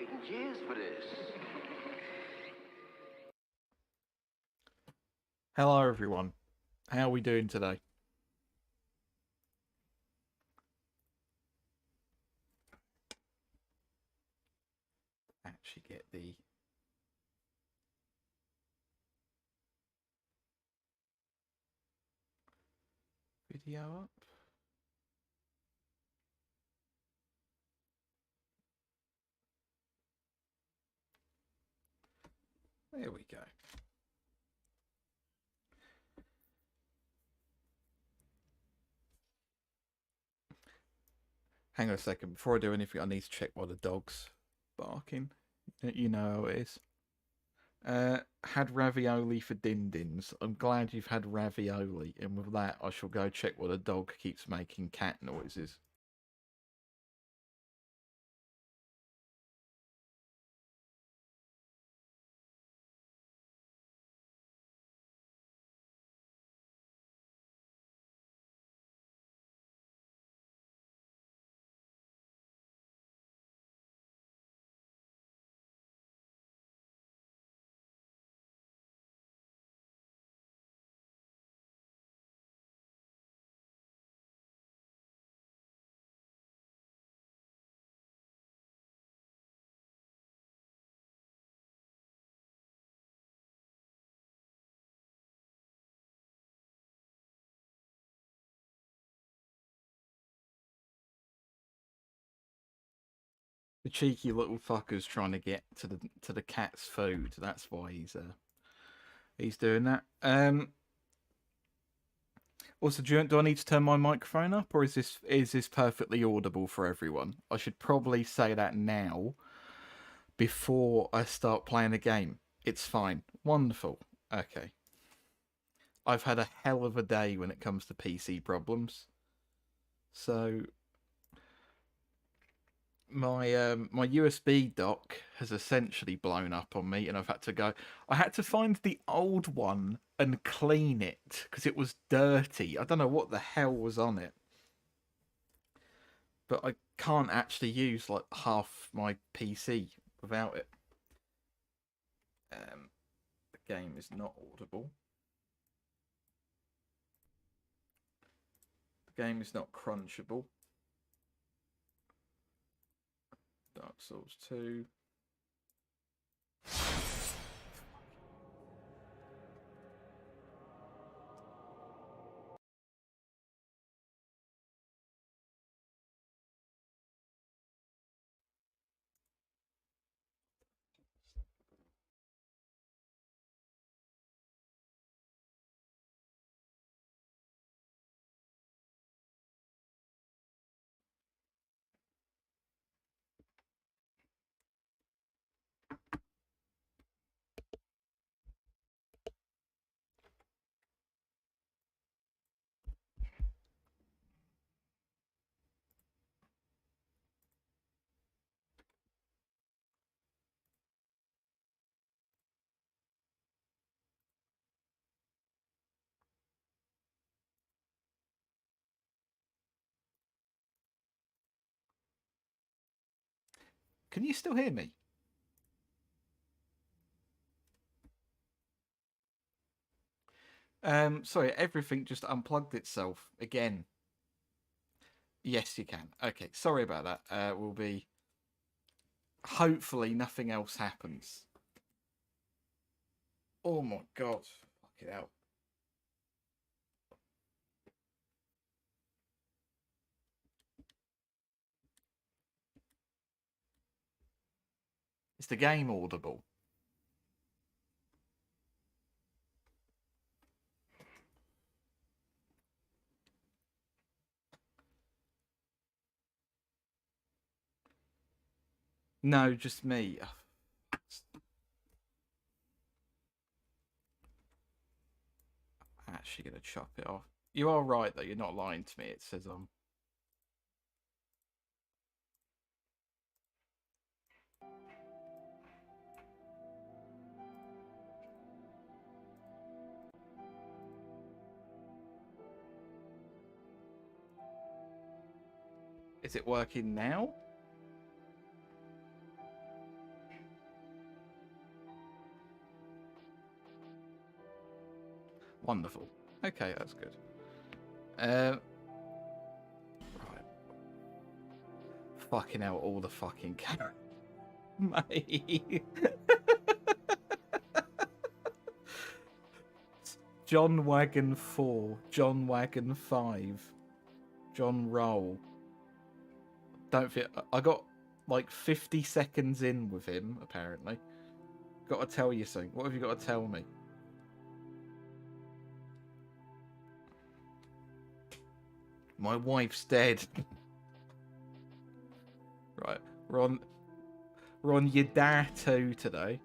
waiting years for this. Hello everyone, how are we doing today? Actually get the video up. There we go. Hang on a second, before I do anything I need to check why the dog's barking. You know how it is. Had ravioli for din-dins. I'm glad you've had ravioli, and with that I shall go check why the dog keeps making cat noises. The cheeky little fucker's trying to get to the cat's food. That's why he's doing that. Also, do I need to turn my microphone up, or is this perfectly audible for everyone? I should probably say that now before I start playing a game. It's fine. Wonderful. Okay. I've had a hell of a day when it comes to PC problems. So my USB dock has essentially blown up on me, and I've had to go. I had to find the old one and clean it because it was dirty. I don't know what the hell was on it, but I can't actually use like half my PC without it. The game is not audible. The game is not crunchable. Dark Souls 2. Can you still hear me? Sorry, everything just unplugged itself again. Yes, you can. Okay, sorry about that. Will be. Hopefully, nothing else happens. Oh my god! Fuck it out. Is the game audible? No, just me. I'm actually gonna chop it off. You are right though. You're not lying to me. It says Is it working now? Wonderful. Okay, that's good. Right. Fucking hell, all the fucking characters. Mate. John Wagon 4, John Wagon 5, John Roll. Don't feel. I got like 50 seconds in with him, apparently. Got to tell you something. What have you got to tell me? My wife's dead. Right, we're on your dad 2 today.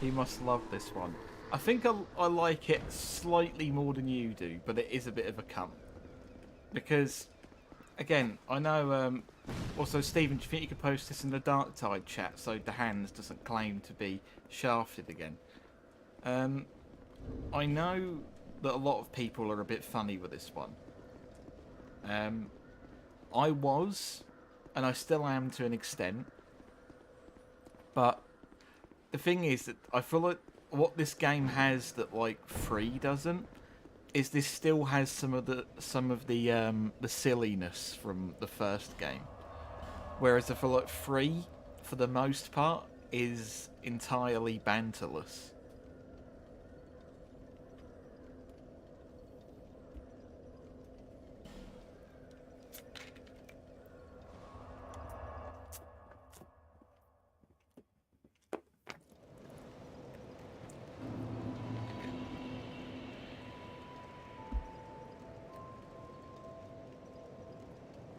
You must love this one. I think I like it slightly more than you do, but it is a bit of a cunt. Because, again, I know... also, Stephen, do you think you could post this in the Dark Tide chat so the hands doesn't claim to be shafted again? I know that a lot of people are a bit funny with this one. I was, and I still am to an extent. But the thing is that I feel like what this game has that like 3 doesn't is this still has some of the silliness from the first game, whereas I feel like 3 for the most part is entirely banterless.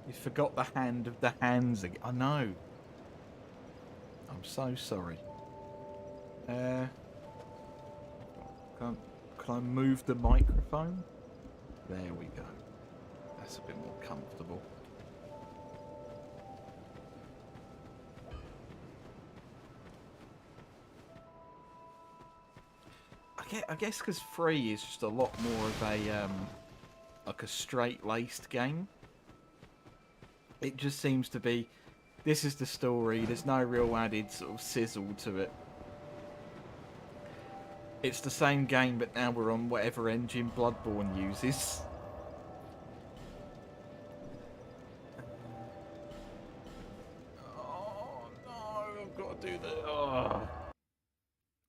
You forgot the hand of the hands again. I know. I'm so sorry. Can I move the microphone? There we go. That's a bit more comfortable. I guess because 3 is just a lot more of a like a straight-laced game. It just seems to be, this is the story, there's no real added sort of sizzle to it. It's the same game, but now we're on whatever engine Bloodborne uses. Oh no, I've got to do the... Oh.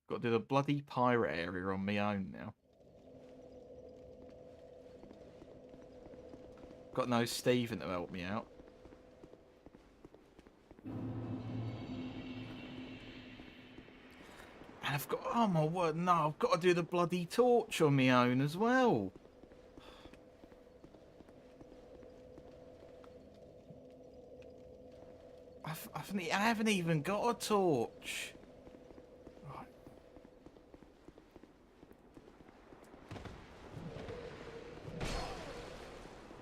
Got to do the bloody pirate area on my own now. Got no Stephen to help me out. And I've got... Oh my word, no, I've got to do the bloody torch on my own as well. I haven't even got a torch. Right.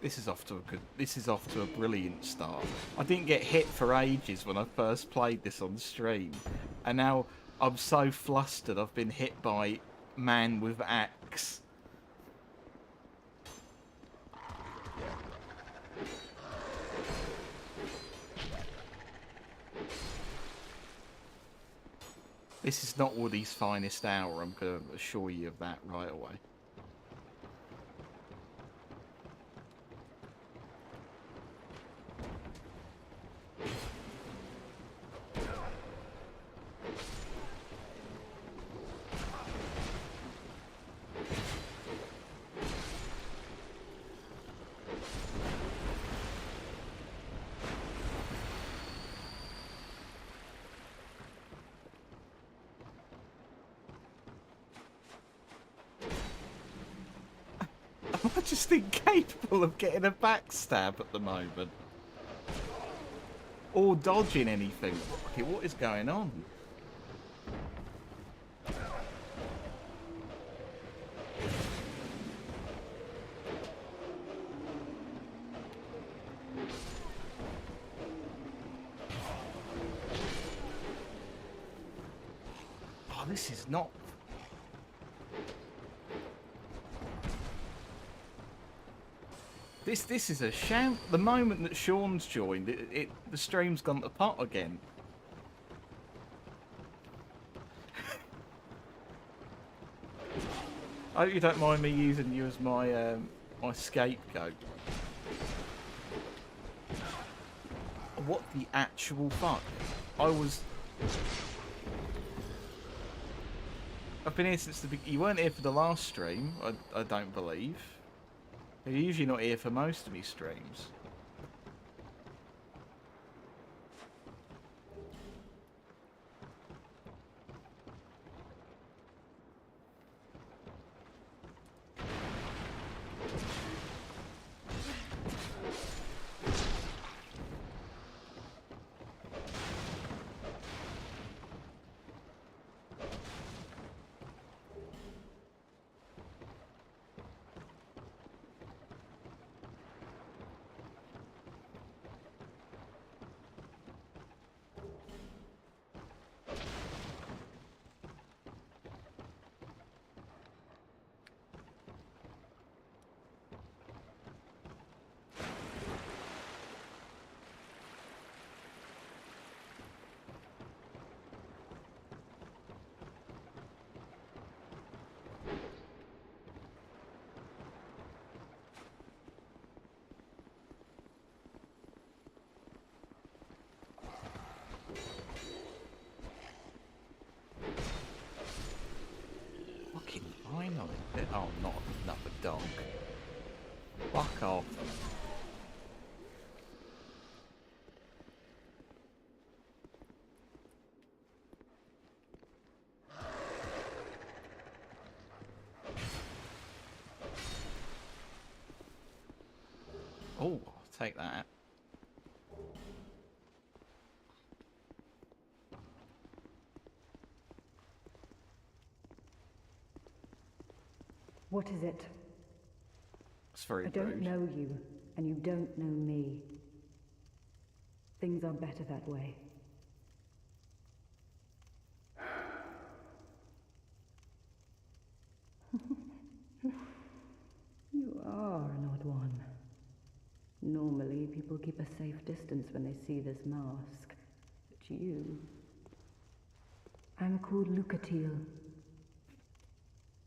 This is off to a brilliant start. I didn't get hit for ages when I first played this on stream, and now I'm so flustered I've been hit by man with axe. This is not Woody's finest hour, I'm going to assure you of that right away. Am I just incapable of getting a backstab at the moment? or dodging anything. Okay, what is going on? Oh, this is not... This is a sham. The moment that Sean's joined, the stream's gone to pot again. I hope you don't mind me using you as my my scapegoat. What the actual fuck? I've been here since the beginning. You weren't here for the last stream, I don't believe. You're usually not here for most of me streams. Oh, not another dog. Fuck off. Oh, I'll take that. What is it? It's very rude. I don't know you, and you don't know me. Things are better that way. You are an odd one. Normally, people keep a safe distance when they see this mask. But you... I'm called Lucatil.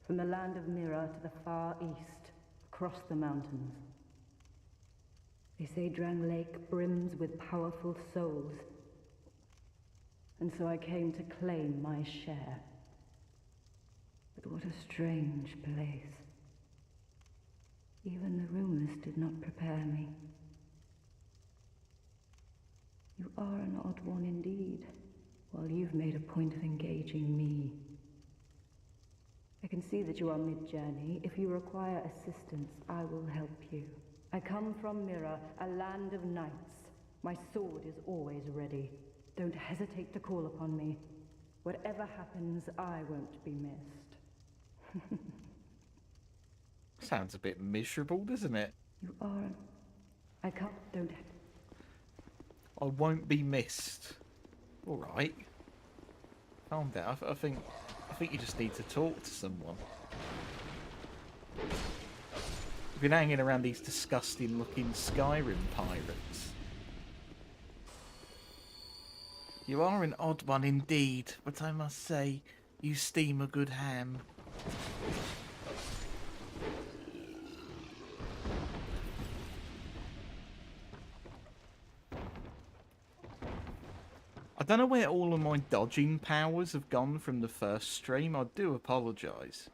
From the land of Mira to the far east, across the mountains. They say Drang Lake brims with powerful souls. And so I came to claim my share. But what a strange place. Even the rumors did not prepare me. You are an odd one indeed, while you've made a point of engaging me. I can see that you are mid-journey. If you require assistance, I will help you. I come from Mira, a land of knights. My sword is always ready. Don't hesitate to call upon me. Whatever happens, I won't be missed. Sounds a bit miserable, doesn't it? You are... I can't... Don't... I won't be missed. Alright. Calm down. I think you just need to talk to someone. You've been hanging around these disgusting looking Skyrim pirates. You are an odd one indeed, but I must say, you steam a good ham. I don't know where all of my dodging powers have gone from the first stream. I do apologise.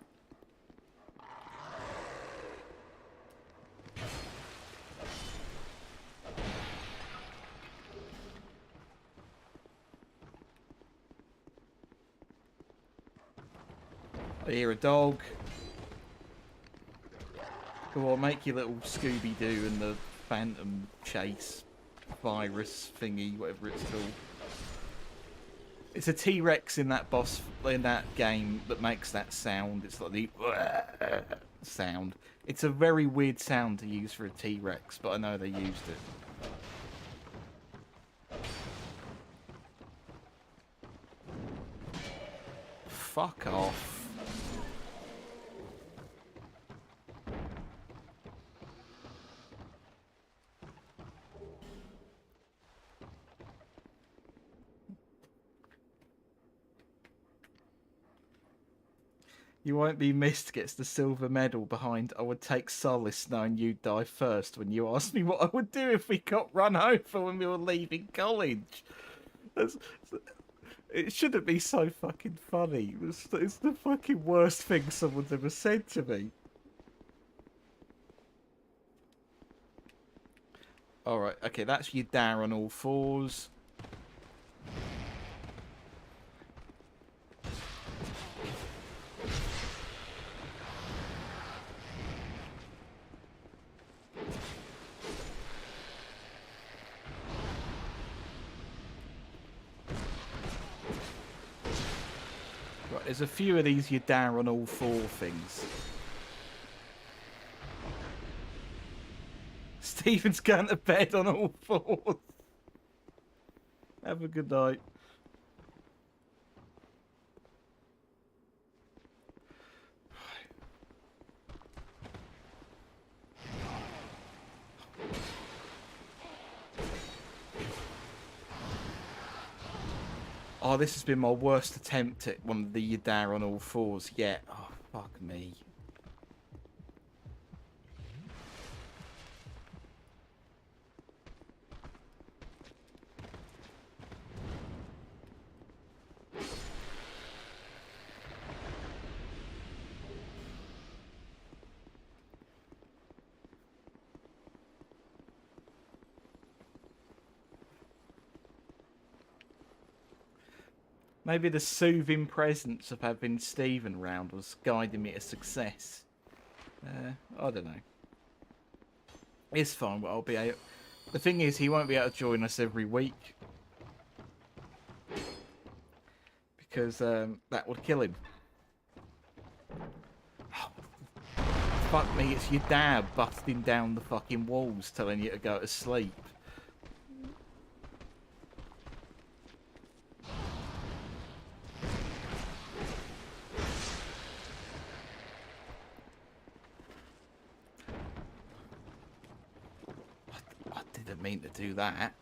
I hear a dog. Go on, make your little Scooby-Doo and the Phantom chase. virus thingy, whatever it's called. It's a T-Rex in that game that makes that sound. It's like the sound. It's a very weird sound to use for a T-Rex, but I know they used it. Fuck off. You Won't Be Missed gets the silver medal behind I would take solace knowing you'd die first when you asked me what I would do if we got run over when we were leaving college. It shouldn't be so fucking funny. It's the fucking worst thing someone's ever said to me. Alright, okay, that's you down on all fours. Right, there's a few of these you down on all four things. Stephen's going to bed on all fours. Have a good night. Oh, this has been my worst attempt at one of the Yadar on all fours yet. Oh, fuck me. Maybe the soothing presence of having Stephen round was guiding me to success. I don't know. It's fine, but I'll be able... The thing is, he won't be able to join us every week. Because that would kill him. Oh, fuck me, it's your dad busting down the fucking walls telling you to go to sleep. Mean to do that.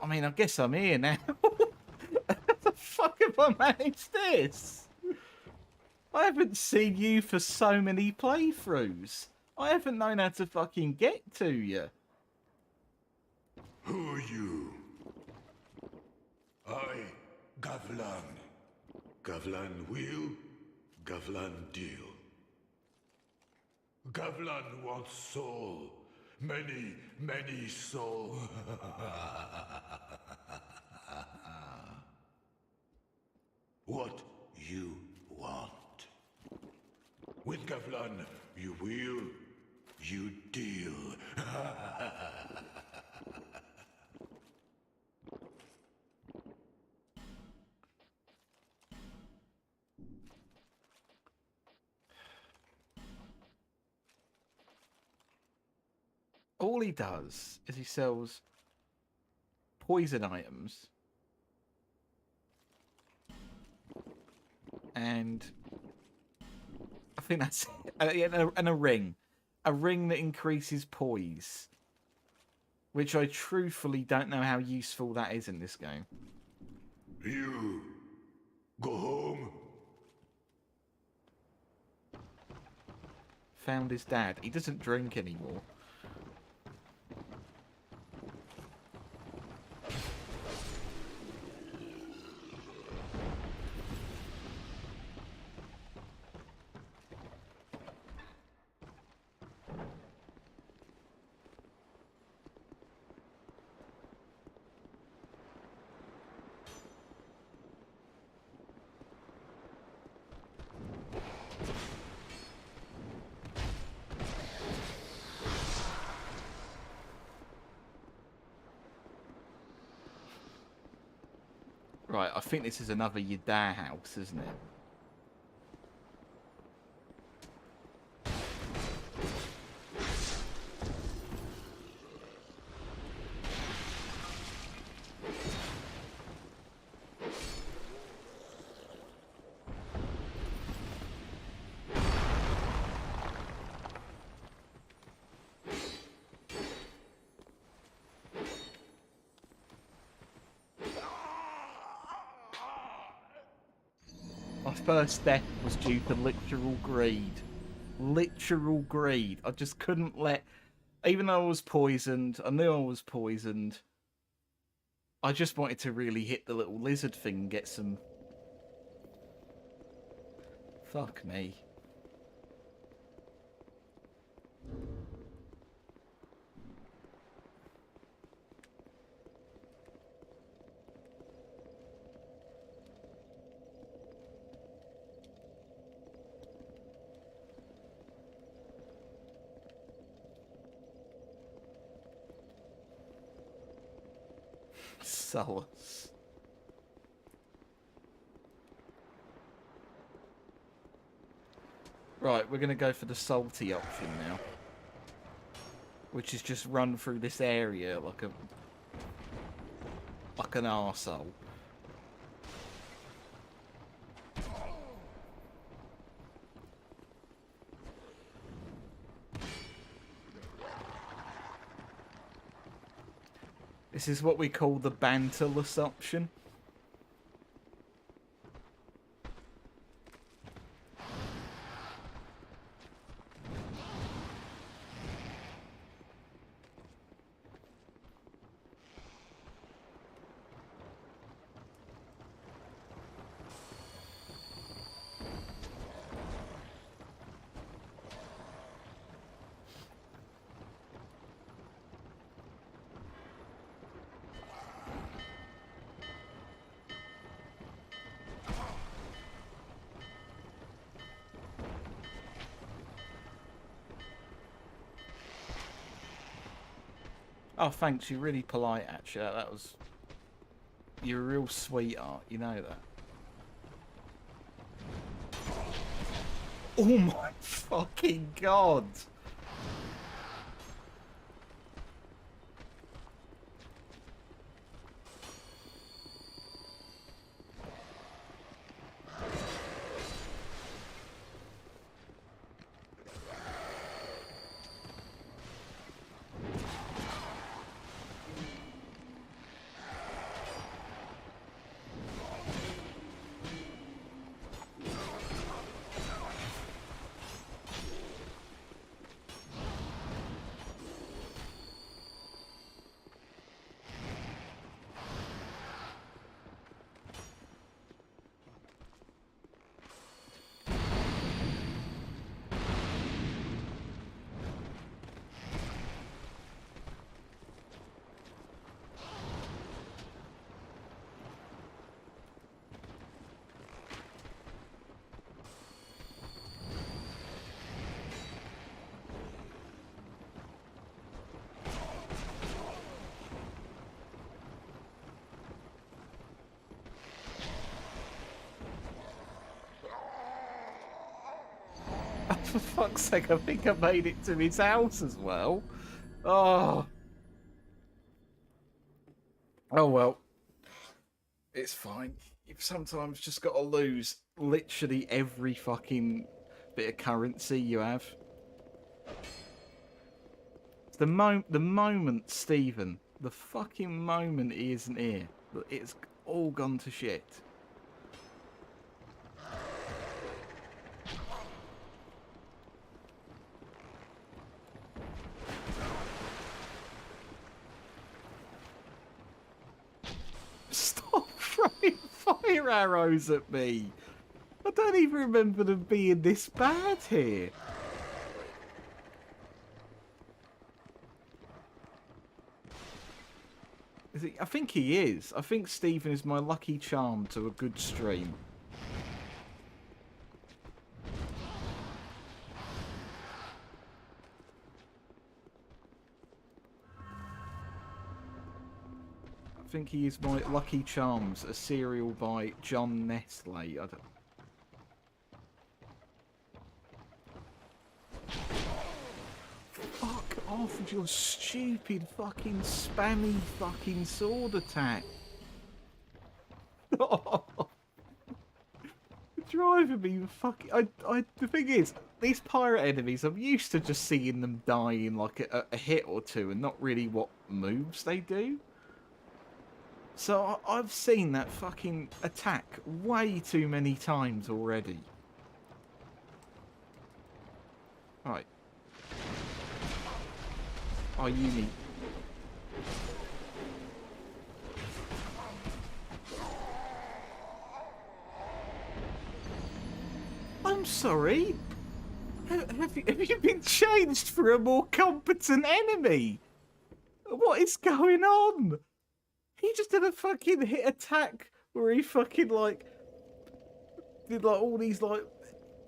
I mean, I guess I'm here now. How the fuck have I managed this? I haven't seen you for so many playthroughs. I haven't known how to fucking get to you. Who are you? I, Gavlan. Gavlan will, Gavlan deal. Gavlan wants soul. Many, many soul. What you want. With Gavlan, you will, you deal. All he does is he sells poison items and I think that's it. And a ring that increases poise, which I truthfully don't know how useful that is in this game. You go home. Found his dad. He doesn't drink anymore. I think this is another Yadar house, isn't it? My first death was due to literal greed. Literal greed. I just couldn't let... Even though I was poisoned, I knew I was poisoned. I just wanted to really hit the little lizard thing and get some... Fuck me. Solace. Right, we're going to go for the salty option now. Which is just run through this area like an arsehole. This is what we call the banterless option. Oh, thanks. You're really polite, actually. That was... You're a real sweetheart. You know that. Oh my fucking god! For fuck's sake, I think I made it to his house as well. Oh. Oh well. It's fine. You've sometimes just got to lose literally every fucking bit of currency you have. The moment, Stephen, the fucking moment he isn't here, it's all gone to shit. Stop throwing fire arrows at me. I don't even remember them being this bad here. Is he? I think he is. I think Stephen is my lucky charm to a good stream. I think he is my Lucky Charms, a cereal by John Nestle. I don't... Fuck off with your stupid fucking spammy fucking sword attack. Driving me fucking... the thing is, these pirate enemies, I'm used to just seeing them die in like a hit or two and not really what moves they do. So I've seen that fucking attack way too many times already. Right. Oh, you need... I'm sorry. Have you been changed for a more competent enemy? What is going on? He just did a fucking hit attack where he fucking like did like all these like,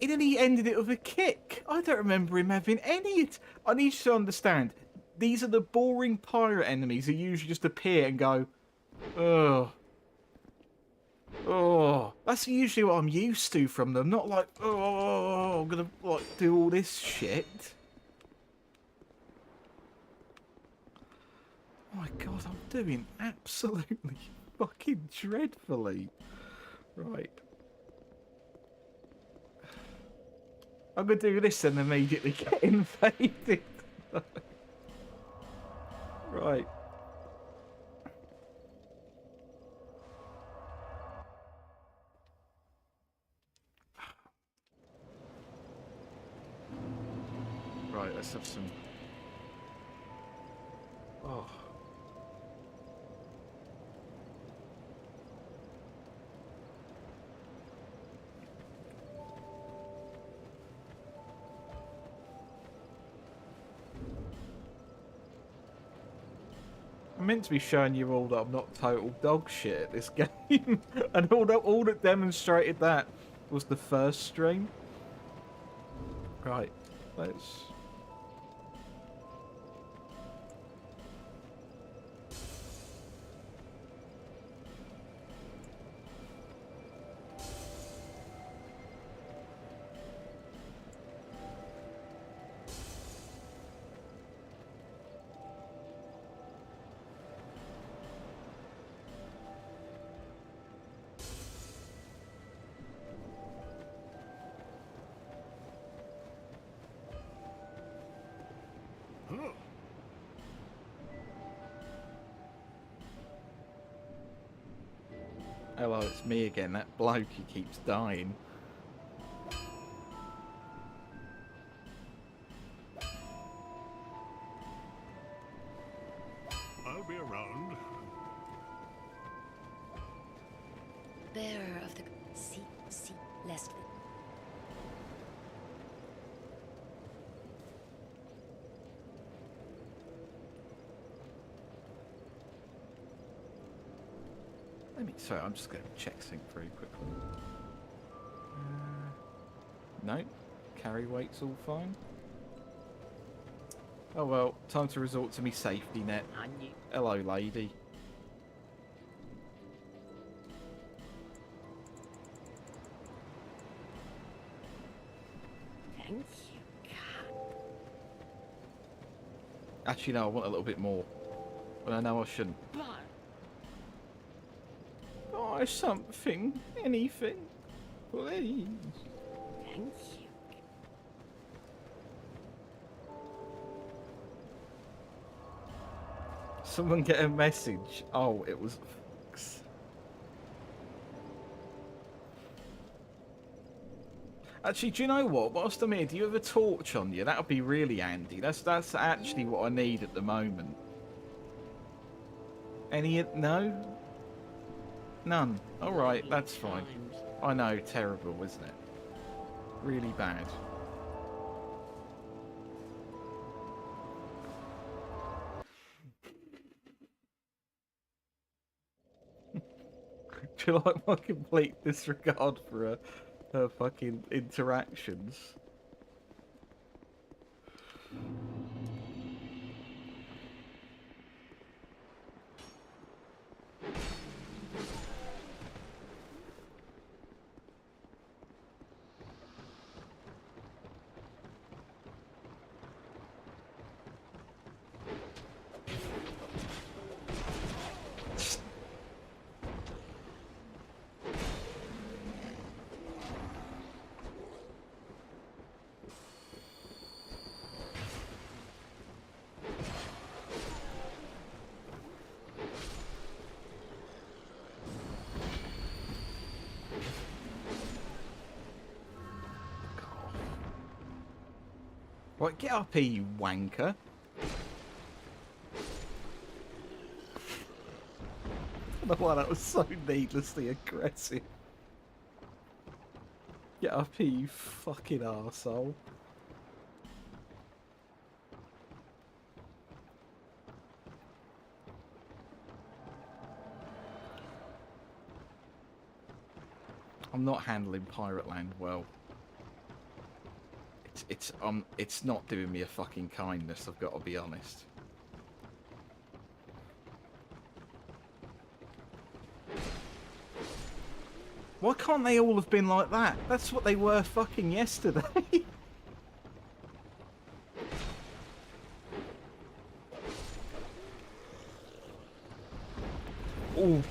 and then he ended it with a kick. I don't remember him having any. I need you to understand. These are the boring pirate enemies who usually just appear and go, oh. Oh, that's usually what I'm used to from them. Not like, oh, I'm gonna like do all this shit. Oh my god, I'm doing absolutely fucking dreadfully. Right. I'm gonna do this and immediately get invaded. Right. Right, let's have some... Oh. I'm meant to be showing you all that I'm not total dog shit at this game. And all that demonstrated that was the first stream. Right, let's... Hello, it's me again, that bloke who keeps dying. I'll be around. Bearer of the lest. Sorry, I'm just going to check sync very quickly. No, carry weight's all fine. Oh well, time to resort to me safety net. Hello, lady. Thank you. Actually, no, I want a little bit more. But I know I shouldn't. Oh, something, anything, please. Thank you. Someone get a message. Oh, it was... Actually, do you know what? Whilst I'm here, do you have a torch on you? That would be really handy. That's actually what I need at the moment. Any... No? None. Alright, that's fine. I know, terrible, isn't it? Really bad. Do you like my complete disregard for her fucking interactions? Right, get up here, you wanker. I don't know why that was so needlessly aggressive. Get up here, you fucking arsehole. I'm not handling Pirate Land well. It's not doing me a fucking kindness, I've got to be honest. Why can't they all have been like that? That's what they were fucking yesterday. Oh.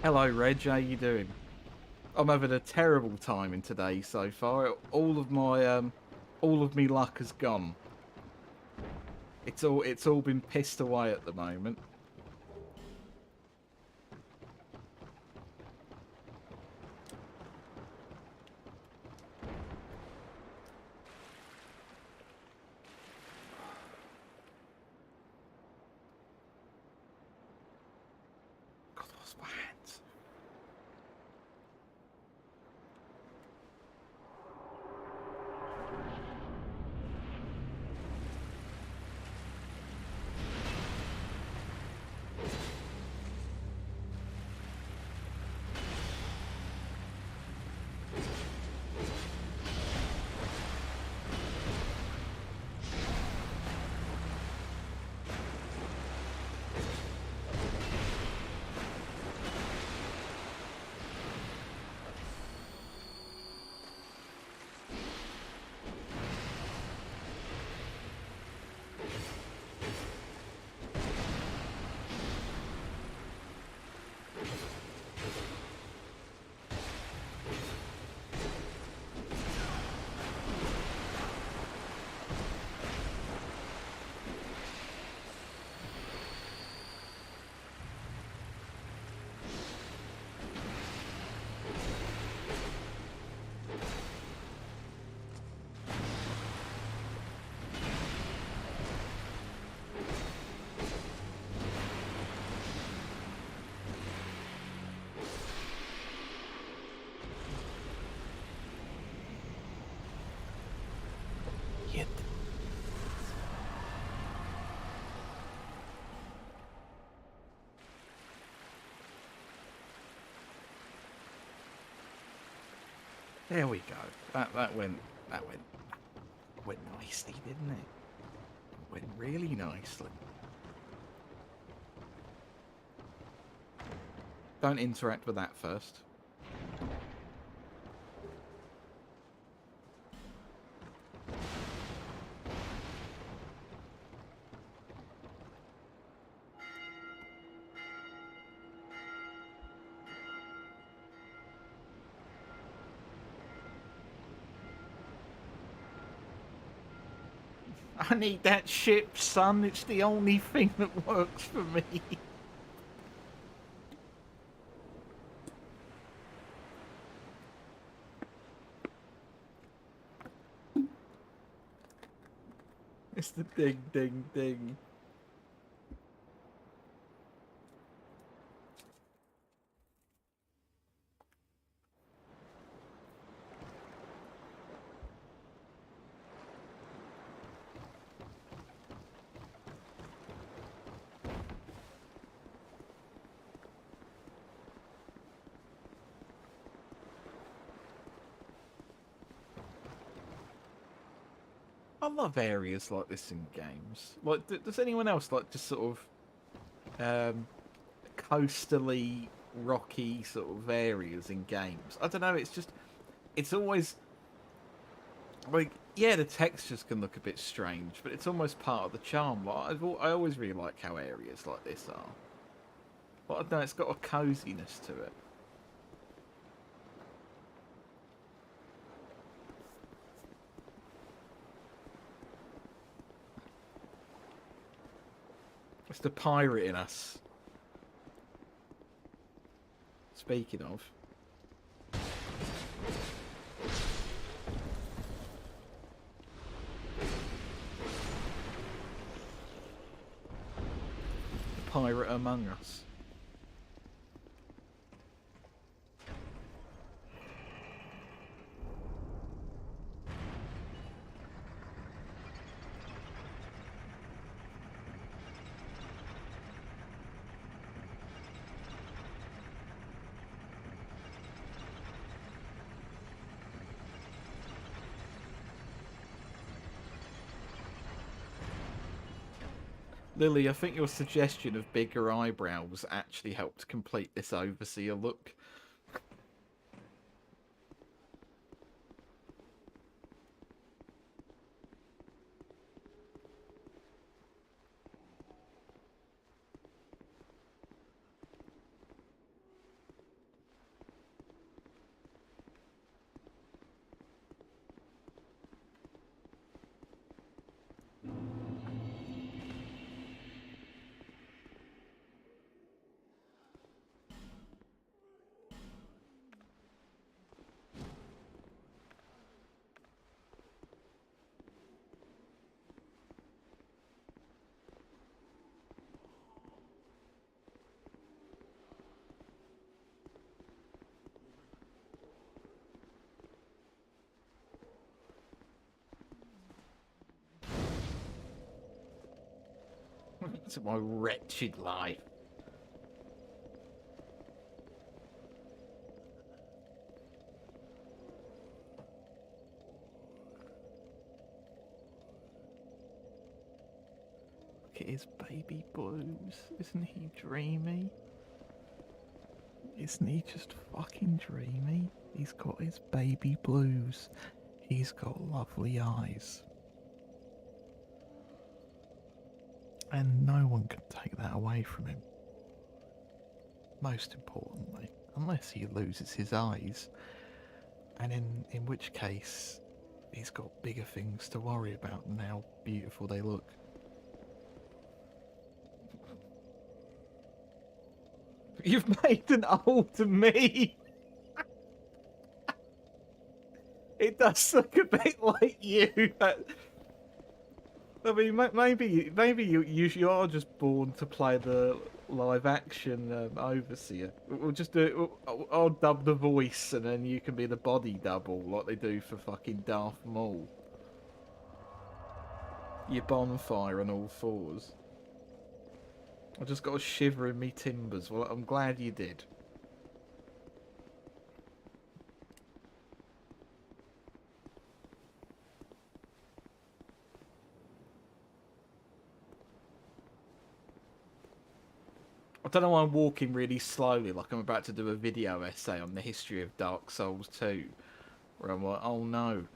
Hello, Reg. How you doing? I'm having a terrible time in today so far. All of me luck has gone. It's all been pissed away at the moment. God, what's my hands? Yet. There we go. That went nicely, didn't it? Went really nicely. Don't interact with that first. I need that ship, son. It's the only thing that works for me. It's the ding, ding, ding. I love areas like this in games. Like, does anyone else like just sort of coastally, rocky sort of areas in games? I don't know. It's just, it's always like, yeah, the textures can look a bit strange, but it's almost part of the charm. Like, I always really like how areas like this are. But I don't know, it's got a coziness to it. just a pirate in us. Speaking of. The pirate among us. Lily, I think your suggestion of bigger eyebrows actually helped complete this overseer look. To my wretched life. Look at his baby blues. Isn't he dreamy? Isn't he just fucking dreamy? He's got his baby blues. He's got lovely eyes. And no one can take that away from him. Most importantly, unless he loses his eyes. And in which case, he's got bigger things to worry about than how beautiful they look. You've made an old me! It does look a bit like you. I mean, maybe you are just born to play the live action overseer. We'll just do it. I'll dub the voice, and then you can be the body double, like they do for fucking Darth Maul. Your bonfire on all fours. I just got a shiver in me timbers. Well, I'm glad you did. I don't know why I'm walking really slowly, like I'm about to do a video essay on the history of Dark Souls 2. Where I'm like, oh no.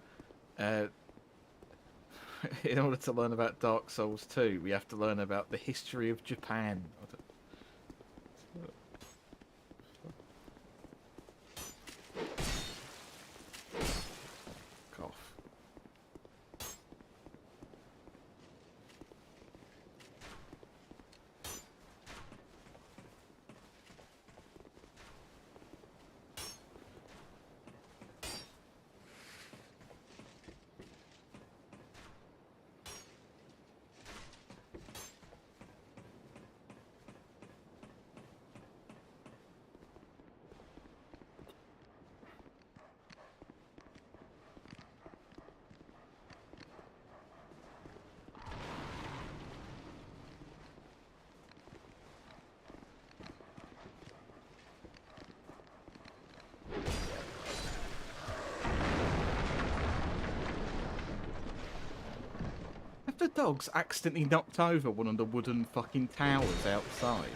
In order to learn about Dark Souls 2, we have to learn about the history of Japan. Cough. The dogs accidentally knocked over one of the wooden fucking towers outside.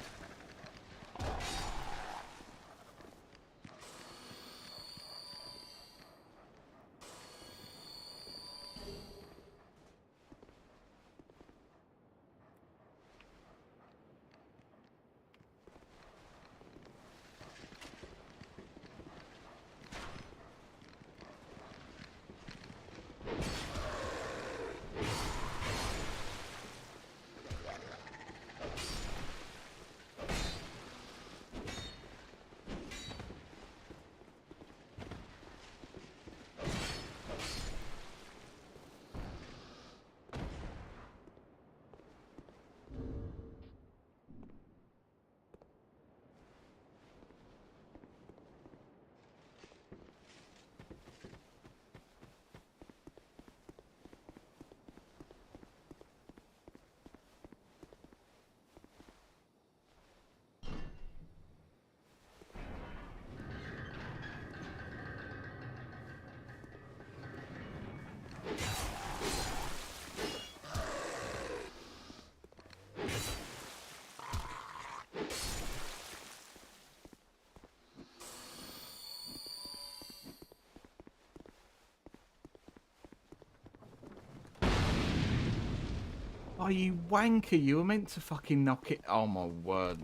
Oh, you wanker, you were meant to fucking knock it. Oh my word.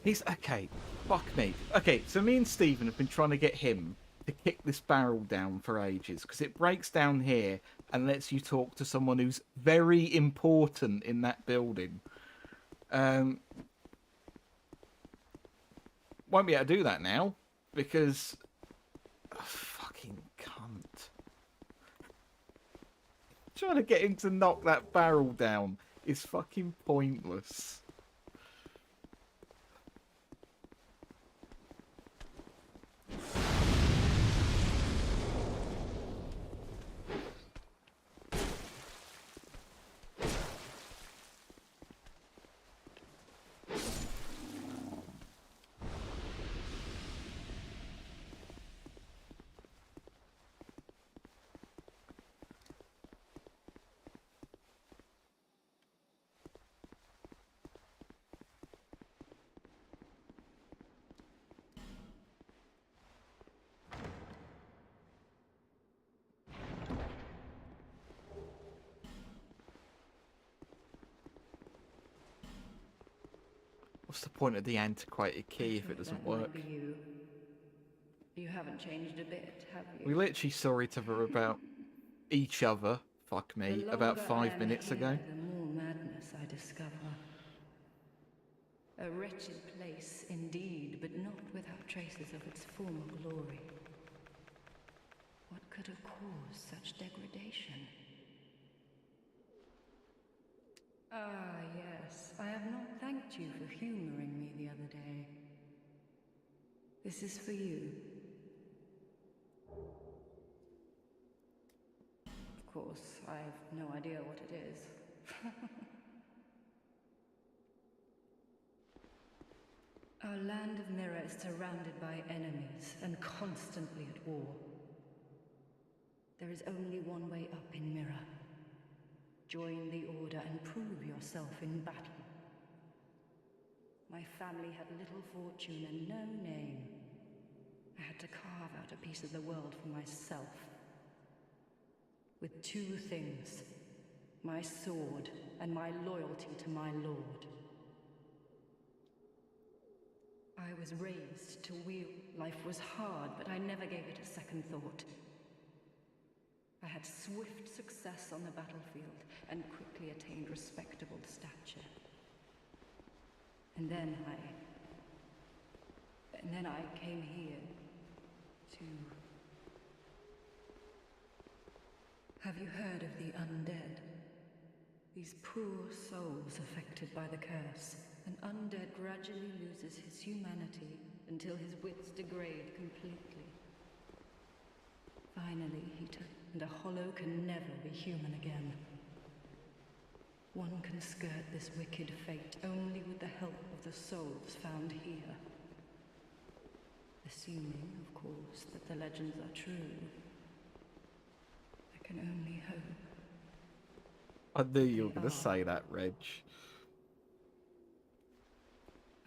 He's okay. Fuck me. Okay, so me and Stephen have been trying to get him to kick this barrel down for ages because it breaks down here and lets you talk to someone who's very important in that building. Won't be able to do that now because fucking cunt. Trying to get him to knock that barrel down is fucking pointless. What's the point of the antiquated key if it doesn't That might work? be you. You haven't changed a bit, have you? We literally saw each other about each other, fuck me, The about longer 5 I am minutes here, ago. the more madness I discover. A wretched place indeed, but not without traces of its former glory. What could have caused such degradation? Ah, yes. I have not thanked you for humoring me the other day. This is for you. Of course, I've no idea what it is. Our land of Mirror is surrounded by enemies and constantly at war. There is only one way up in Mirror. Join the Order and prove yourself in battle. My family had little fortune and no name. I had to carve out a piece of the world for myself. With two things, my sword and my loyalty to my lord. I was raised to wield. Life was hard, but I never gave it a second thought. I had swift success on the battlefield and quickly attained respectable stature. And then I came here to... Have you heard of the undead? These poor souls affected by the curse. An undead gradually loses his humanity until his wits degrade completely. Finally, and a hollow can never be human again. One can skirt this wicked fate only with the help of the souls found here. Assuming, of course, that the legends are true. I can only hope. I knew you were going to say that, Reg.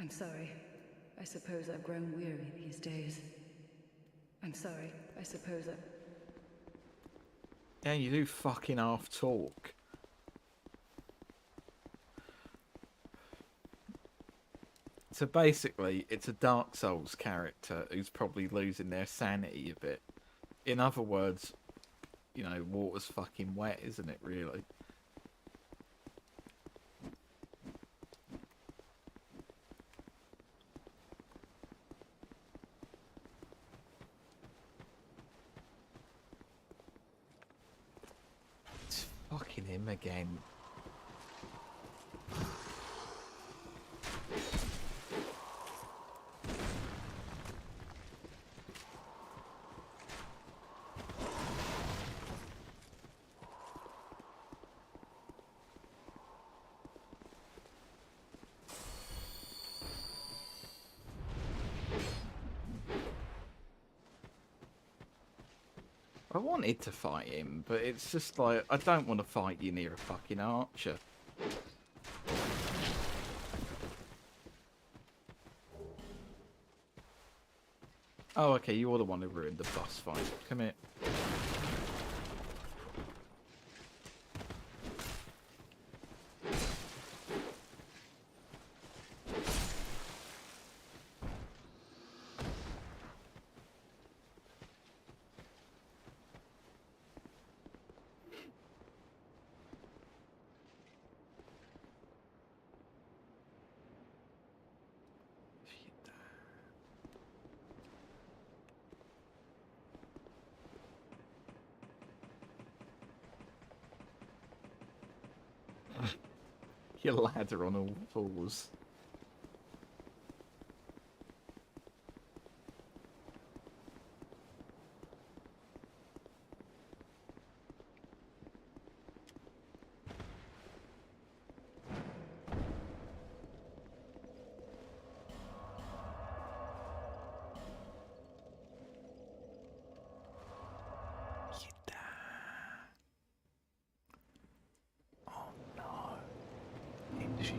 I'm sorry. I suppose I've grown weary these days. I'm sorry. I suppose Yeah, you do fucking half talk. So basically, it's a Dark Souls character who's probably losing their sanity a bit. In other words, you know, water's fucking wet, isn't it, really? It's fucking him again. I wanted to fight him, but it's just like, I don't want to fight you near a fucking archer. Oh, okay, you're the one who ruined the boss fight. Come here. Your ladder on all fours. Oh no. Shit.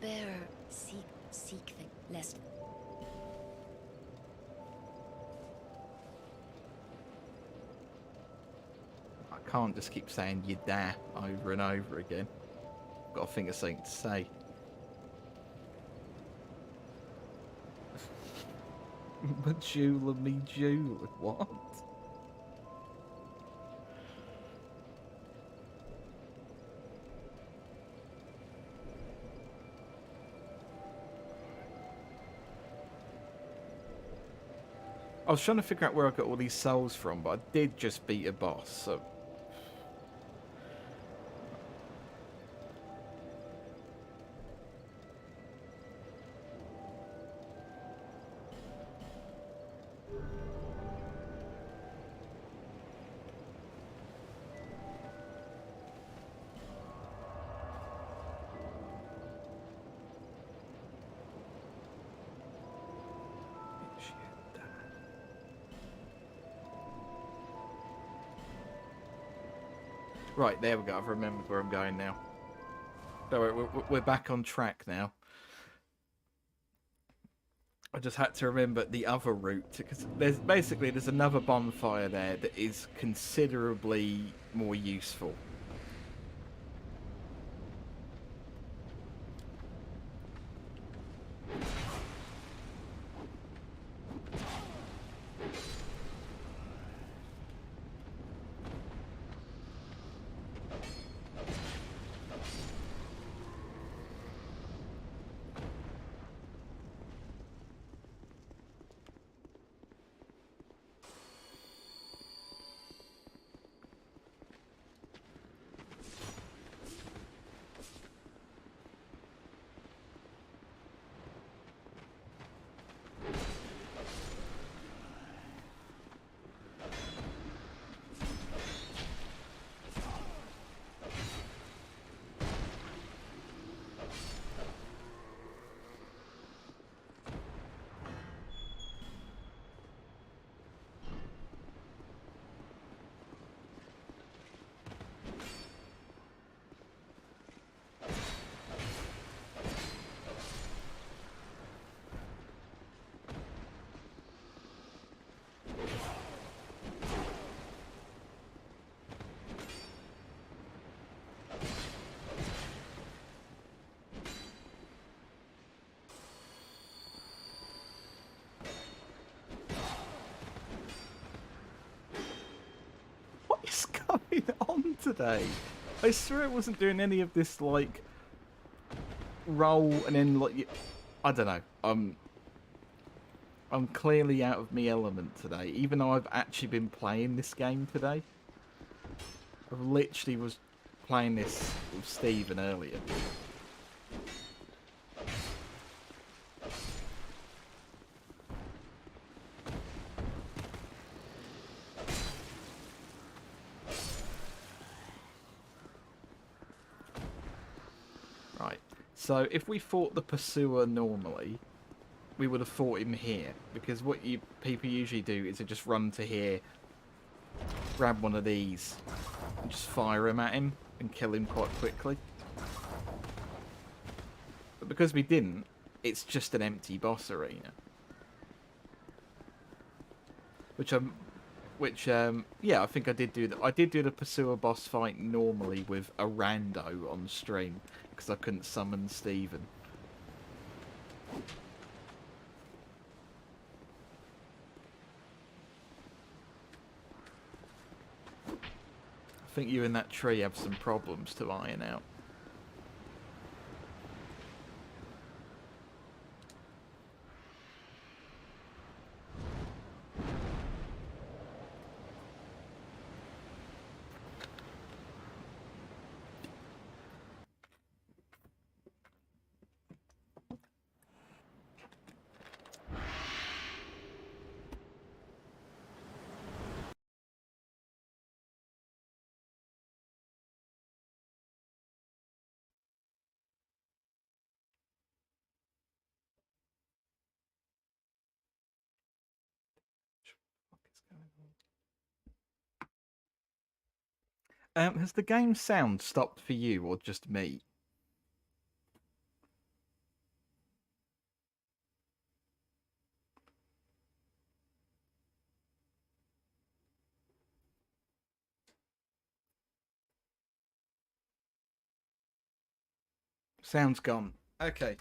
Bearer, seek the lest. I can't just keep saying you dare over and over again. Got to think of something to say. Majula me Jula, what? I was trying to figure out where I got all these souls from, but I did just beat a boss, so... Right, there we go. I've remembered where I'm going now. Don't worry, we're back on track now. I just had to remember the other route, because there's another bonfire there that is considerably more useful. What is going on today? I swear it wasn't doing any of this, like, roll and then, like, I don't know. I'm clearly out of me element today, even though I've actually been playing this game today. I literally was playing this with Stephen earlier. Right, so if we fought the pursuer normally, we would have fought him here, because what people usually do is they just run to here, grab one of these, and just fire him at him. and kill him quite quickly. But because we didn't, it's just an empty boss arena. Yeah, I think I did do that. I did do the Pursuer boss fight normally with a rando on stream because I couldn't summon Steven. I think you and that tree have some problems to iron out. Has the game sound stopped for you or just me? Sound's gone. Okay.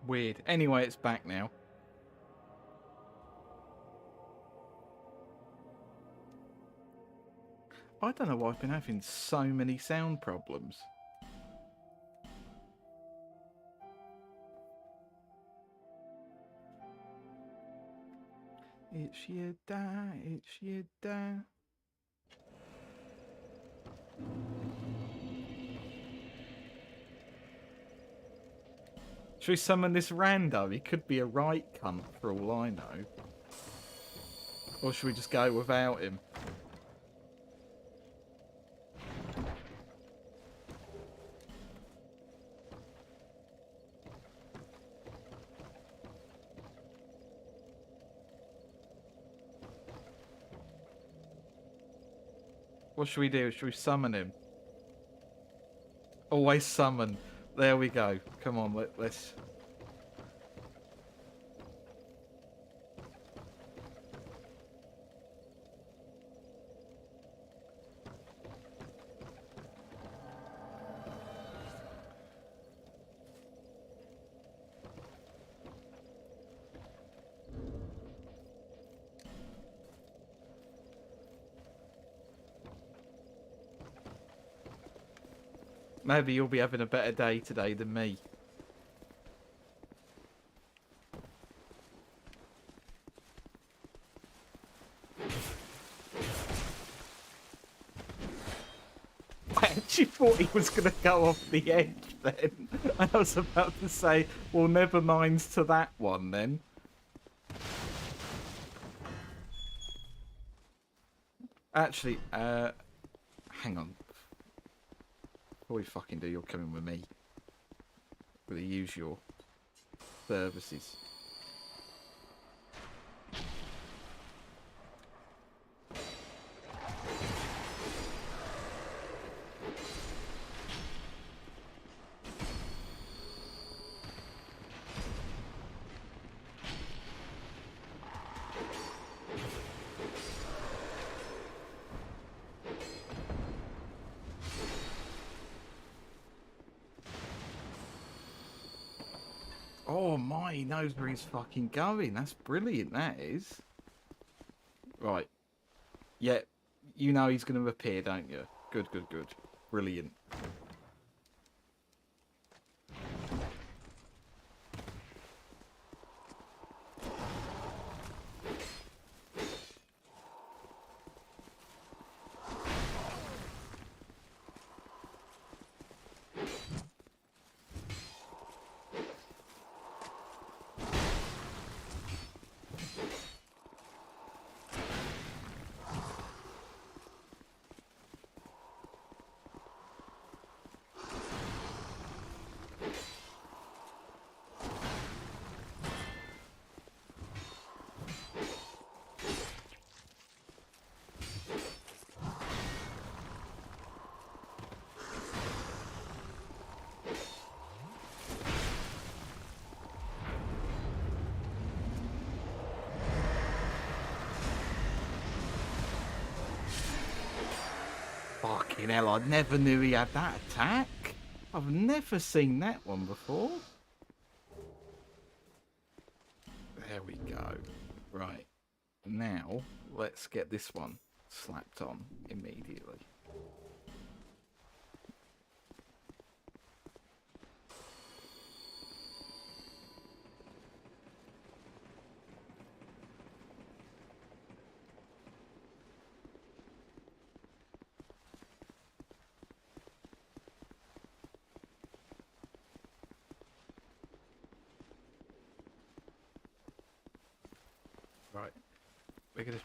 Weird. Anyway, it's back now. I don't know why I've been having so many sound problems. It's your da, it's your da. Should we summon this rando? He could be a right cunt for all I know. Or should we just go without him? What should we do? Should we summon him? Always summon. There we go. Come on, let's... Maybe you'll be having a better day today than me. I actually thought he was going to go off the edge then. I was about to say, well, never mind to that one then. Actually, hang on. Before we fucking do, you're coming with me. Will you use your services? Oh my, he knows where he's fucking going. That's brilliant, that is. Right. Yeah, you know he's going to appear, don't you? Good, good, good. Brilliant. Fucking hell, I never knew he had that attack. I've never seen that one before. There we go. Right. Now, let's get this one slapped on immediately. Right. We're gonna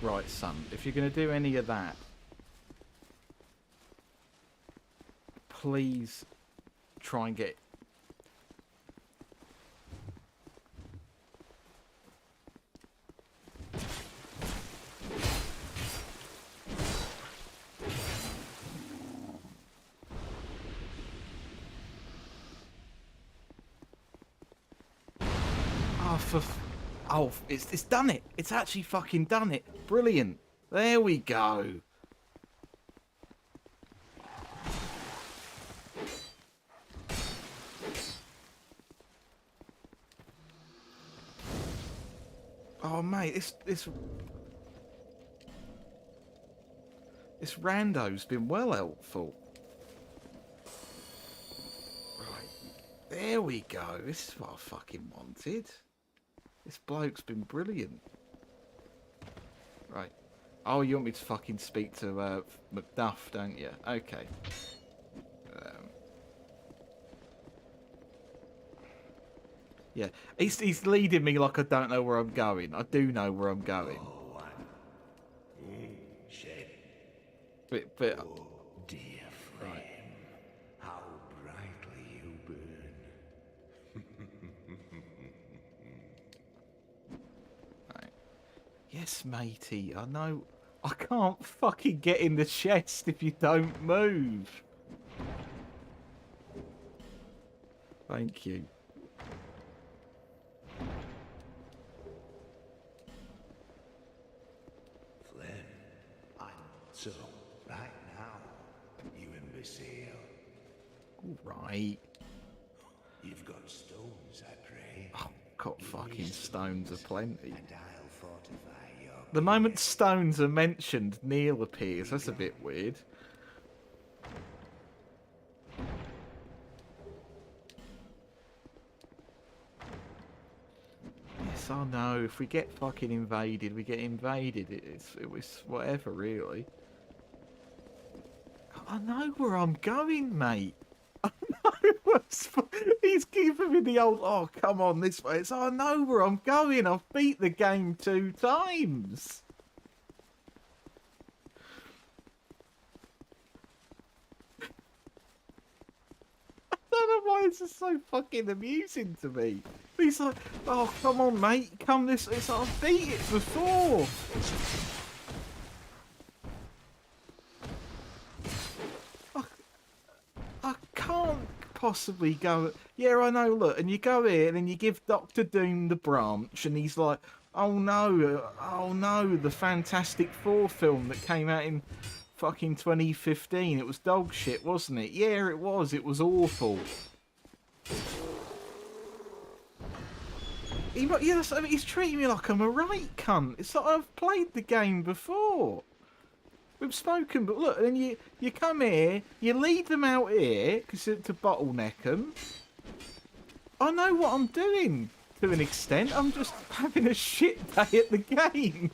Right, son, if you're going to do any of that, please try and get... Oh, it's done it. It's actually fucking done it. Brilliant. There we go. Oh, mate, this rando's been well helpful. Right. There we go. This is what I fucking wanted. This bloke's been brilliant. Right. Oh, you want me to fucking speak to Macduff, don't you? Okay. Yeah. He's leading me like I don't know where I'm going. I do know where I'm going. But Oh, dear flame, right. how brightly you burn. Right. Yes, matey, I know. I can't fucking get in the chest if you don't move. Thank you. Flynn, so, right now, you imbecile. All right. You've got stones, I pray. Oh, got fucking stones aplenty. And I'll fortify your... The moment stones are mentioned, Neil appears. That's a bit weird. Yes, I know. If we get fucking invaded, we get invaded. It was whatever, really. I know where I'm going, mate. I know what's... He's giving me the old, oh, come on this way. It's, I know where I'm going. I've beat the game 2 times. I don't know why this is so fucking amusing to me. He's like, oh, come on, mate. Come this way. It's like, I've beat it before. I can't possibly go... Yeah, I know, look, and you go here and then you give Doctor Doom the branch and he's like, Oh no, the Fantastic Four film that came out in fucking 2015. It was dog shit, wasn't it? Yeah, it was. It was awful. Yes, I mean, he's treating me like I'm a right cunt. It's like I've played the game before. We've spoken, but look, then you come here, you lead them out here to bottleneck them. I know what I'm doing to an extent. I'm just having a shit day at the game.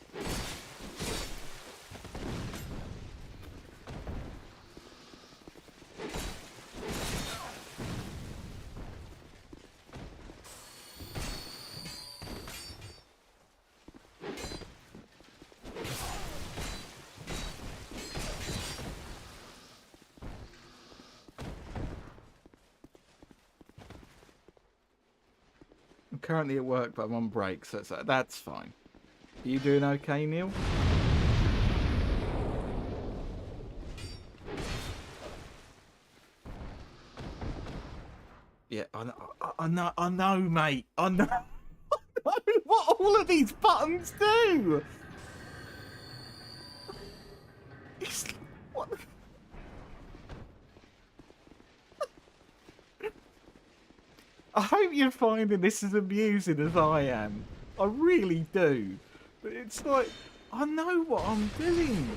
I'm currently at work, but I'm on break, so that's fine. Are you doing okay, Neil? Yeah, I know, mate. I know, I know what all of these buttons do. What? I hope you're finding this as amusing as I am. I really do. But it's like, I know what I'm doing.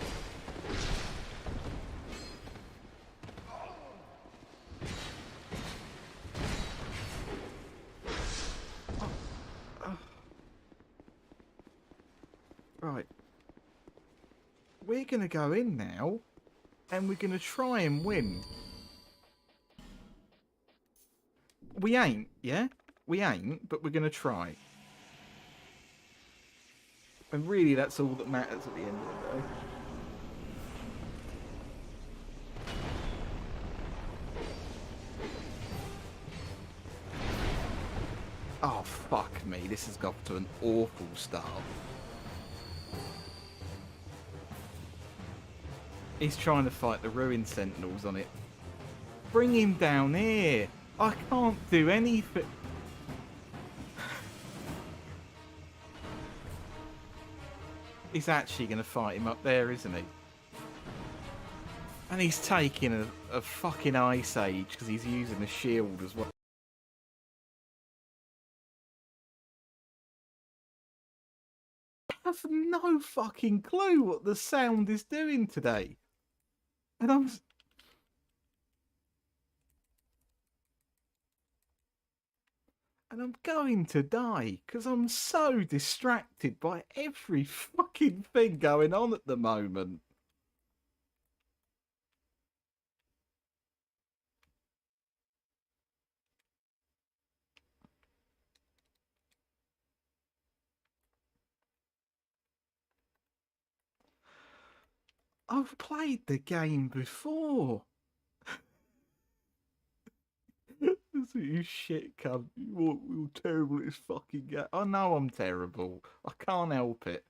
Right. We're going to go in now, and we're going to try and win. We ain't, yeah? We ain't, but we're going to try. And really, that's all that matters at the end of the day. Oh, fuck me. This has got to an awful start. He's trying to fight the Ruin Sentinels on it. Bring him down here. I can't do anything. He's actually going to fight him up there, isn't he? And he's taking a fucking Ice Age because he's using a shield as well. I have no fucking clue what the sound is doing today. And I'm going to die because I'm so distracted by every fucking thing going on at the moment. I've played the game before. You shit cunt. You're terrible at this fucking game. I know I'm terrible. I can't help it.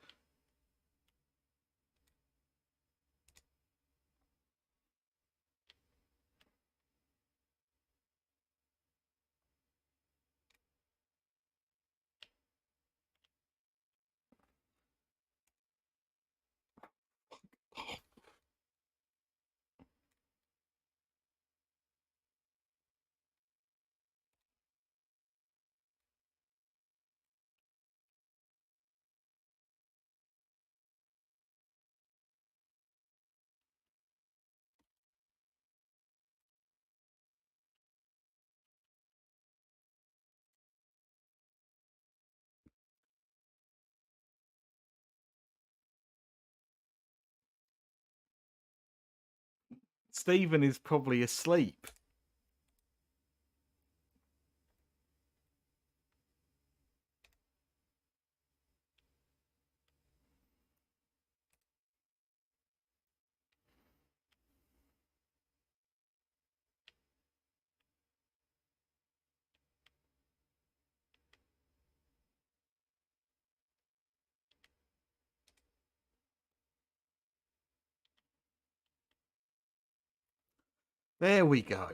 Stephen is probably asleep. There we go.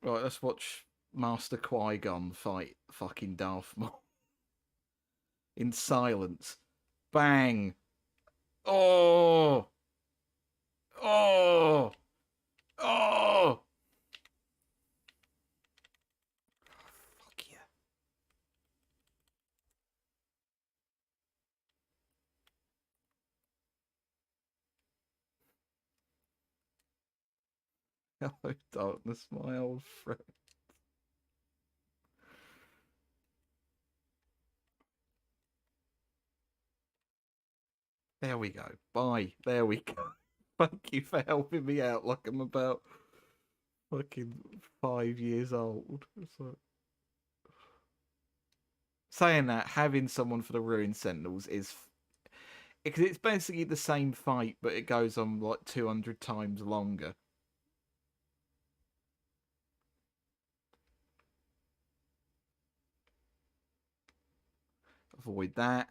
Right, let's watch Master Qui-Gon fight fucking Darth Maul in silence. Bang! Oh! Oh! Oh! Fuck yeah. Hello, darkness, my old friend. There we go. Bye. There we go. Thank you for helping me out like I'm about fucking 5 years old. So... Saying that, having someone for the Ruined Sentinels is... Because it's basically the same fight, but it goes on like 200 times longer. Avoid that.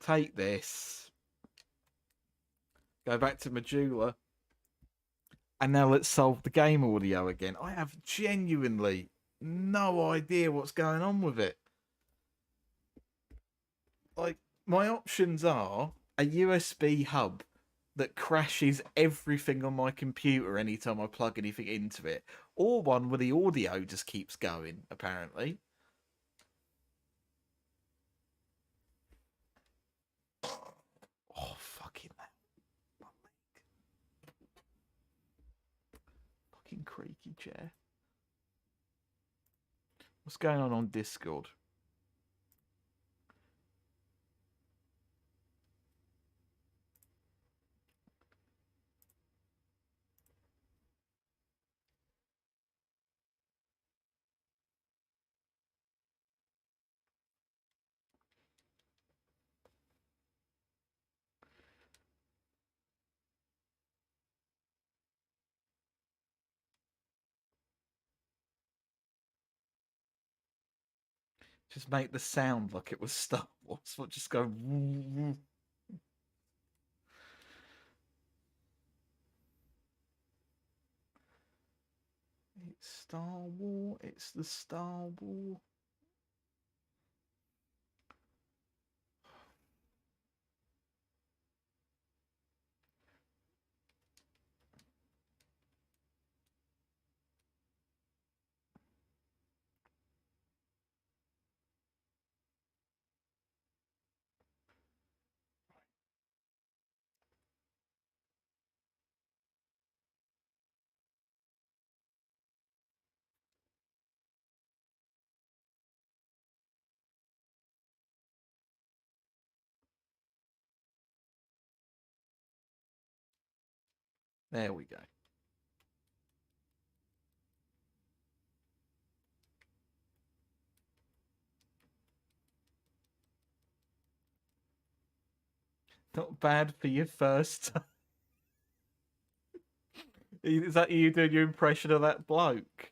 Take this. Go back to Majula. And now let's solve the game audio again. I have genuinely no idea what's going on with it. Like, my options are a USB hub that crashes everything on my computer anytime I plug anything into it, or one where the audio just keeps going, apparently. Oh, fucking hell. Fucking creaky chair. What's going on Discord? Just make the sound like it was Star Wars. What, just go... It's Star Wars. It's the Star Wars. There we go. Not bad for your first time. Is that you doing your impression of that bloke?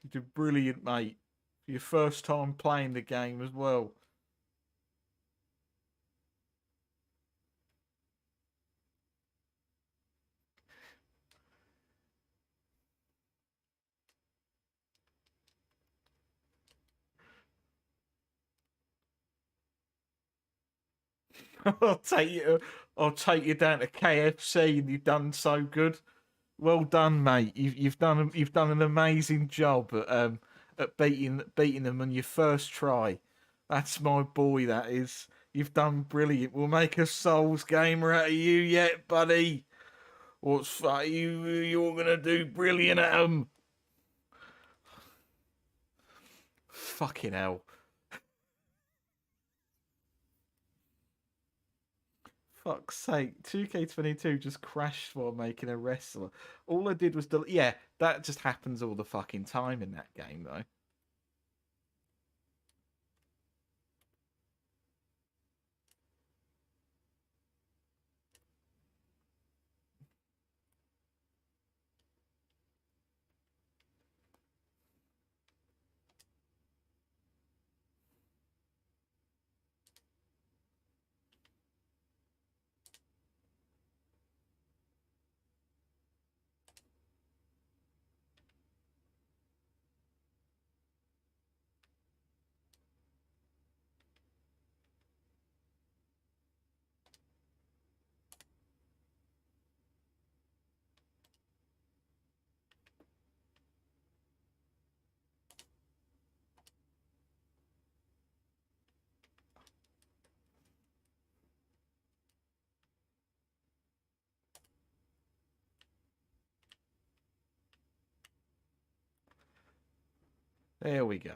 You did brilliant, mate. For your first time playing the game as well. I'll take you down to KFC, and you've done so good. Well done, mate. You've done an amazing job at beating them on your first try. That's my boy. That is. You've done brilliant. We'll make a Souls gamer out of you yet, buddy. What's you're gonna do brilliant at 'em. Fucking hell. Fuck's sake. 2K22 just crashed while making a wrestler. All I did was yeah, that just happens all the fucking time in that game though. There we go.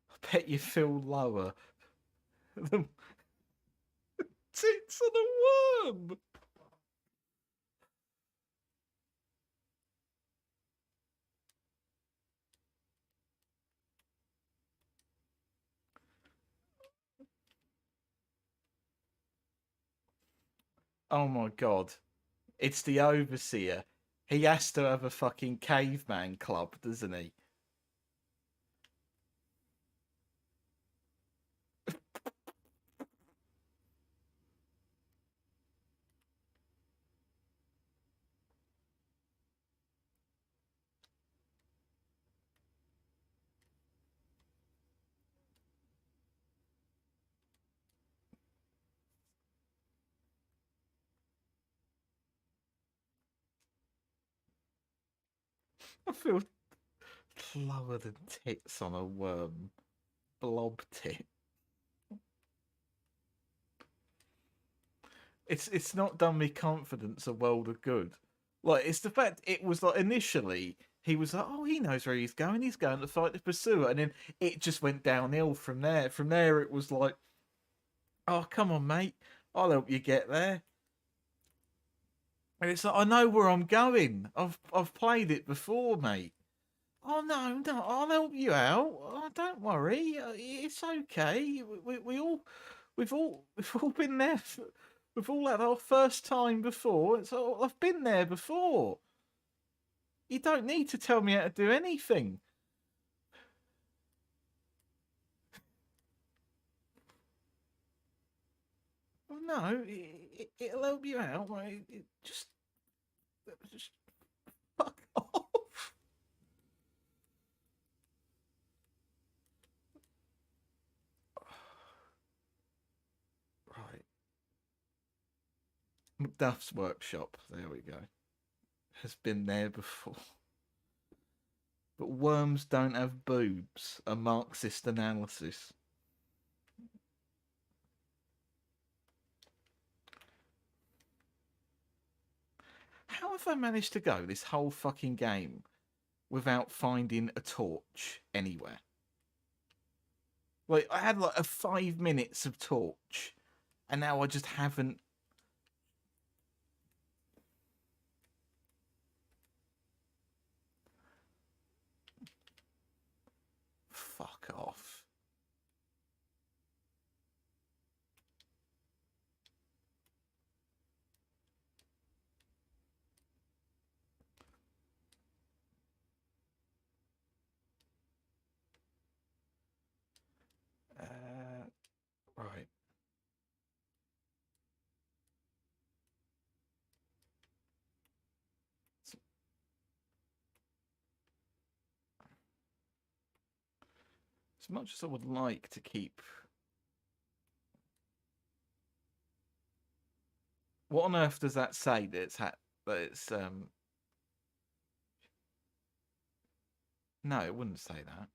I bet you feel lower than tits on a worm. Oh my god. It's the overseer. He has to have a fucking caveman club, doesn't he? I feel lower than tits on a worm. Blob tit. It's not done me confidence a world of good. Like, it's the fact it was like initially he was like, oh, he knows where he's going. He's going to fight the pursuer, and then it just went downhill from there. From there, it was like, oh, come on, mate, I'll help you get there. And it's like, I know where I'm going. I've played it before, mate. Oh no, I'll help you out. Oh, don't worry, it's okay. We've all been there. We've all had our first time before. So I've been there before. You don't need to tell me how to do anything. Well, no, it'll help you out. Just fuck off. Right. Macduff's workshop. There we go. Has been there before. But worms don't have boobs. A Marxist analysis. How have I managed to go this whole fucking game without finding a torch anywhere? Like, I had like a 5 minutes of torch, and now I just haven't. Fuck off. Right. As much as I would like to keep. What on earth does that say that it's that it's No, it wouldn't say that.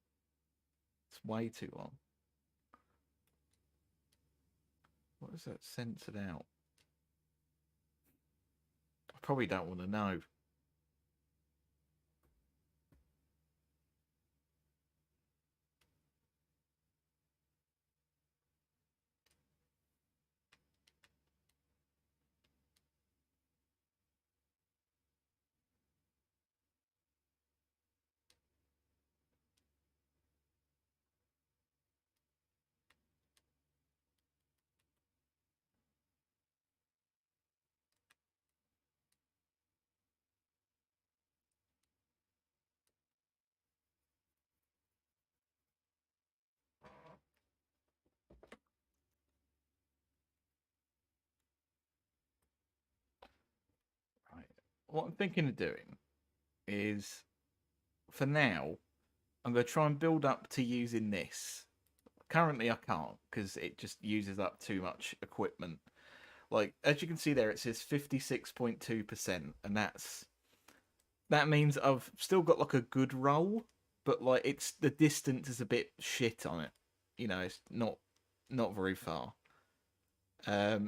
It's way too long. What is that censored out? I probably don't want to know. Right. What I'm thinking of doing is, for now, I'm going to try and build up to using this. Currently, I can't because it just uses up too much equipment. Like, as you can see there, it says 56.2%, and that's that means I've still got like a good roll, but like it's the distance is a bit shit on it. You know, it's not very far. I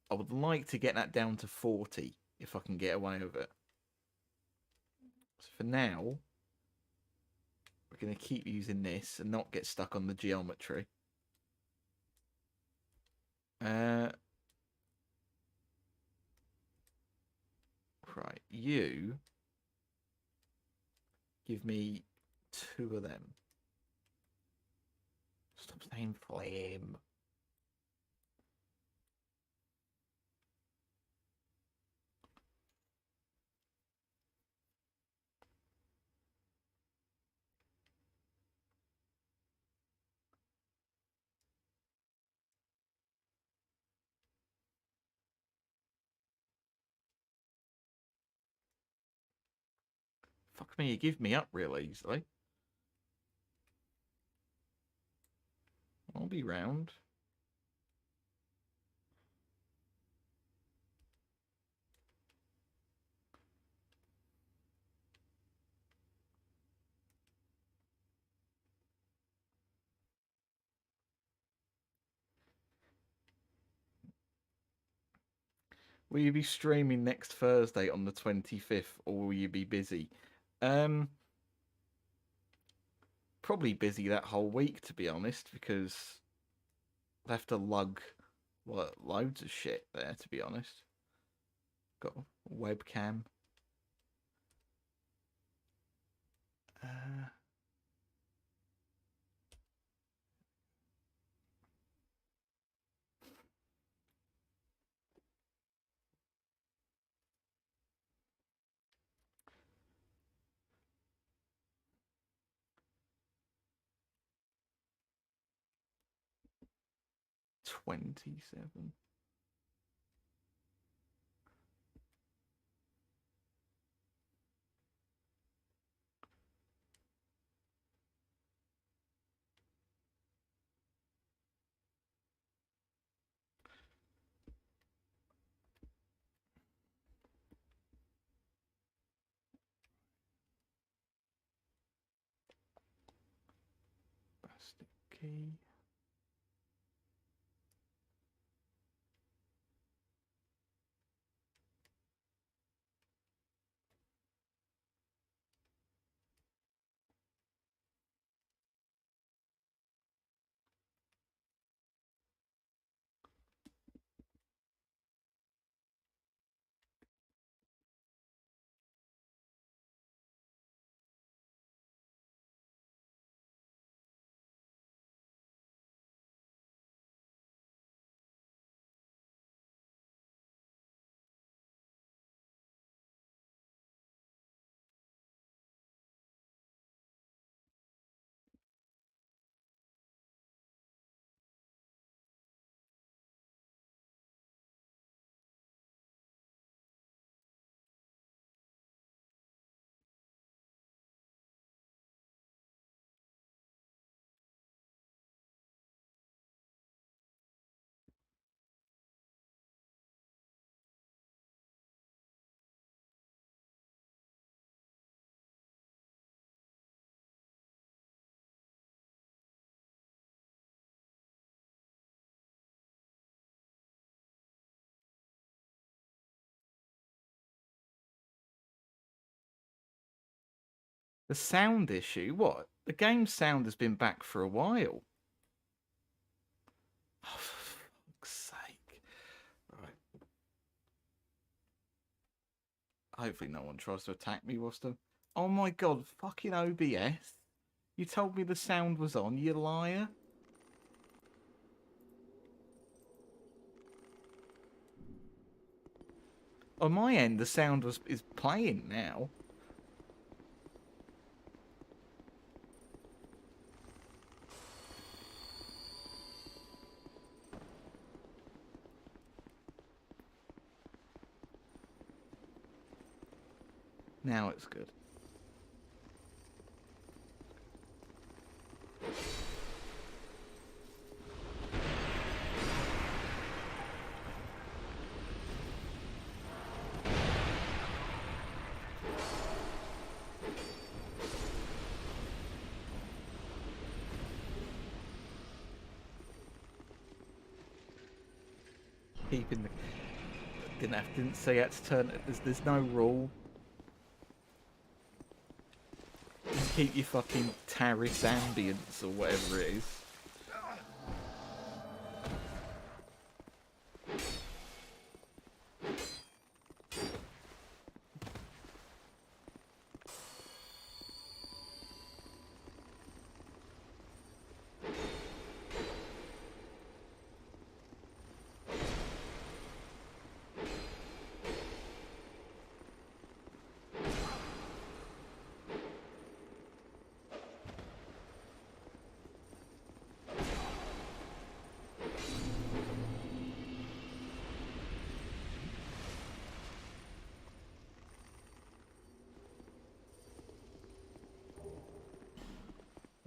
would like to get that down to 40 if I can get away with it. So for now, we're going to keep using this and not get stuck on the geometry. Right, you give me 2 of them. Stop saying flame. Fuck me, you give me up real easily. I'll be round. Will you be streaming next Thursday on the 25th, or will you be busy? Probably busy that whole week, to be honest, because I have to lug loads of shit there, to be honest. Got a webcam. 27. Plastic key. The sound issue? What? The game's sound has been back for a while. Oh, for fuck's sake. Right. Hopefully no one tries to attack me whilst I'm... Oh my god, fucking OBS. You told me the sound was on, you liar. On my end, the sound is playing now. Now it's good. Keeping the didn't say you had to turn. There's no rule. Just keep your fucking terrace ambience or whatever it is.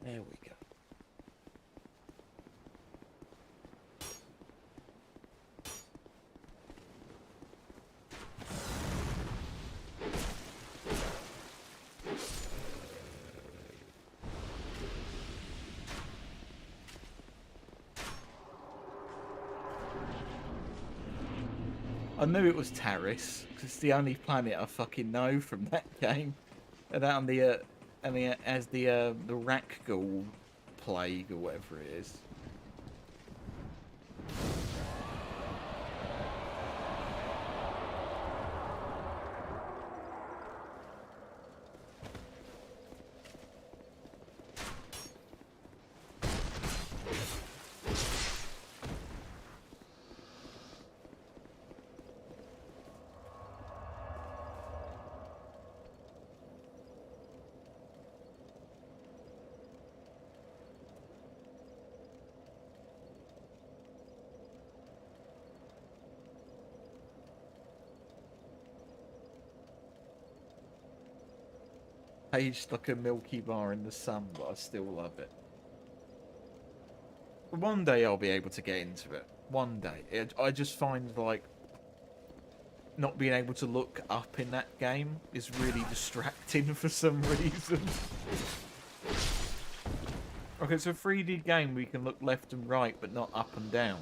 There we go. I knew it was Taris, because it's the only planet I fucking know from that game. And that on the, as the Rakghoul plague or whatever it is. Aged like a Milky Bar in the sun, but I still love it. One day I'll be able to get into it. One day. I just find, like, not being able to look up in that game is really distracting for some reason. Okay, it's a 3D game where you can look left and right, but not up and down.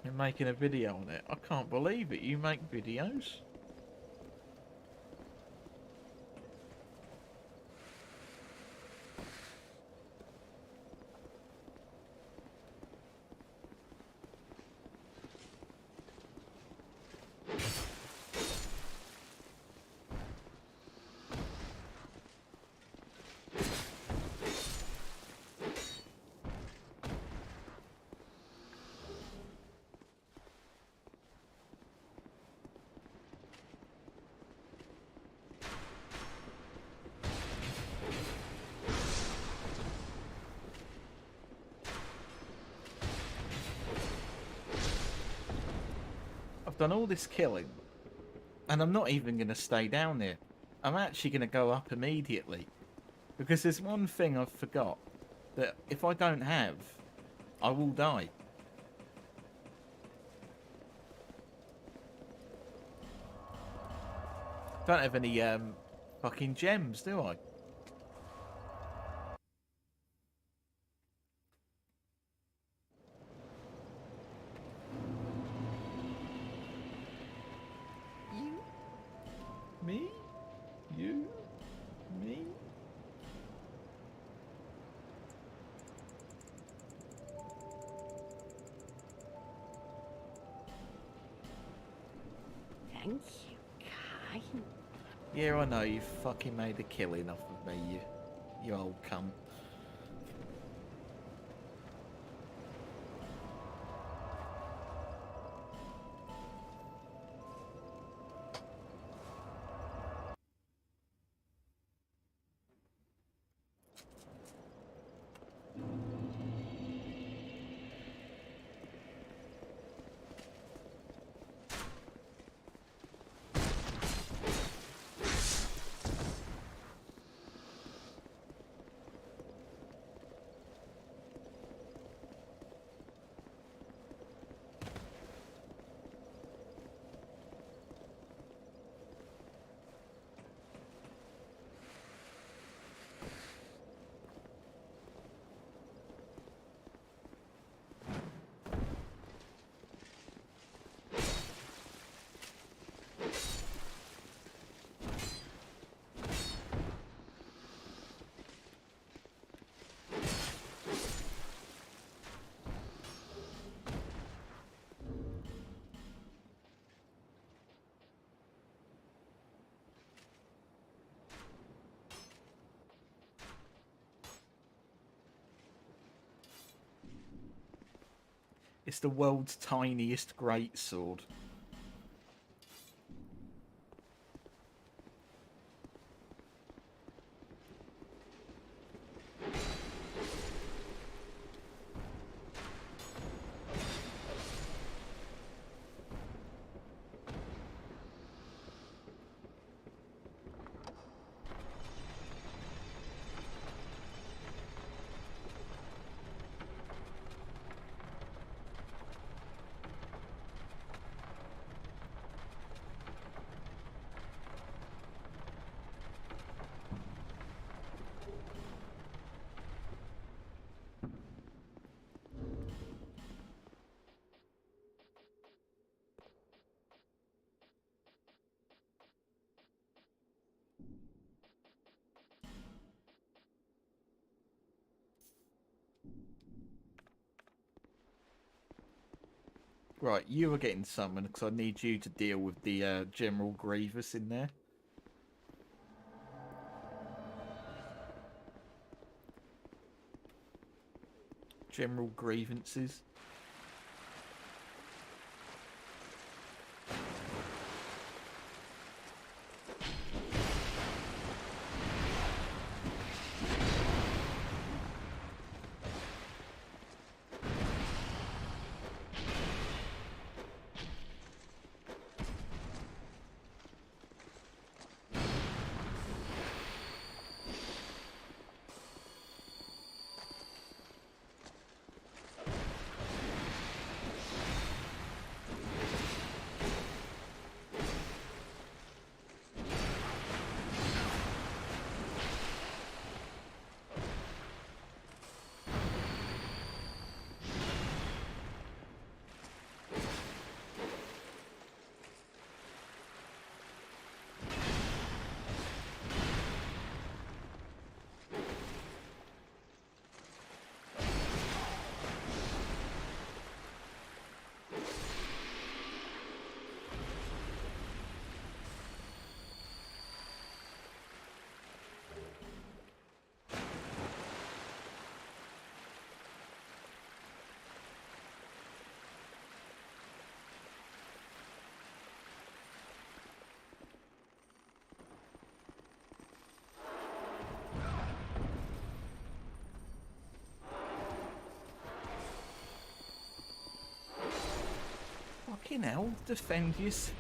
You're making a video on it. I can't believe it. You make videos? Done all this killing, and I'm not even going to stay down here. I'm actually going to go up immediately, because there's one thing I've forgot, that if I don't have, I will die. Don't have any fucking gems, do I? Me? You? Me? Thank you, kind. Yeah, I know, you fucking made a killing off of me, you old cunt. It's the world's tiniest greatsword. Right, you are getting summoned because I need you to deal with the General Grievous in there. General grievances. Fucking hell, defend yourself.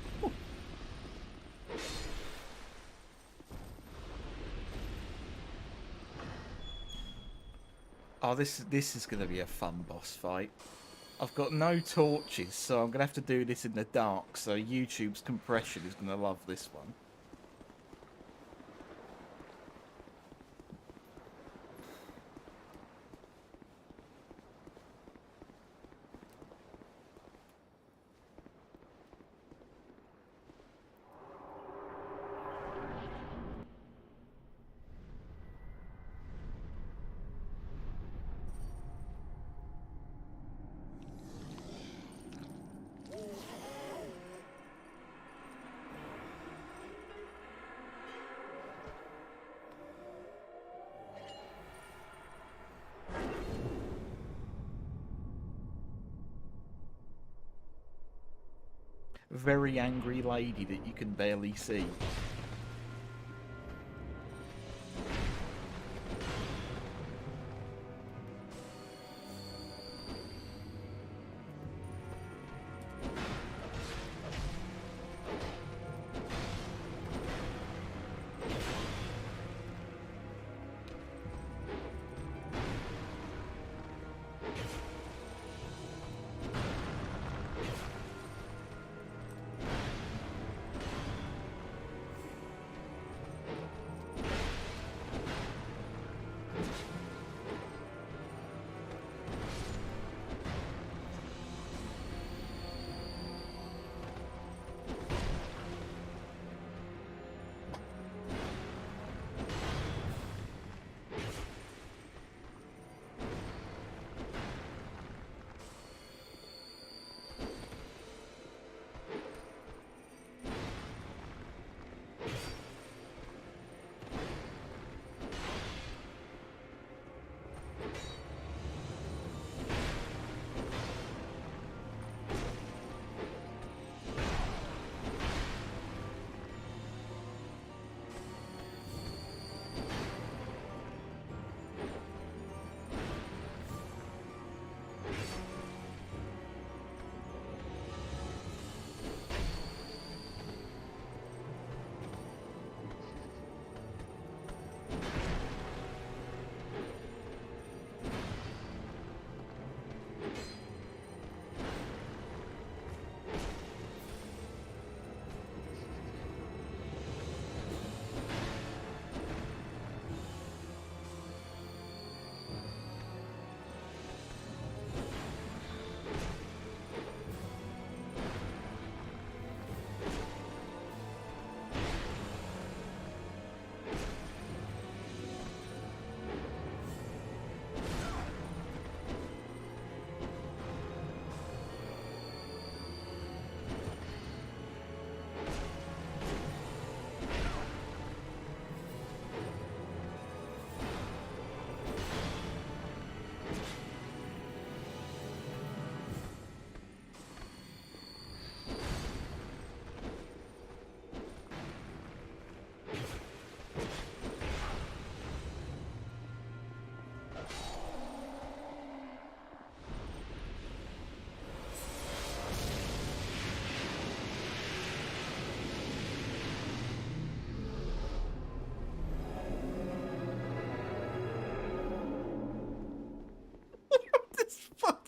Oh, this is going to be a fun boss fight. I've got no torches, so I'm going to have to do this in the dark, so YouTube's compression is going to love this one. Very angry lady that you can barely see.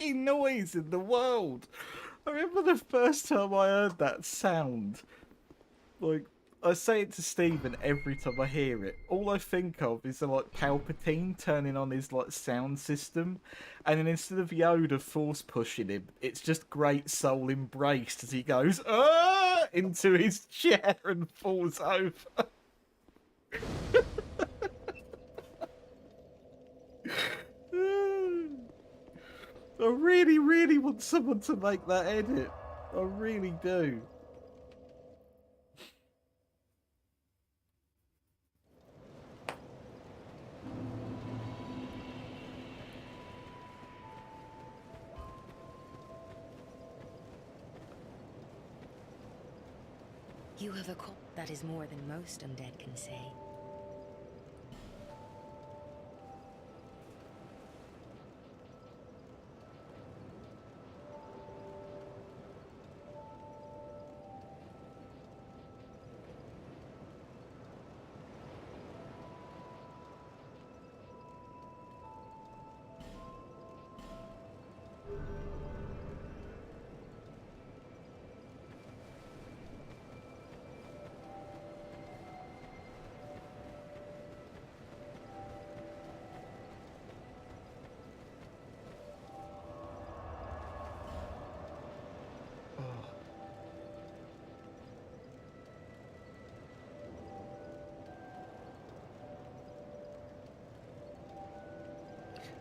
fucking noise in the world. I remember the first time I heard that sound. Like, I say it to Stephen every time I hear it. All I think of is like Palpatine turning on his like sound system, and then instead of Yoda force pushing him, it's just Great Soul embraced as he goes into his chair and falls over. I really, really want someone to make that edit. I really do. You have a call. That is more than most undead can say.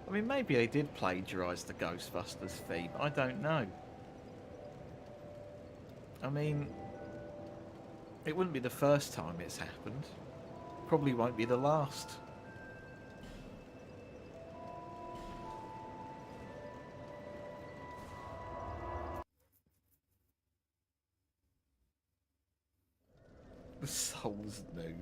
I mean, maybe they did plagiarise the Ghostbusters theme. I don't know. I mean, it wouldn't be the first time it's happened. Probably won't be the last. The soul's new.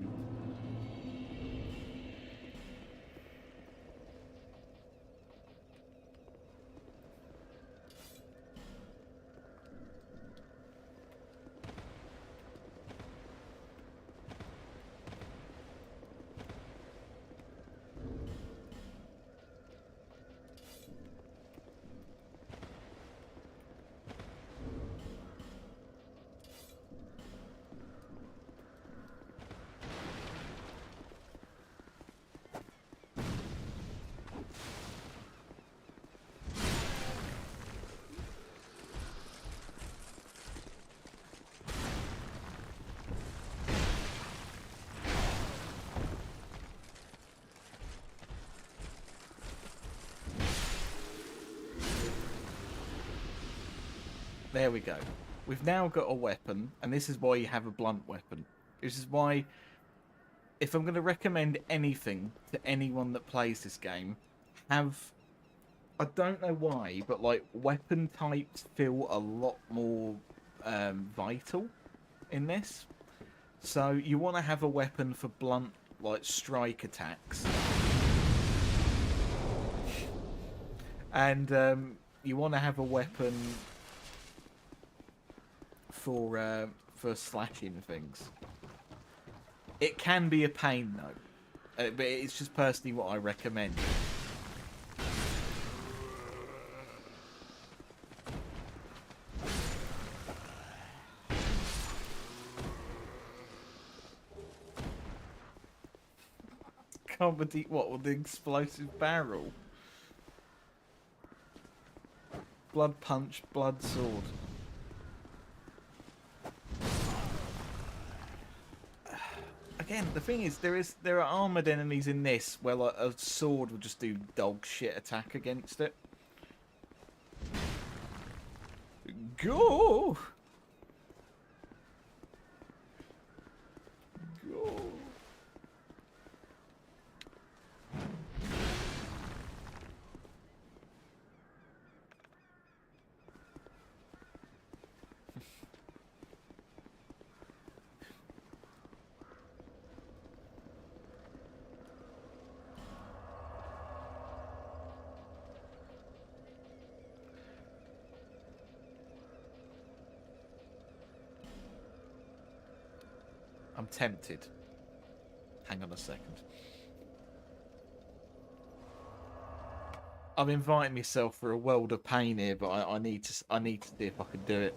There we go. We've now got a weapon, and this is why you have a blunt weapon. This is why, if I'm going to recommend anything to anyone that plays this game, have... I don't know why, but like weapon types feel a lot more vital in this. So you want to have a weapon for blunt, like strike attacks. And you want to have a weapon for slashing things. It can be a pain though, but it's just personally what I recommend. Comedy, what, with the explosive barrel? Blood punch, blood sword. Again, the thing is, there are armoured enemies in this where like, a sword will just do dog shit attack against it. Go! Go! I'm tempted. Hang on a second. I'm inviting myself for a world of pain here, but I need to see if I can do it.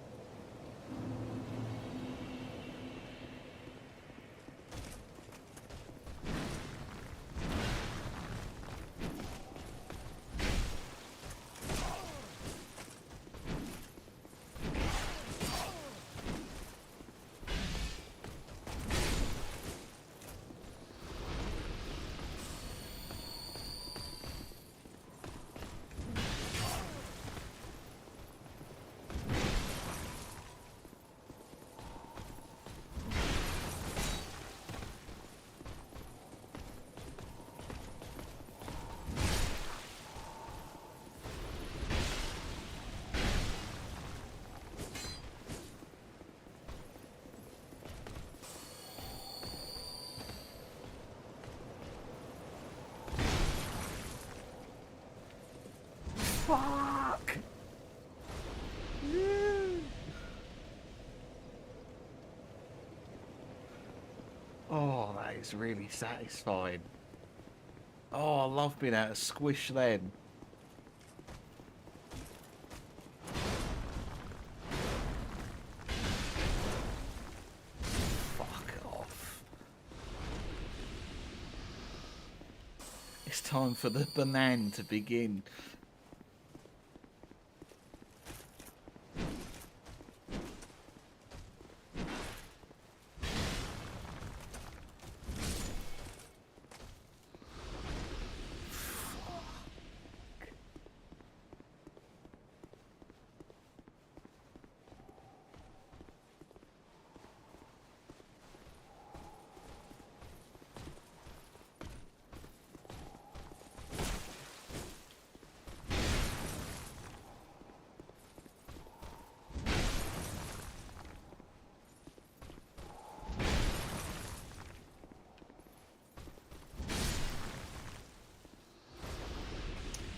Fuck! Oh, that is really satisfying. Oh, I love being able to squish them. Fuck off. It's time for the banana to begin.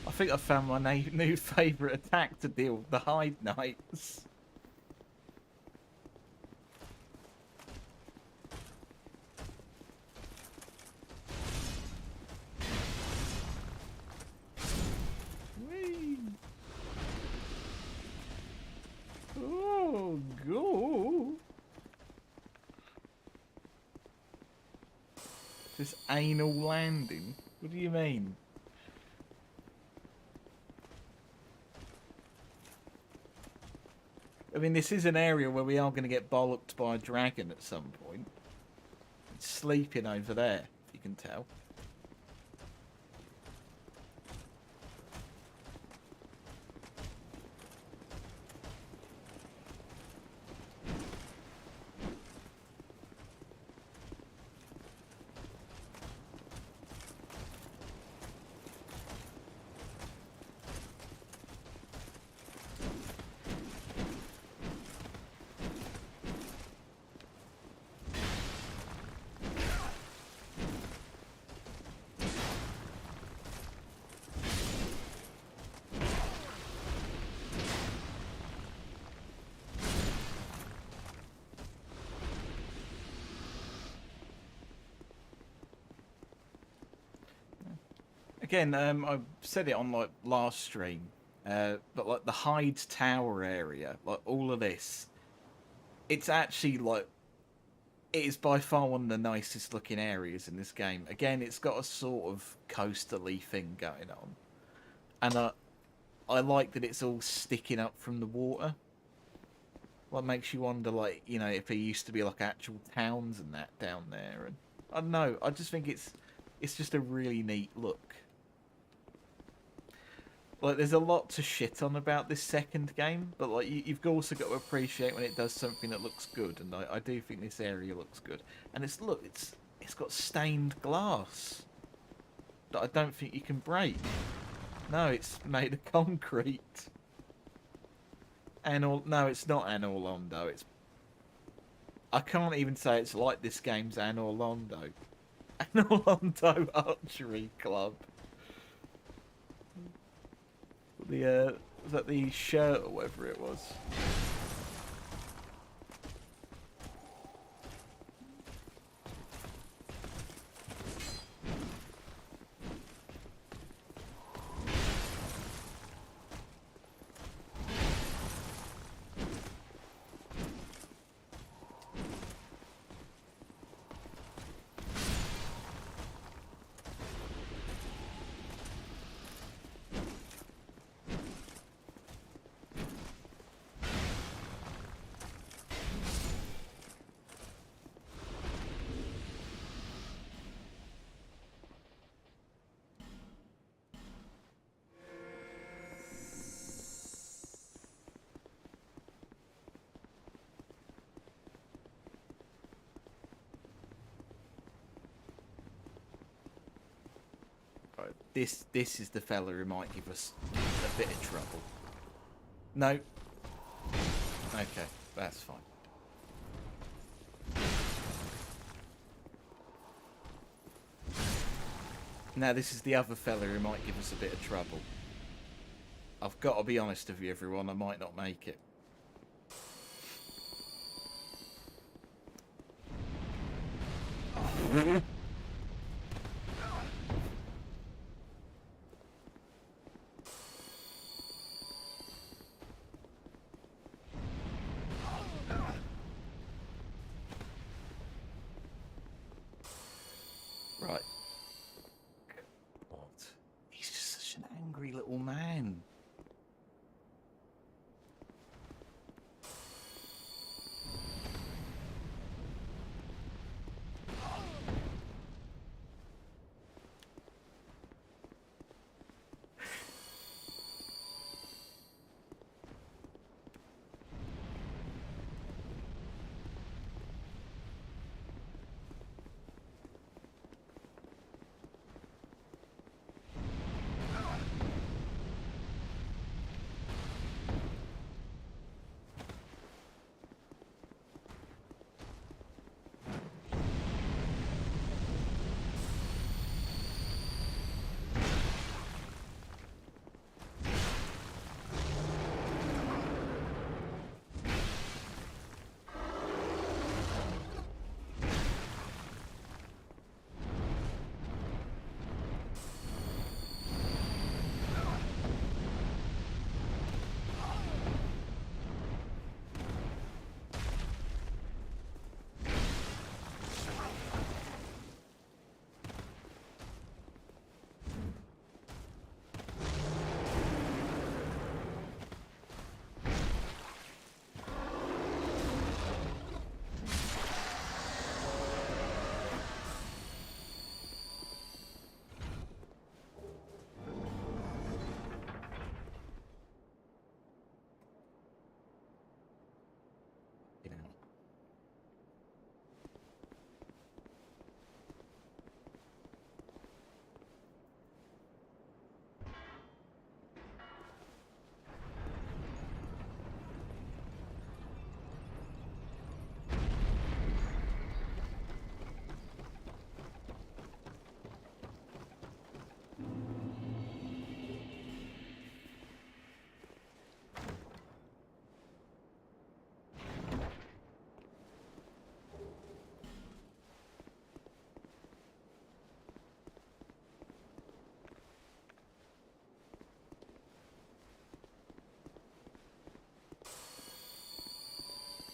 I think I found my new favourite attack to deal with the Hide Knights. Whee! Oh, go! This anal landing? What do you mean? I mean, this is an area where we are going to get bollocked by a dragon at some point. It's sleeping over there, if you can tell. Again, I said it on like last stream, but like the Hyde Tower area, like all of this, it's actually like it is by far one of the nicest looking areas in this game. Again, it's got a sort of coasterly thing going on, and I like that it's all sticking up from the water. What makes you wonder, like, you know, if there used to be like actual towns and that down there, and I don't know. I just think it's just a really neat look. Like, there's a lot to shit on about this second game, but like you've also got to appreciate when it does something that looks good, and I do think this area looks good. And it's got stained glass that I don't think you can break. No, it's made of concrete. No, it's not Anor Londo. I can't even say it's like this game's Anor Londo. Anor Londo Archery Club. Was that the shirt or whatever it was? Right, this is the fella who might give us a bit of trouble. No. Okay, that's fine. Now this is the other fella who might give us a bit of trouble. I've got to be honest with you, everyone, I might not make it. Right. God. He's just such an angry little man.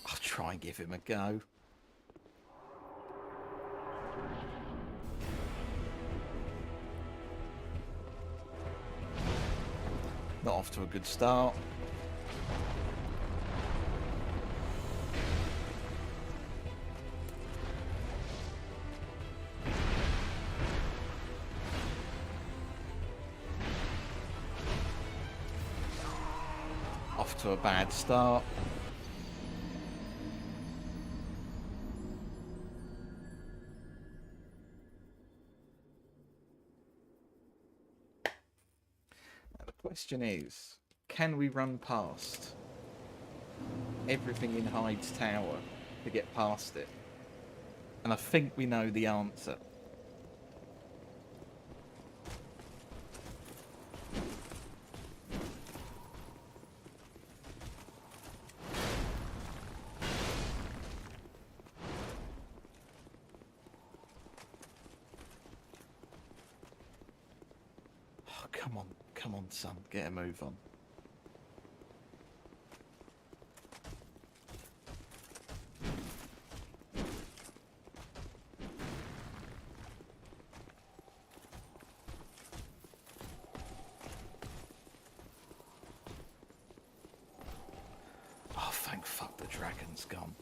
I'll try and give him a go. Not off to a good start. Off to a bad start. The question is, can we run past everything in Hyde's Tower to get past it? And I think we know the answer. Oh, come on, son, get a move on. Oh, thank fuck the dragon's gone.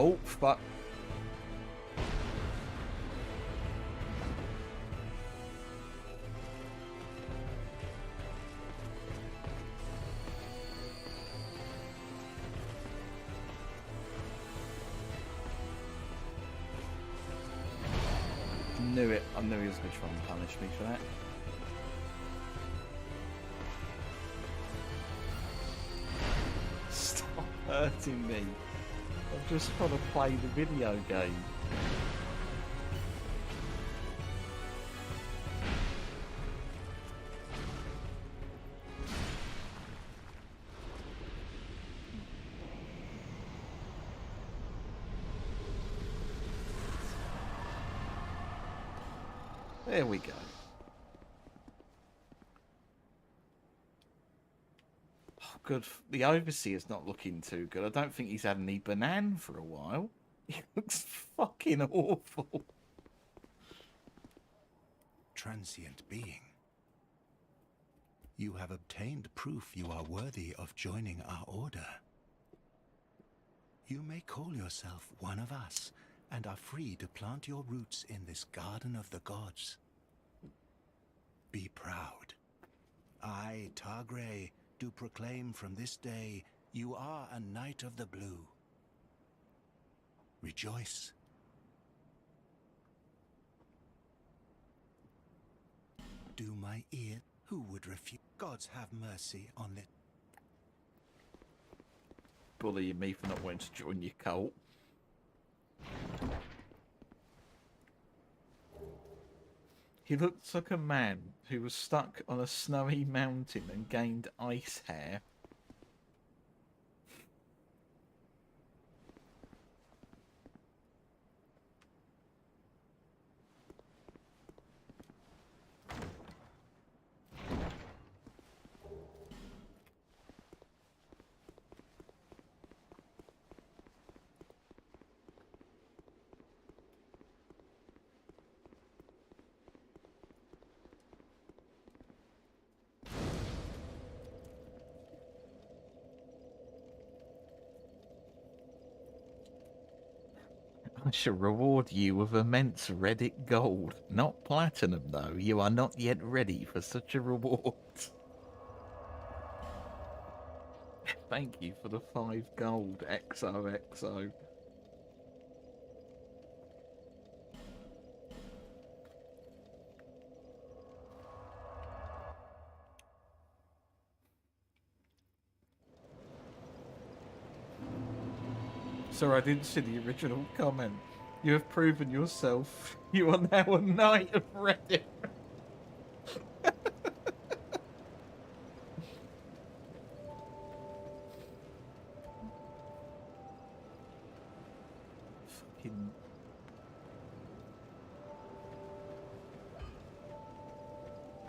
Oh, fuck. Knew it. I knew he was going to try and punish me for that. Stop hurting me. I'm just trying to play the video game. There we go. Oh, good. The overseer's not looking too good. I don't think he's had any banana for a while. He looks fucking awful. Transient being. You have obtained proof you are worthy of joining our order. You may call yourself one of us, and are free to plant your roots in this garden of the gods. Be proud. I, Targray, do proclaim from this day you are a Knight of the Blue. Rejoice. Do my ear, who would refuse? Gods have mercy on it. Bullying me for not wanting to join your cult. He looks like a man who was stuck on a snowy mountain and gained ice hair. I shall reward you with immense Reddit gold. Not platinum, though. You are not yet ready for such a reward. Thank you for the 5 gold, XOXO. Sorry, I didn't see the original comment. You have proven yourself. You are now a knight of Reddit. Fucking...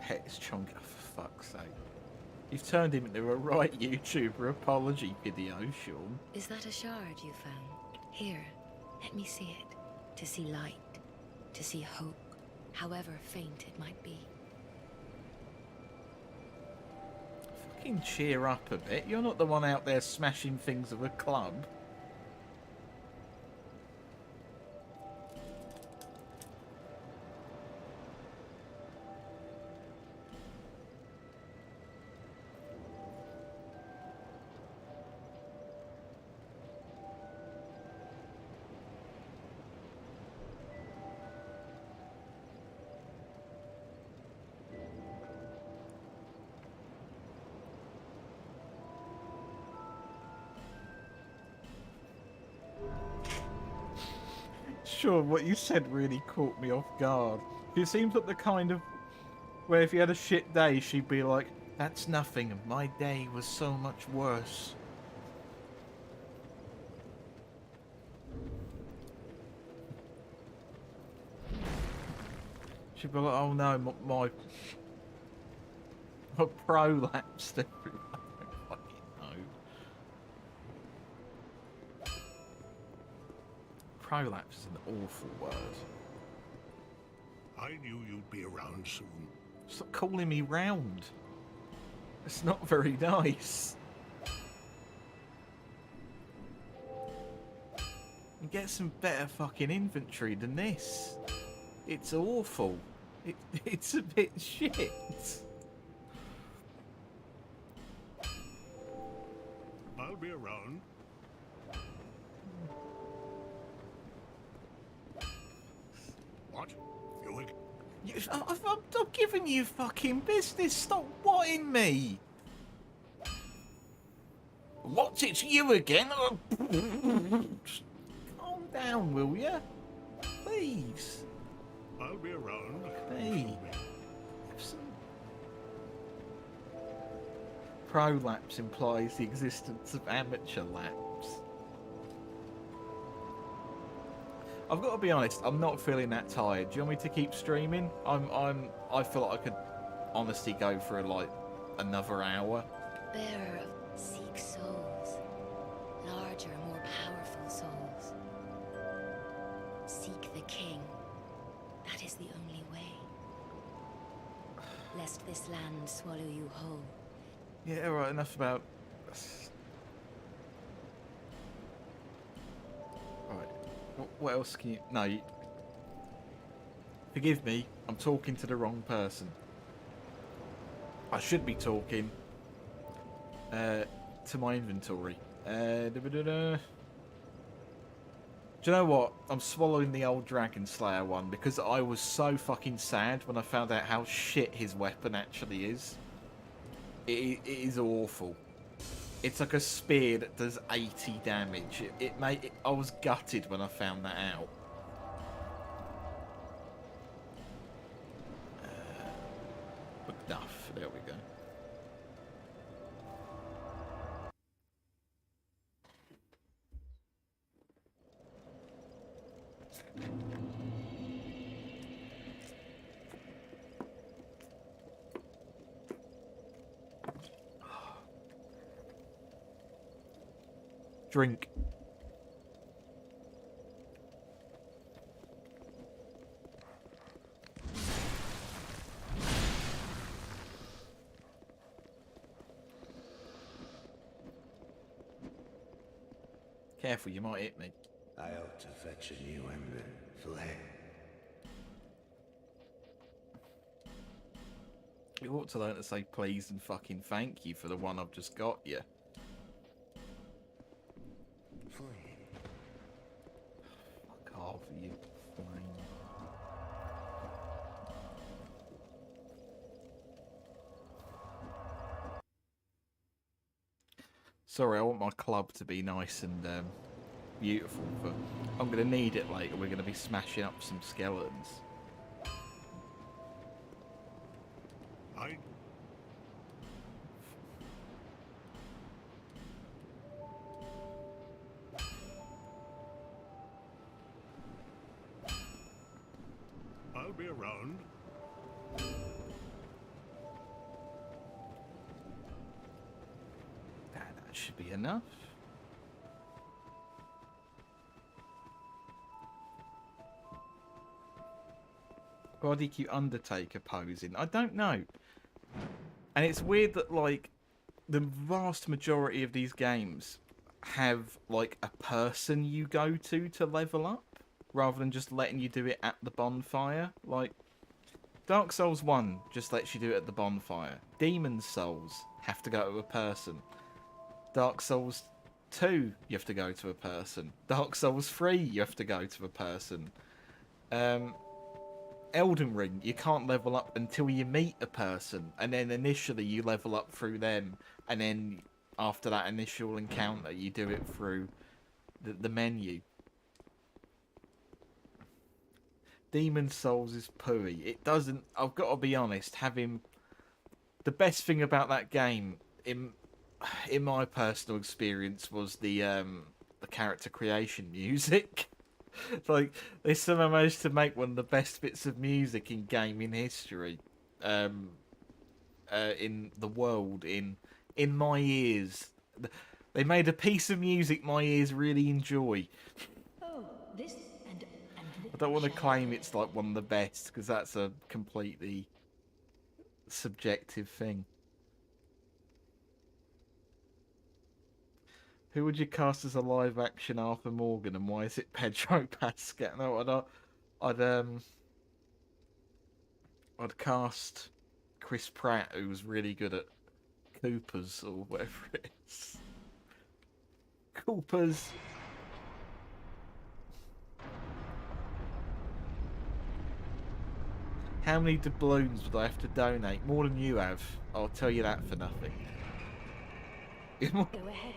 Pet's Chonka, for fuck's sake. You've turned him into a right YouTuber apology video, Sean. Is that a shard you found? Here, let me see it. To see light, to see hope, however faint it might be. Fucking cheer up a bit. You're not the one out there smashing things with a club. Sure, what you said really caught me off guard. It seems like the kind of where if you had a shit day, she'd be like, "That's nothing, and my day was so much worse." She'd be like, "Oh no, my prolapsed everyone." I don't fucking know. Prolapse is an awful word. I knew you'd be around soon. Stop calling me round. It's not very nice. I'm get some better fucking inventory than this. It's awful. It's a bit shit. I'll be around. What? I'm giving you fucking business. Stop whining me. What's it's you again? Calm down, will ya? Please. I'll be around. Hey. Prolapse implies the existence of amateur lapse. I've got to be honest, I'm not feeling that tired. Do you want me to keep streaming? I feel like I could honestly go for like another hour. Bearer of seek souls, larger, more powerful souls. Seek the king. That is the only way. Lest this land swallow you whole. Yeah, right, enough about... Right, what else can you... No, forgive me, I'm talking to the wrong person. I should be talking to my inventory. Do you know what? I'm swallowing the old Dragon Slayer one because I was so fucking sad when I found out how shit his weapon actually is. It is awful. It's like a spear that does 80 damage. I was gutted when I found that out. Macduff, there we go. Drink. Careful, you might hit me. I ought to fetch a new emblem. Flay. You ought to learn to say please and fucking thank you for the one I've just got you. Fuck off, you flame. Sorry, I want my club to be nice and beautiful, but I'm going to need it later. We're going to be smashing up some skeletons. I'll be around. That should be enough. Body cute Undertaker posing. I don't know. And it's weird that, like, the vast majority of these games have, like, a person you go to level up, rather than just letting you do it at the bonfire. Like, Dark Souls 1 just lets you do it at the bonfire. Demon's Souls have to go to a person. Dark Souls 2, you have to go to a person. Dark Souls 3, you have to go to a person. Elden Ring, you can't level up until you meet a person, and then initially you level up through them, and then after that initial encounter you do it through the menu. Demon's Souls is pooey. It doesn't, I've got to be honest, the best thing about that game, in my personal experience, was the character creation music. Like, they somehow managed to make one of the best bits of music in gaming history, in the world, in my ears. They made a piece of music my ears really enjoy. Oh, this and I don't want to claim it's like one of the best, because that's a completely subjective thing. Who would you cast as a live-action Arthur Morgan, and why is it Pedro Pascal? No, I'd cast Chris Pratt, who was really good at Coopers or whatever it is. Coopers. How many doubloons would I have to donate? More than you have. I'll tell you that for nothing. Go ahead then.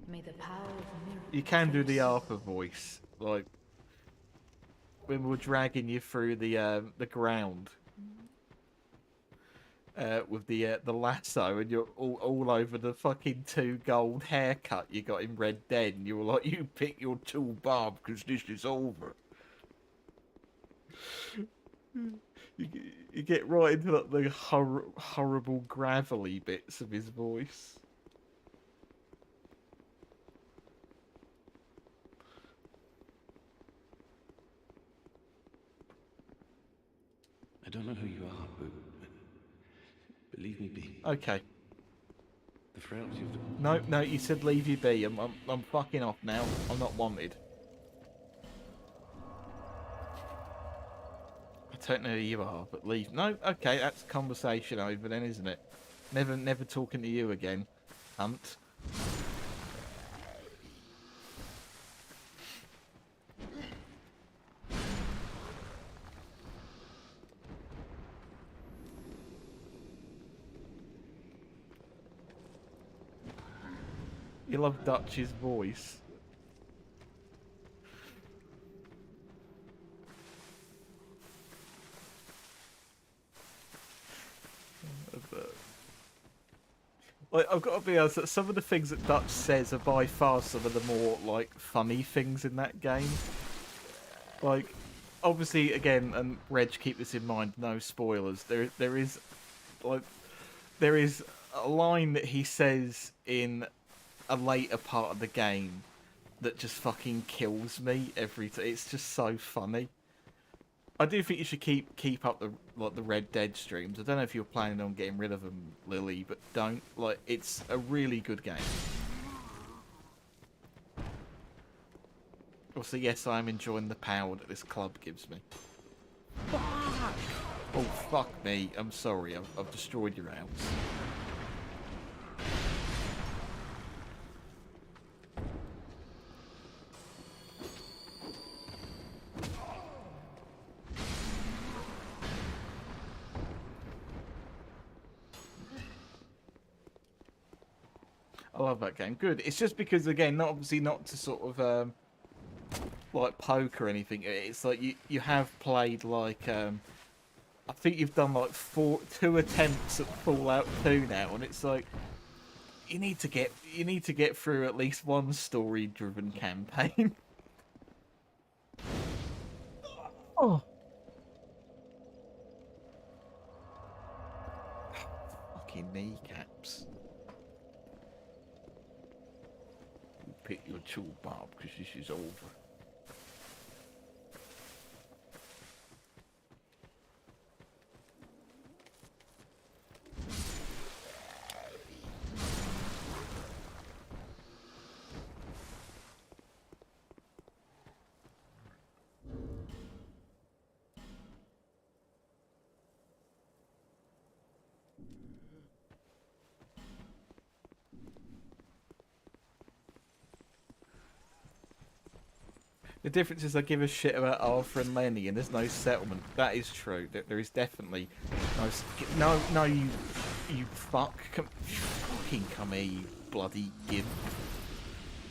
May the power of miracles. You can do the Arthur voice, like when we're dragging you through the ground with the lasso, and you're all over the fucking 2 gold haircut you got in Red Dead, and you were like, "You pick your tool, Bob, because this is over." You get right into like, the horrible gravelly bits of his voice. I don't know who you are, but leave me be. Okay. The frailty of the... No, you said leave you be. I'm fucking off now. I'm not wanted. I don't know who you are, but leave. No, okay, that's conversation over then, isn't it? Never talking to you again, Hunt. You love Dutch's voice. Like, I've got to be honest that some of the things that Dutch says are by far some of the more, like, funny things in that game. Like, obviously, again, and Reg, keep this in mind, no spoilers. There is a line that he says in a later part of the game that just fucking kills me every time. It's just so funny. I do think you should keep up the Red Dead streams. I don't know if you're planning on getting rid of them, Lily, but don't. Like, it's a really good game. Also, yes, I am enjoying the power that this club gives me. Fuck! Oh, fuck me. I'm sorry. I've destroyed your house. I love that game. Good. It's just because, again, obviously not to sort of like poke or anything. It's like you have played like I think you've done like 2 attempts at Fallout 2 now, and it's like you need to get through at least one story-driven campaign. Oh. Fucking kneecaps. Pick your tool, Bob, because this is over. The difference is I give a shit about Arthur and Lenny, and there's no settlement. That is true. There is definitely no. You fucking come here, you bloody gimp.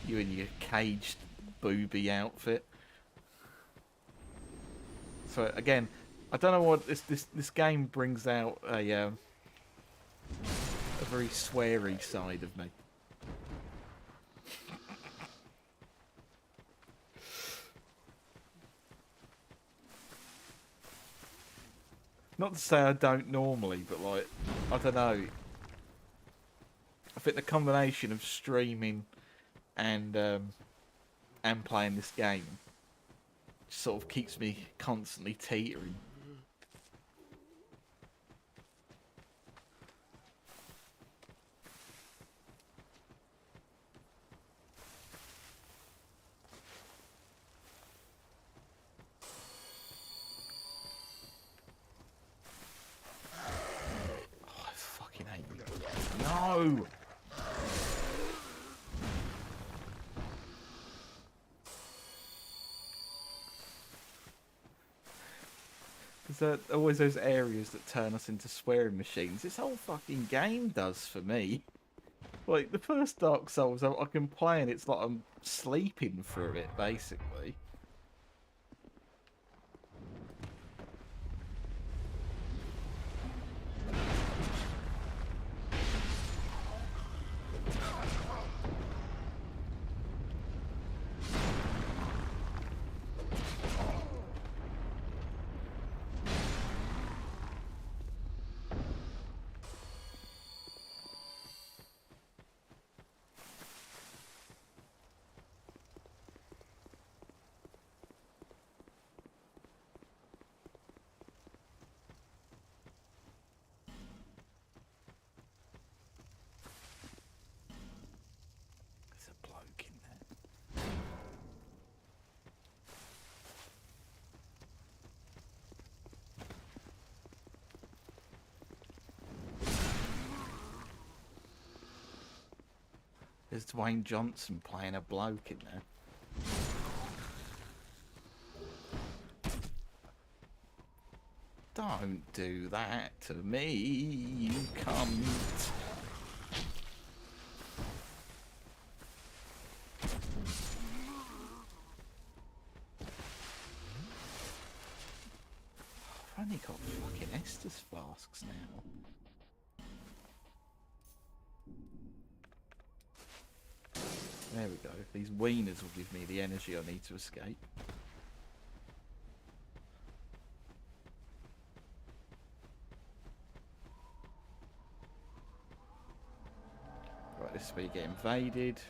You and your caged booby outfit. So again, I don't know what this game brings out a very sweary side of me. Not to say I don't normally, but like, I don't know. I think the combination of streaming and playing this game sort of keeps me constantly teetering. No! There's always those areas that turn us into swearing machines. This whole fucking game does for me. Like, the first Dark Souls, I can play and it's like I'm sleeping through it, basically. There's a bloke in there. There's Dwayne Johnson playing a bloke in there. Don't do that to me, you cunt. I've only got fucking Estus flasks now. There we go. These wieners will give me the energy I need to escape. Right, this is where you get invaded.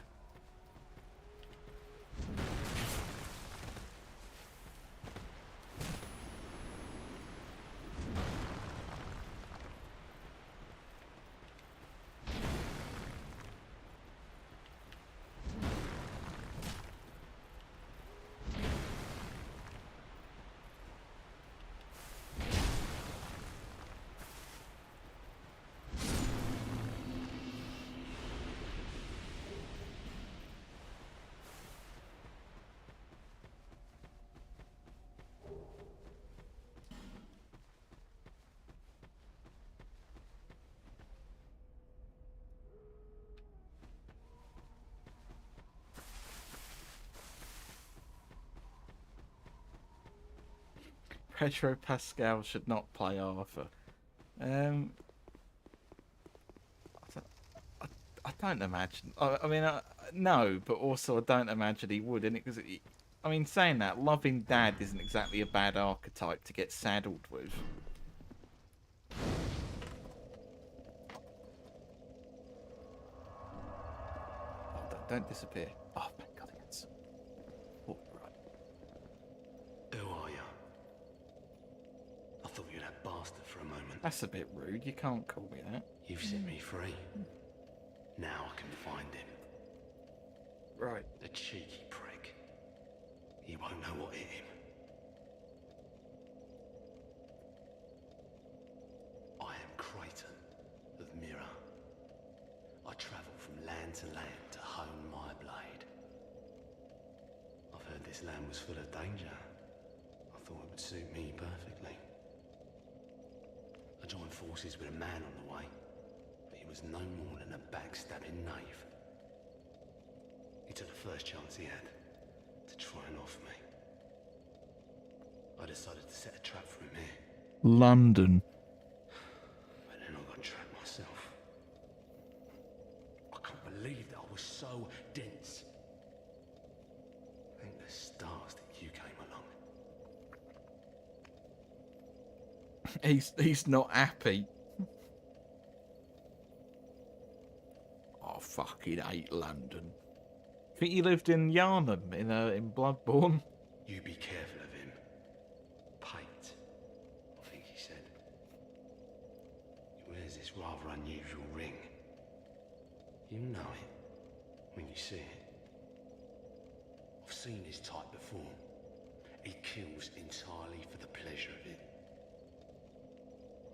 Pedro Pascal should not play Arthur. I don't imagine. I mean, no, but also I don't imagine he would. Because I mean, saying that, loving dad isn't exactly a bad archetype to get saddled with. Oh, don't disappear. Oh, thank God against. Oh, right. Who are you? I thought you were that bastard for a moment. That's a bit rude. You can't call me that. You've set me free. Now I can find him. Right. The cheeky prick. He won't know what hit him. I am Creighton of Mirror. I travel from land to land to hone my blade. I've heard this land was full of danger. I thought it would suit me perfectly. I joined forces with a man on the way, but he was no more than a backstabbing knave. He took the first chance he had to try and off me. I decided to set a trap for him here, London. but then I got trapped myself. I can't believe that I was so dense. Thank the stars that you came along. He's not happy. I fucking hate London. Think you lived in Yarnham in Bloodborne? You be careful of him. Pate, I think he said. He wears this rather unusual ring. You know it when you see it. I've seen his type before. He kills entirely for the pleasure of it.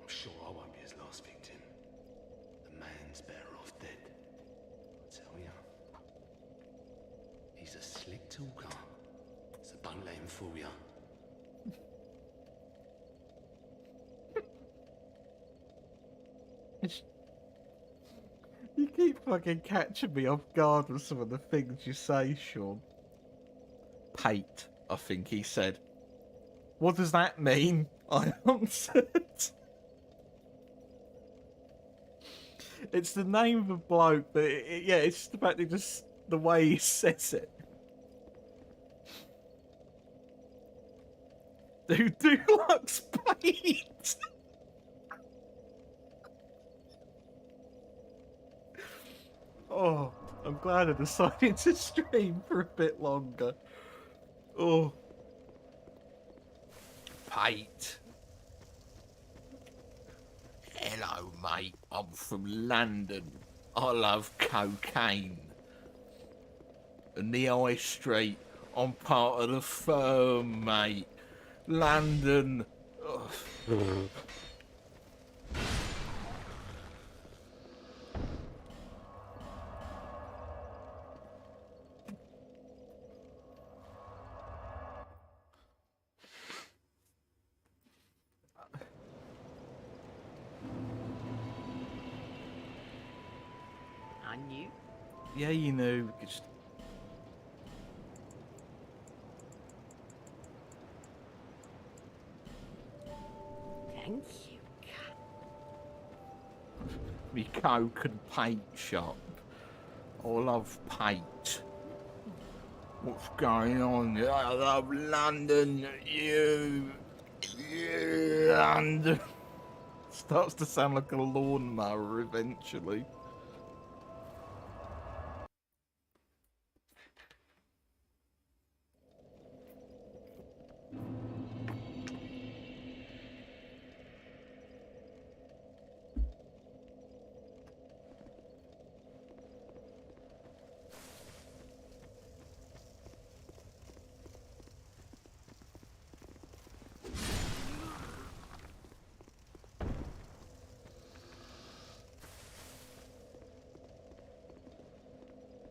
I'm sure I won't be his last victim. The man's better off dead. I tell ya. He's a slick talker, so don't let him fool ya. You keep fucking catching me off guard with some of the things you say, Sean. Pate, I think he said. What does that mean? I answered. It's the name of a bloke, but yeah, it's just about the way he says it. Dude, Deluxe Pate! Oh, I'm glad I decided to stream for a bit longer. Oh. Pate. Hello, mate. I'm from London. I love cocaine. And the high street, I'm part of the firm, mate. London. Ugh. I knew. Yeah, you know. Just... Thank you. Me coke and paint shop. I love paint. What's going on? I love London. You London. Starts to sound like a lawnmower eventually.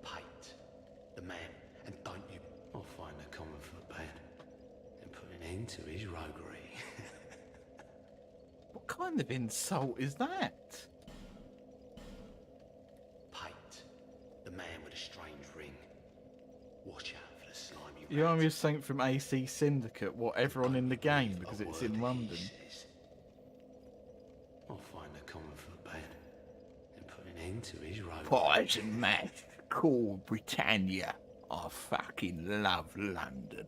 Pate, the man, and don't you... I'll find a common footpad and put an end to his roguery. What kind of insult is that? Pate, the man with a strange ring. Watch out for the slimy You know, rat. me something from AC Syndicate, what everyone in the game, because it's in London. I'll find a common footpad and put an end to his roguery. Poison mash, call Britannia. I fucking love London.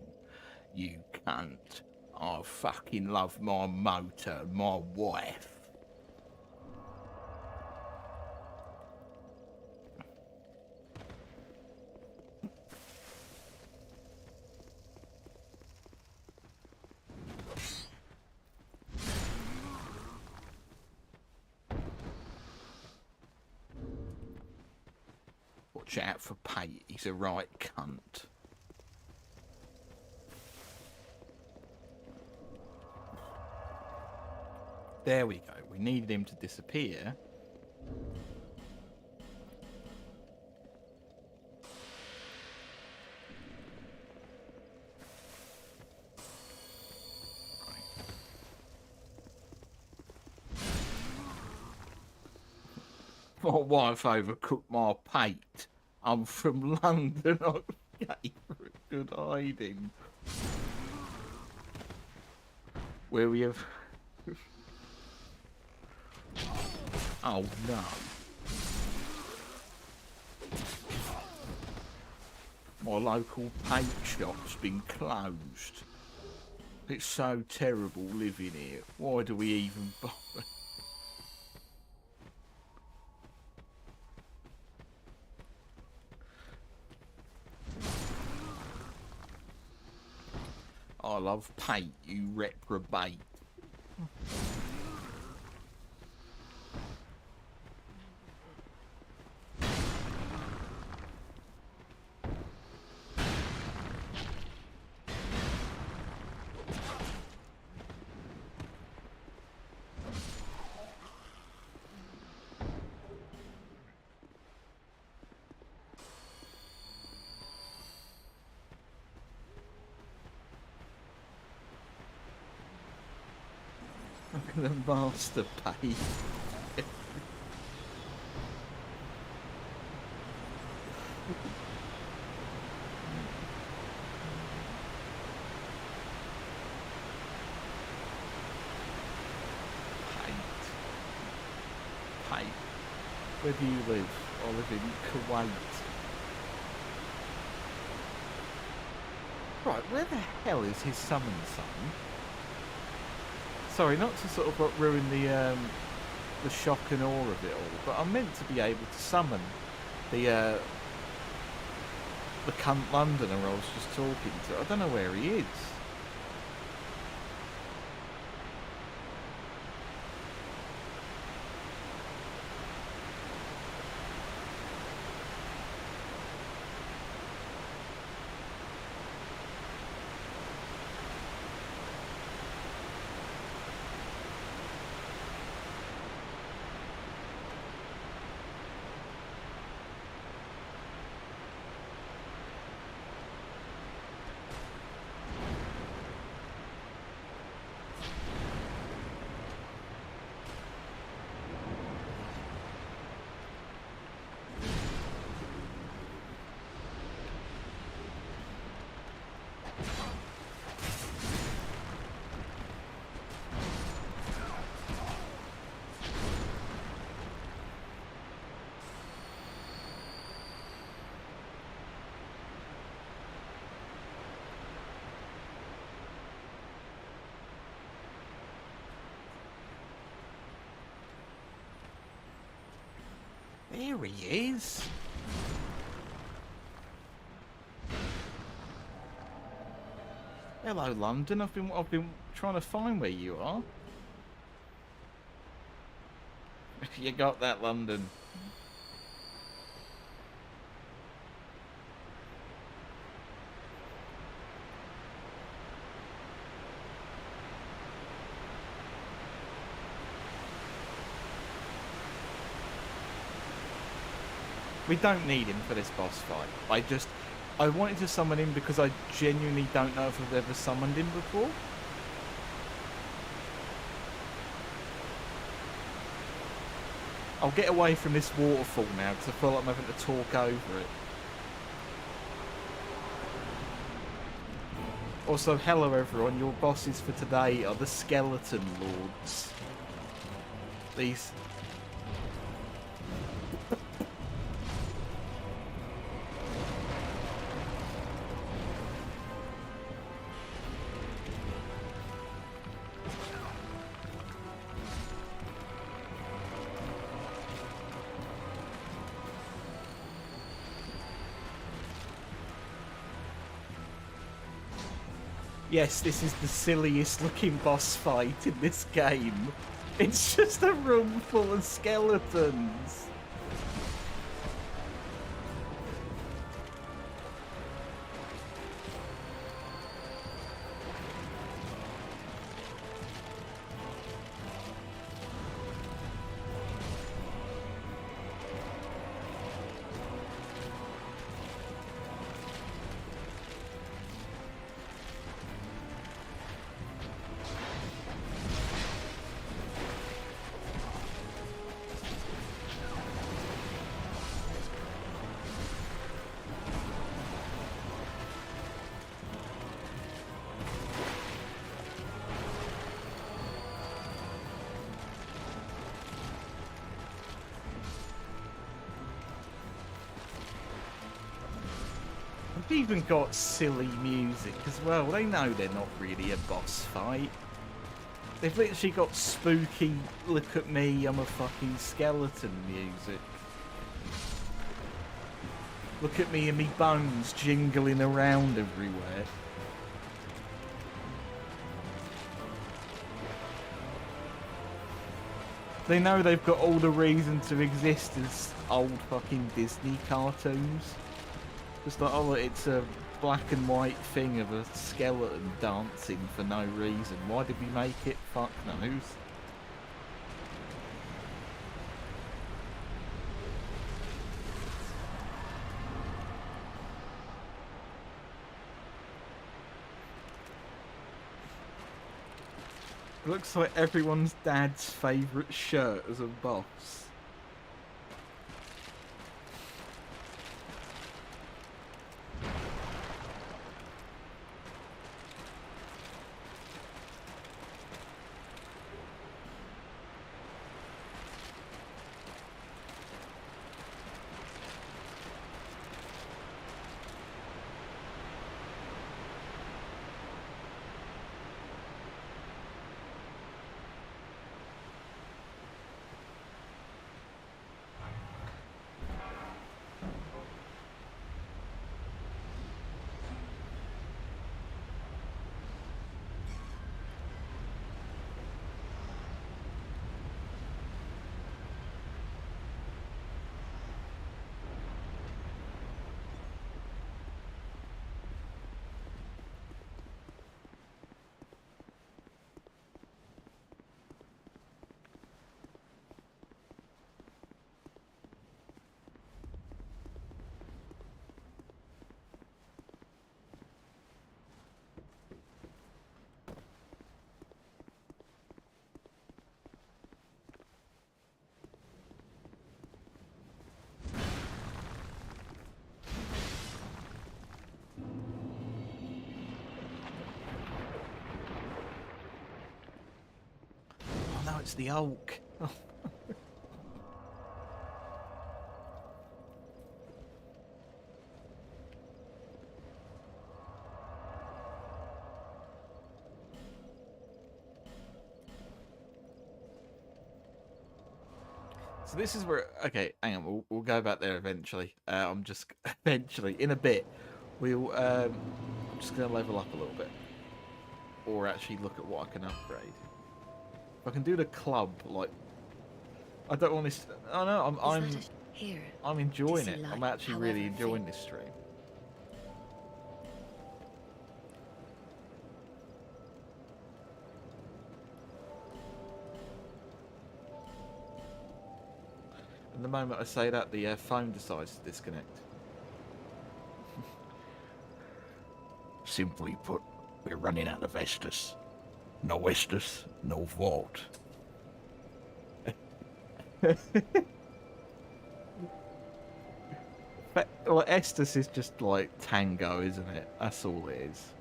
You cunt. I fucking love my motor and my wife. Watch out for Pate, he's a right cunt. There we go, we needed him to disappear. My wife overcooked my pate. I'm from London. I gave her a good hiding. Where we have... Oh no. My local paint shop's been closed. It's so terrible living here. Why do we even bother? I love paint, you reprobate. The master pay. Paint. Where do you live? I live in Kuwait. Right, where the hell is his summon son? Sorry, not to sort of ruin the shock and awe of it all, but I'm meant to be able to summon the cunt Londoner I was just talking to. I don't know where he is. There he is. Hello, London. I've been trying to find where you are. You got that, London. We don't need him for this boss fight. I wanted to summon him because I genuinely don't know if I've ever summoned him before. I'll get away from this waterfall now because I feel like I'm having to talk over it. Also, hello everyone, your bosses for today are the Skeleton Lords. These... Yes, this is the silliest looking boss fight in this game. It's just a room full of skeletons. They've even got silly music as well. They know they're not really a boss fight. They've literally got spooky, look at me, I'm a fucking skeleton music. Look at me and me bones jingling around everywhere. They know they've got all the reason to exist as old fucking Disney cartoons. Just like, oh, it's a black and white thing of a skeleton dancing for no reason. Why did we make it? Fuck knows. Looks like everyone's dad's favourite shirt as a boss. Oh no, it's the Hulk. Oh. So this is where, okay, hang on, we'll go back there eventually. I'm just, eventually, in a bit, I'm just going to level up a little bit. Or actually look at what I can upgrade. If I can do the club, like, I don't want this, oh no, I'm enjoying it. I'm actually really enjoying this stream. And the moment I say that, the phone decides to disconnect. Simply put, we're running out of Estus. No Estus, no vault. Well, Estus is just like Tango, isn't it? That's all it is.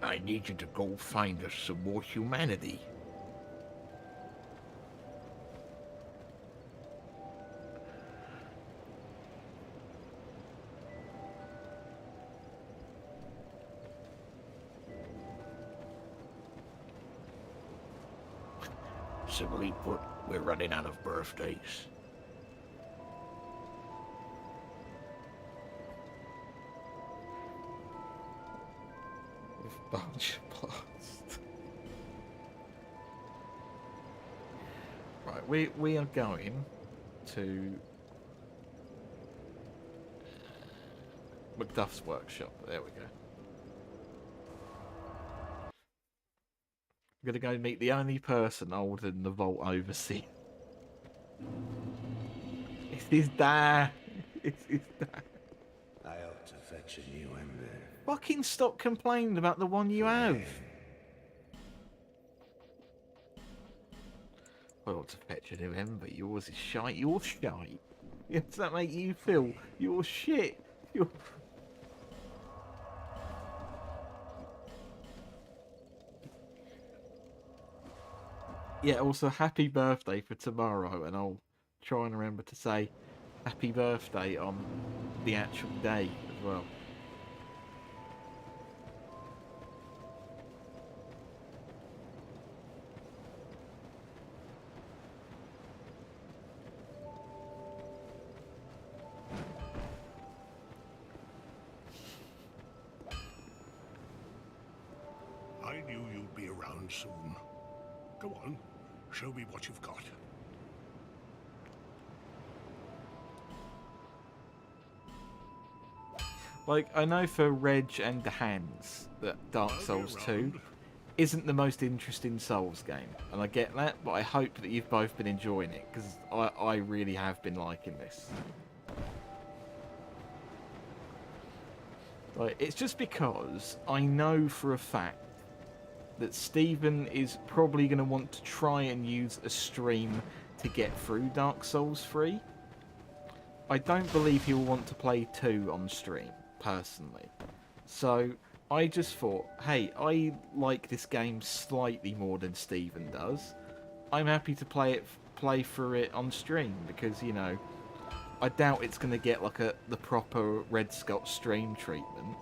I need you to go find us some more humanity. Simply put, we're running out of birthdays. With bunch of blast. Right, we are going to Macduff's workshop. There we go. I'm gonna go meet the only person older than the Vault Overseer. It's his dad. It's his dad. I ought to fetch a new ember. Fucking stop complaining about the one you have. I ought to fetch a new ember. Yours is shite. You're shite. Does that make you feel? You're shit. You're... Yeah, also happy birthday for tomorrow, and I'll try and remember to say happy birthday on the actual day as well. I knew you'd be around soon. Go on, show me what you've got. Like, I know for Reg and the Hands that Dark Souls 2 isn't the most interesting Souls game, and I get that, but I hope that you've both been enjoying it, because I really have been liking this. Like, it's just because I know for a fact that Stephen is probably going to want to try and use a stream to get through Dark Souls 3. I don't believe he'll want to play 2 on stream, personally. So, I just thought, hey, I like this game slightly more than Stephen does. I'm happy to play through it on stream, because, you know, I doubt it's going to get like the proper Red Scott stream treatment.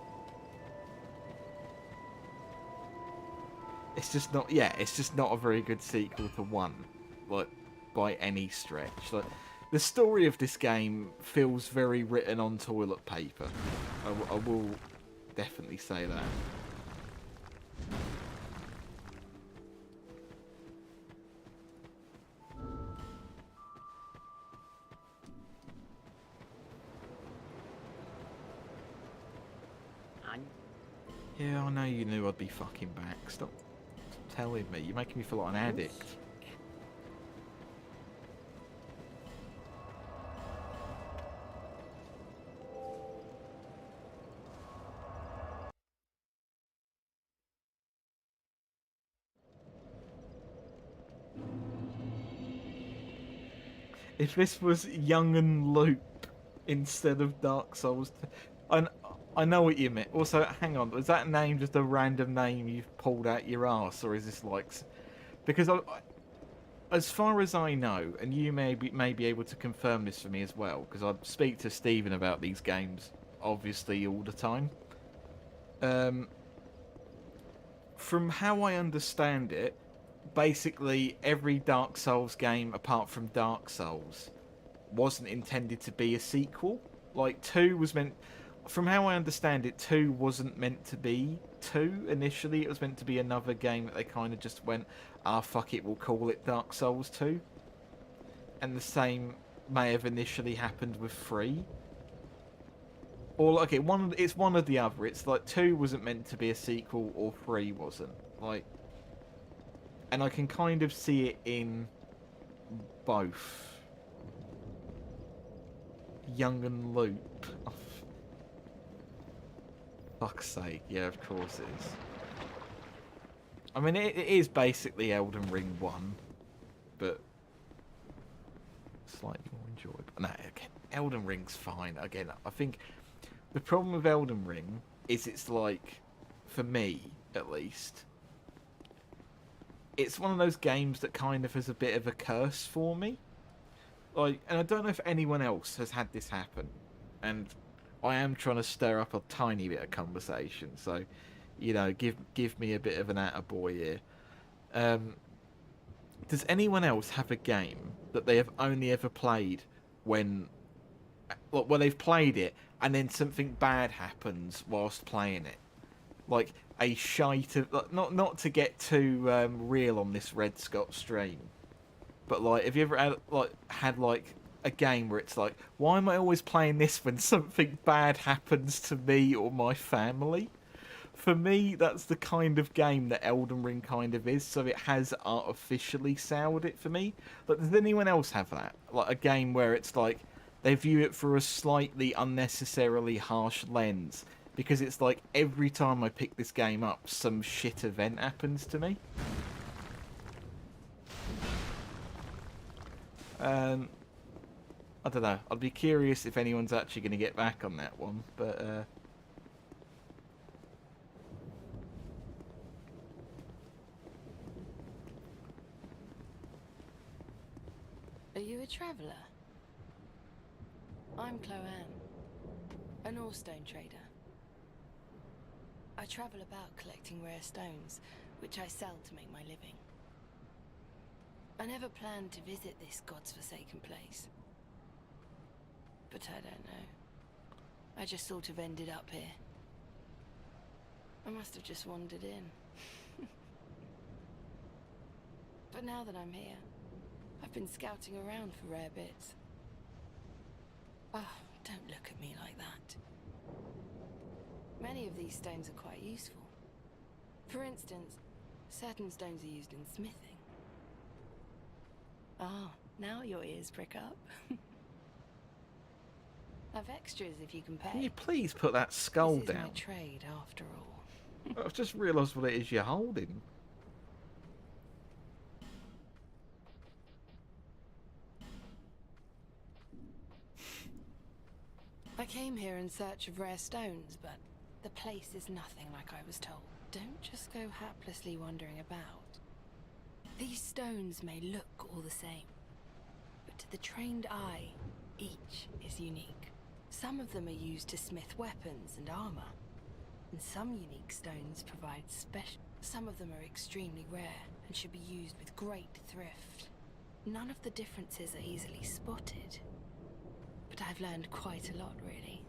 It's just not, yeah, it's just not a very good sequel to 1, like, by any stretch. Like, the story of this game feels very written on toilet paper. I will definitely say that. Yeah, I know you knew I'd be fucking back. Stop telling me. You're making me feel like an addict. If this was Young and Loop instead of Dark Souls, I know what you meant. Also, hang on, was that name just a random name you've pulled out your ass, or is this like? Because as far as I know, and you may be able to confirm this for me as well, because I speak to Stephen about these games obviously all the time. From how I understand it, basically every Dark Souls game apart from Dark Souls wasn't intended to be a sequel. Like 2 was meant, from how I understand it, 2 wasn't meant to be 2 initially. It was meant to be another game that they kind of just went, fuck it, we'll call it Dark Souls 2. And the same may have initially happened with 3. Or, okay, it's one or the other. It's like 2 wasn't meant to be a sequel, or 3 wasn't. Like, and I can kind of see it in both. Young and Loop. Oh, fuck's sake. Yeah, of course it is. I mean, it is basically Elden Ring 1, but slightly more enjoyable. No, again, Elden Ring's fine. Again, I think the problem with Elden Ring is it's like, for me at least, it's one of those games that kind of has a bit of a curse for me. Like, and I don't know if anyone else has had this happen, and I am trying to stir up a tiny bit of conversation, so, you know, give me a bit of an attaboy here. Does anyone else have a game that they have only ever played when they've played it and then something bad happens whilst playing it? Like a shite of, like, not to get too real on this Red Scott stream, but like, have you ever had a game where it's like, why am I always playing this when something bad happens to me or my family? For me, that's the kind of game that Elden Ring kind of is, so it has artificially soured it for me. But does anyone else have that? Like a game where it's like, they view it through a slightly unnecessarily harsh lens, because it's like, every time I pick this game up, some shit event happens to me. I don't know. I'd be curious if anyone's actually going to get back on that one, but Are you a traveller? I'm Chloanne, an ore-stone trader. I travel about collecting rare stones, which I sell to make my living. I never planned to visit this God's forsaken place. But I don't know. I just sort of ended up here. I must have just wandered in. But now that I'm here, I've been scouting around for rare bits. Oh, don't look at me like that. Many of these stones are quite useful. For instance, certain stones are used in smithing. Ah, now your ears prick up. I've extras if you can pay. Can you please put that skull This is down? my trade, after all. I've just realised what it is you're holding. I came here in search of rare stones, but the place is nothing like I was told. Don't just go haplessly wandering about. These stones may look all the same, but to the trained eye, each is unique. Some of them are used to smith weapons and armor, and some unique stones provide special. Some of them are extremely rare and should be used with great thrift. None of the differences are easily spotted, but I've learned quite a lot, really.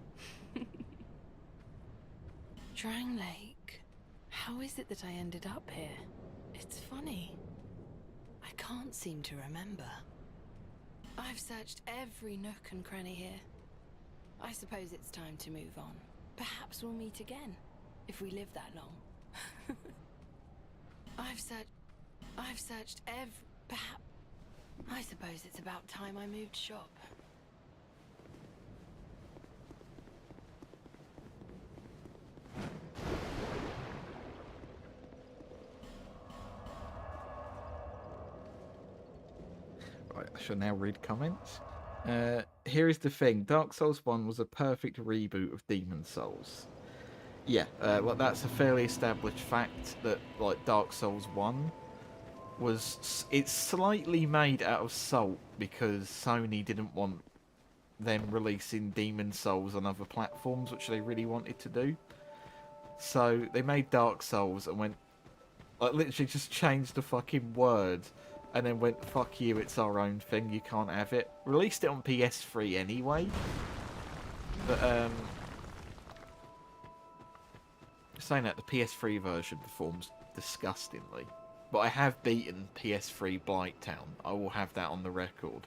Drang Lake. How is it that I ended up here? It's funny. I can't seem to remember. I've searched every nook and cranny here. I suppose it's time to move on. Perhaps we'll meet again, if we live that long. I've searched every... Perhaps... I suppose it's about time I moved shop. Right, I shall now read comments. Here is the thing. Dark Souls 1 was a perfect reboot of Demon Souls. Yeah, well, that's a fairly established fact that, like, Dark Souls 1 was... It's slightly made out of salt because Sony didn't want them releasing Demon Souls on other platforms, which they really wanted to do. So they made Dark Souls and went... Like, literally just changed the fucking word and then went, fuck you, it's our own thing, you can't have it. Released it on PS3 anyway. But, saying that, the PS3 version performs disgustingly. But I have beaten PS3 Blighttown. I will have that on the record.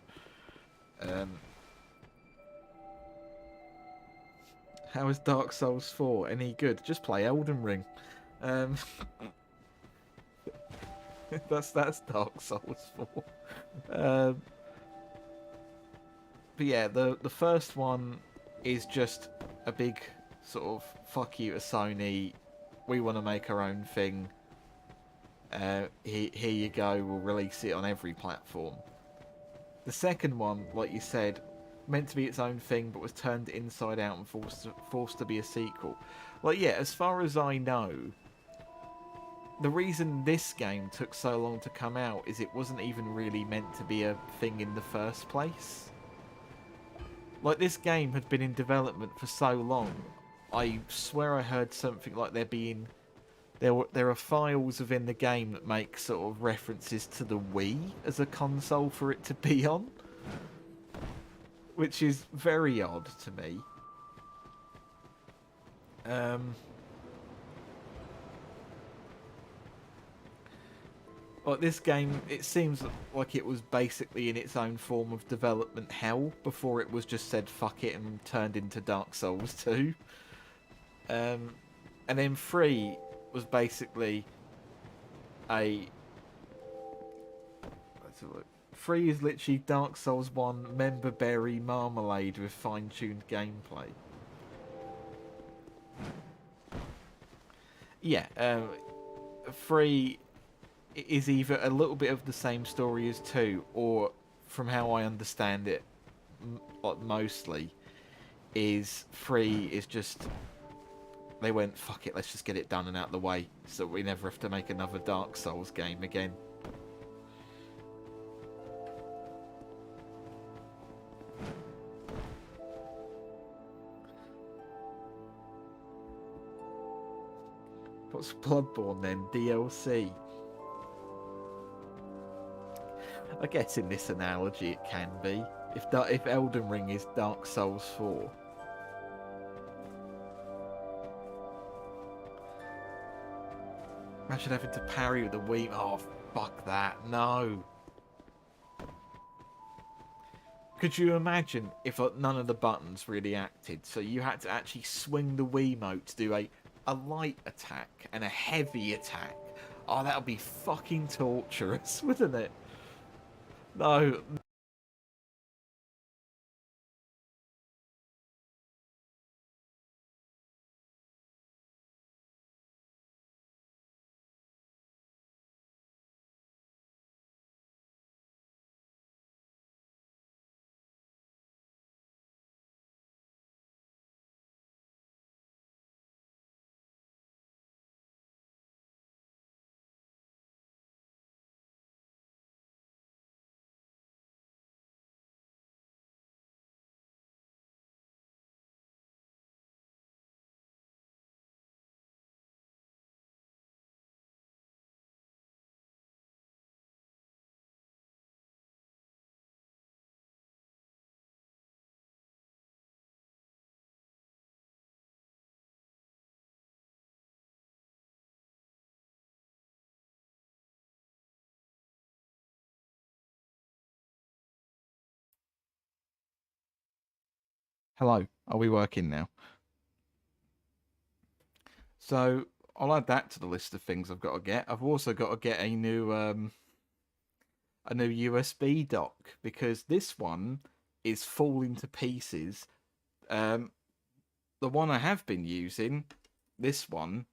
How is Dark Souls 4 any good? Just play Elden Ring. That's Dark Souls 4. But yeah, the first one is just a big sort of fuck you to Sony. We want to make our own thing. Here you go. We'll release it on every platform. The second one, like you said, meant to be its own thing, but was turned inside out and forced to be a sequel. Like, yeah, as far as I know, the reason this game took so long to come out is it wasn't even really meant to be a thing in the first place. Like, this game had been in development for so long. I swear I heard something like there are files within the game that make sort of references to the Wii as a console for it to be on, which is very odd to me. Like, this game, it seems like it was basically in its own form of development hell before it was just said fuck it and turned into Dark Souls 2. And then 3 was basically a... Let's have a look. 3 is literally Dark Souls 1 member berry marmalade with fine-tuned gameplay. Yeah, 3 is either a little bit of the same story as 2, or, from how I understand it, like mostly, is 3 is just... They went, fuck it, let's just get it done and out of the way, so we never have to make another Dark Souls game again. What's Bloodborne then? DLC? I guess in this analogy it can be. If Elden Ring is Dark Souls 4. Imagine having to parry with the Wii. Oh, fuck that. No. Could you imagine if none of the buttons really acted? So you had to actually swing the Wiimote to do a light attack and a heavy attack. Oh, that would be fucking torturous, wouldn't it? No. Hello, are we working now? So I'll add that to the list of things I've got to get. I've also got to get a new USB dock, because this one is falling to pieces. The one I have been using, this one,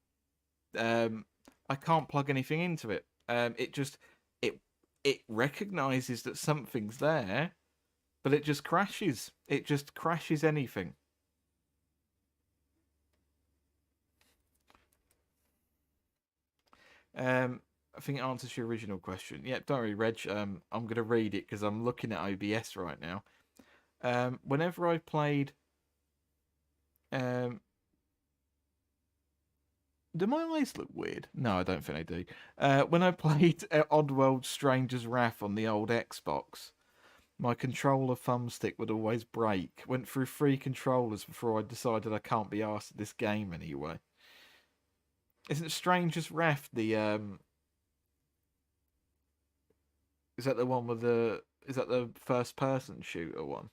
I can't plug anything into it. It recognizes that something's there, but it just crashes. It just crashes anything. I think it answers your original question. Yep, don't worry, Reg. I'm going to read it because I'm looking at OBS right now. Whenever I played... do my eyes look weird? No, I don't think they do. When I played Oddworld Stranger's Wrath on the old Xbox, my controller thumbstick would always break. Went through 3 controllers before I decided I can't be arsed at this game anyway. Isn't Stranger's Wrath the... Is that the one with the... Is that the first-person shooter one?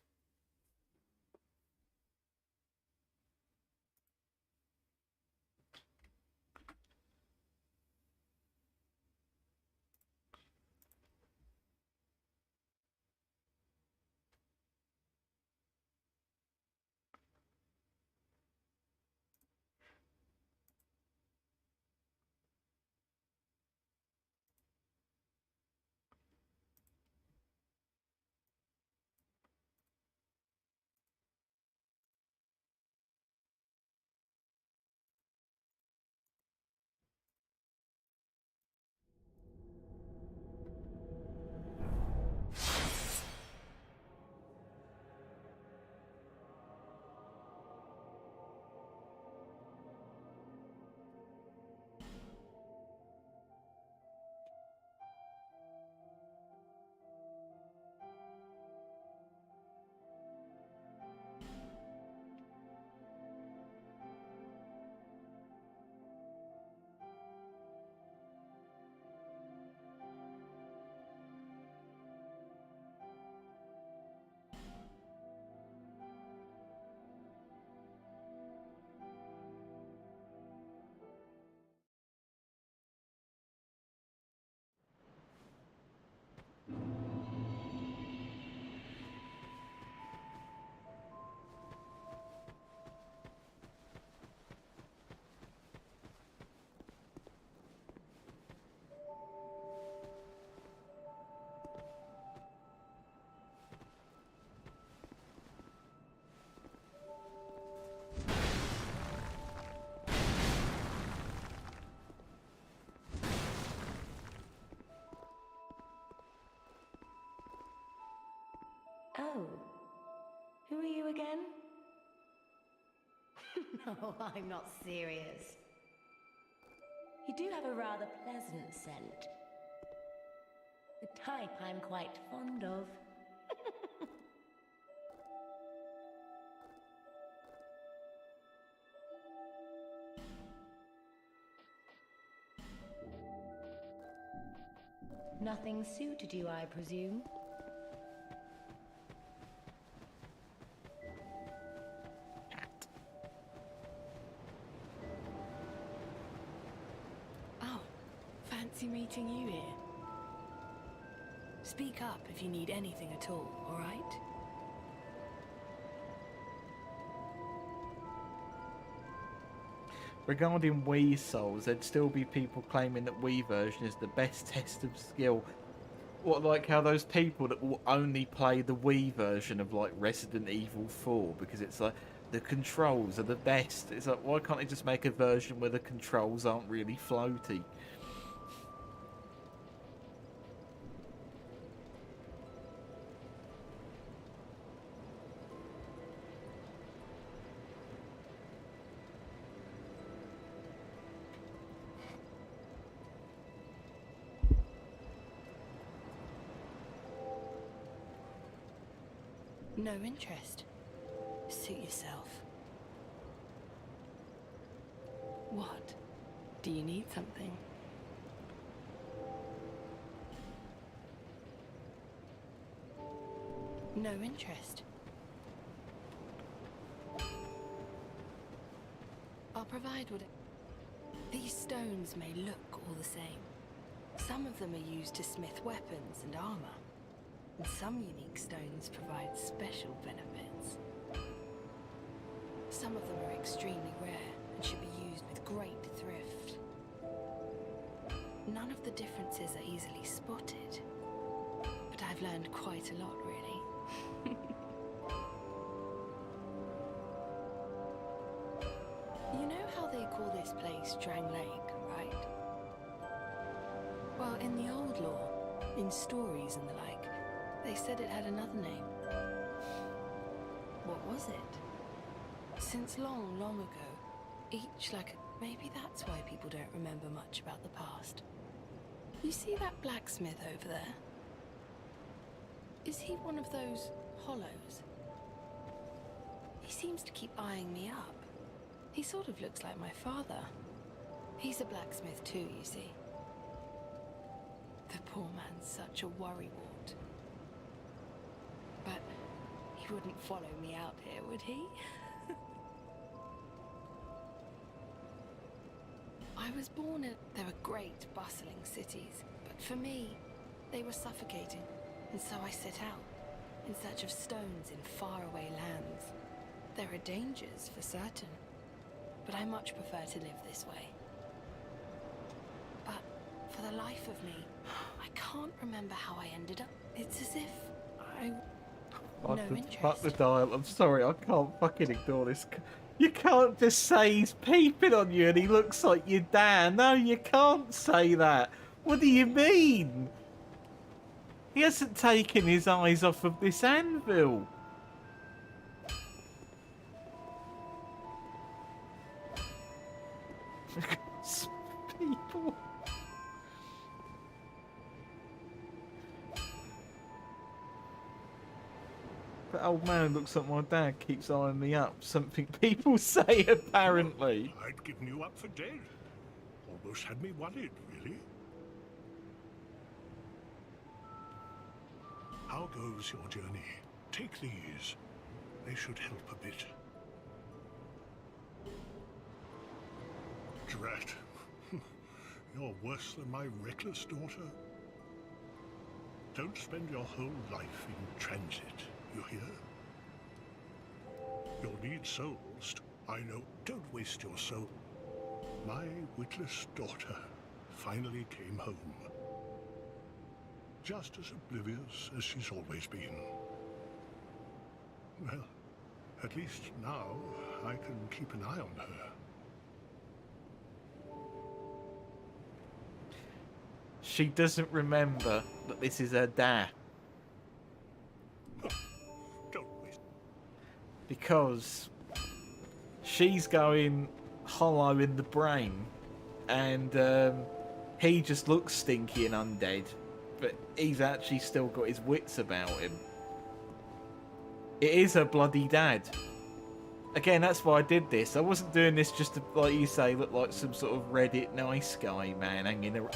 Oh, who are you again? No, I'm not serious. You do have a rather pleasant scent. The type I'm quite fond of. Nothing suited you, I presume? Oh, fancy meeting you here. Speak up if you need anything at all, all right? Regarding Wii Souls, there'd still be people claiming that Wii version is the best test of skill. What, like how those people that will only play the Wii version of like Resident Evil 4 because it's like the controls are the best. It's like, why can't they just make a version where the controls aren't really floaty? No interest. Suit yourself. What? Do you need something? No interest. provide what it... These stones may look all the same. Some of them are used to smith weapons and armor. And some unique stones provide special benefits. Some of them are extremely rare and should be used with great thrift. None of the differences are easily spotted, but I've learned quite a lot, really. You know how they call this place Drang Lake, right? Well, in the old lore, in stories and the like, they said it had another name. What was it? Since long, long ago, each like... Maybe that's why people don't remember much about the past. You see that blacksmith over there? Is he one of those hollows? He seems to keep eyeing me up. He sort of looks like my father. He's a blacksmith too, you see. The poor man's such a worrywart. But he wouldn't follow me out here, would he? I was born in... There were great, bustling cities, but for me, they were suffocating. And so I set out, in search of stones in faraway lands. There are dangers, for certain, but I much prefer to live this way. But for the life of me, I can't remember how I ended up. It's as if I... Fuck the dial. I'm sorry, I can't fucking ignore this. You can't just say he's peeping on you and he looks like your dad. No, you can't say that. What do you mean? He hasn't taken his eyes off of this anvil. People. That old man looks like my dad, keeps eyeing me up. Something people say, apparently. Well, I'd given you up for dead. Almost had me worried, really. How goes your journey? Take these. They should help a bit. Drat. You're worse than my reckless daughter. Don't spend your whole life in transit, you hear? You'll need souls. I know. Don't waste your soul. My witless daughter finally came home. Just as oblivious as she's always been. Well, at least now I can keep an eye on her. She doesn't remember that this is her dad. Don't waste. Because she's going hollow in the brain, and he just looks stinky and undead, but he's actually still got his wits about him. It is her bloody dad. Again, that's why I did this. I wasn't doing this just to, like you say, look like some sort of Reddit nice guy, man, hanging around,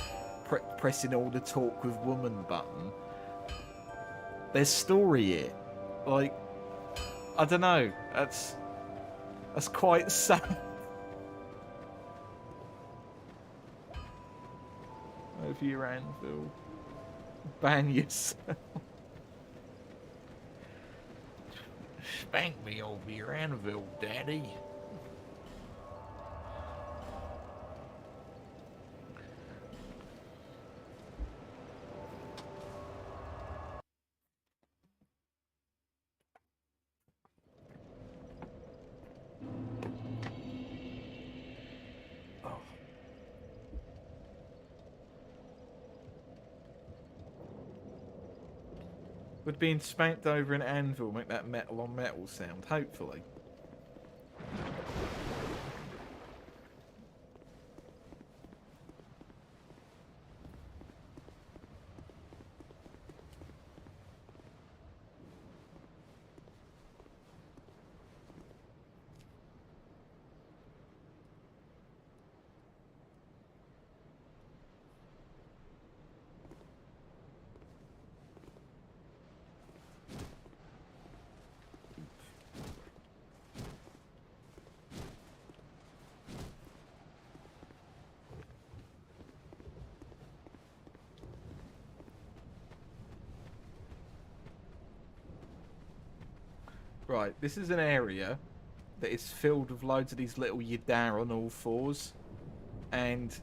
pressing all the talk with woman button. There's story here. Like, I don't know. That's quite sad. Over your anvil. Ban yourself. Spank me over your anvil, Daddy. Would being spanked over an anvil make that metal on metal sound? Hopefully. Right, this is an area that is filled with loads of these little Yadar on all fours, and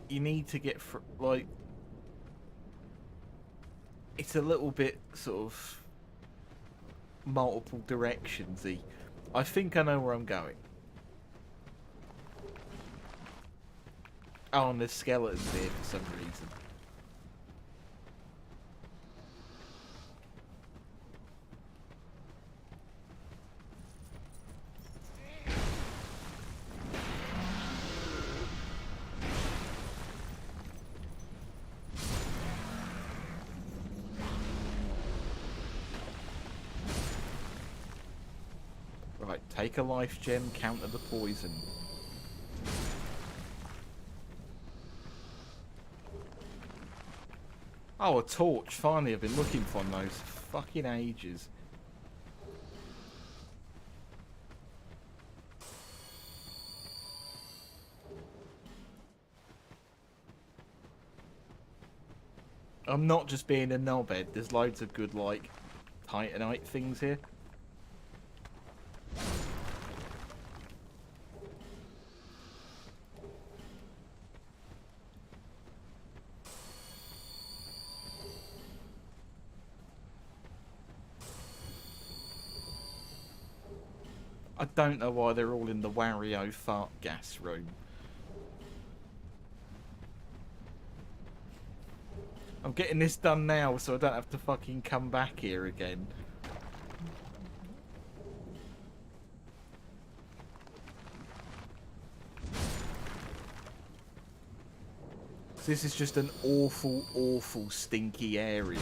you need to get like, it's a little bit sort of multiple directionsy. I think I know where I'm going. Oh, and there's skeletons here for some reason. Right, take a life gem, counter the poison. Oh, a torch. Finally, I've been looking for one of those for fucking ages. I'm not just being a knobhead. There's loads of good, like, Titanite things here. I don't know why they're all in the Wario fart gas room. I'm getting this done now so I don't have to fucking come back here again. This is just an awful, awful stinky area.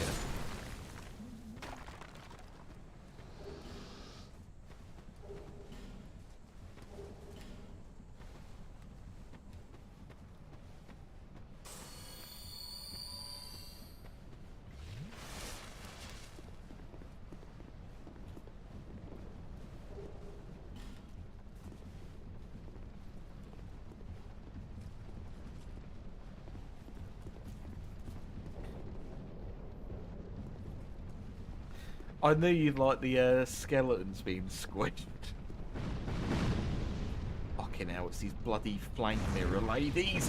I knew you'd like the skeletons being squished. Fucking hell, it's these bloody flank mirror ladies.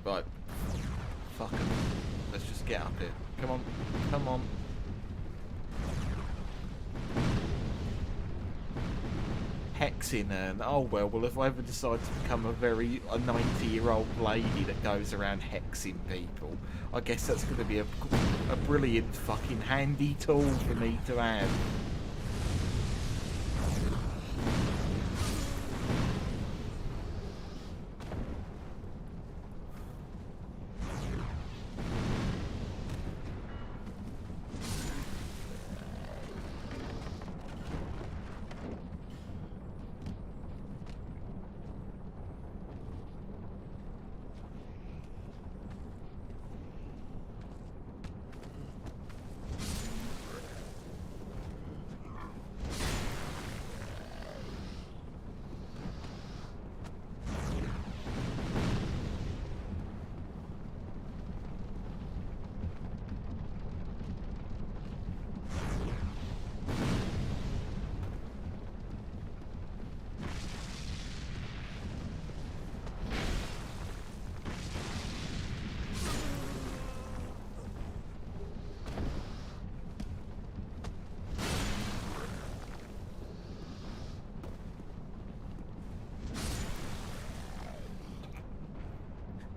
Right. Fuck 'em. Let's just get up here. Come on. Come on. Hexing and oh well, if I ever decide to become a 90-year-old lady that goes around hexing people, I guess that's going to be a brilliant fucking handy tool for me to have.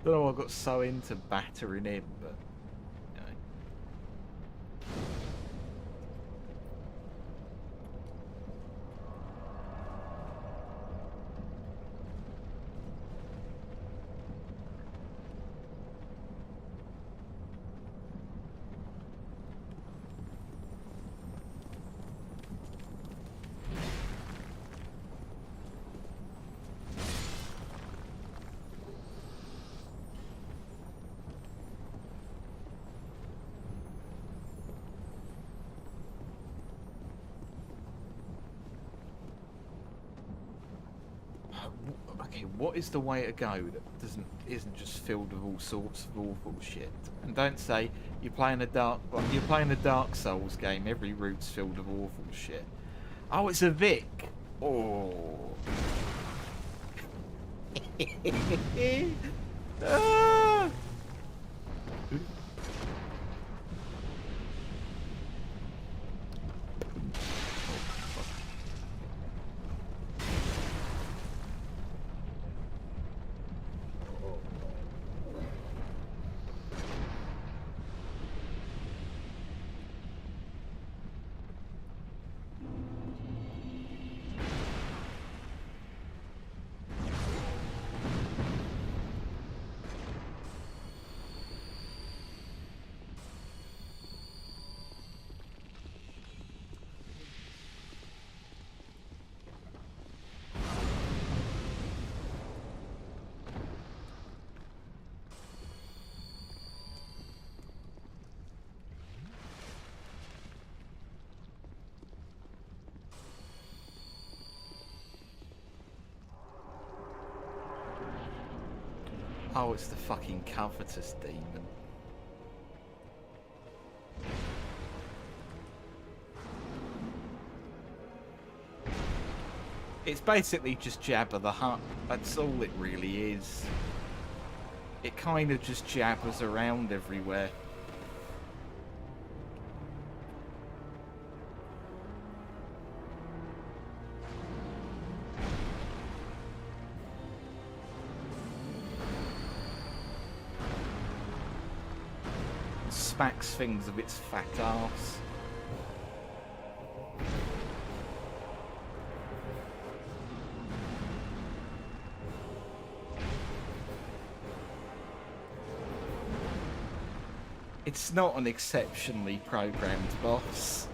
Don't know why I got so into battering him, but you know. Okay, what is the way to go that isn't just filled with all sorts of awful shit? And don't say you're playing a Dark Souls game. Every route's filled with awful shit. Oh, it's a Vic. Oh. Ah! Oh, it's the fucking covetous demon. It's basically just Jabba the Hutt. That's all it really is. It kind of just jabbers around everywhere. Smacks things of its fat ass. It's not an exceptionally programmed boss.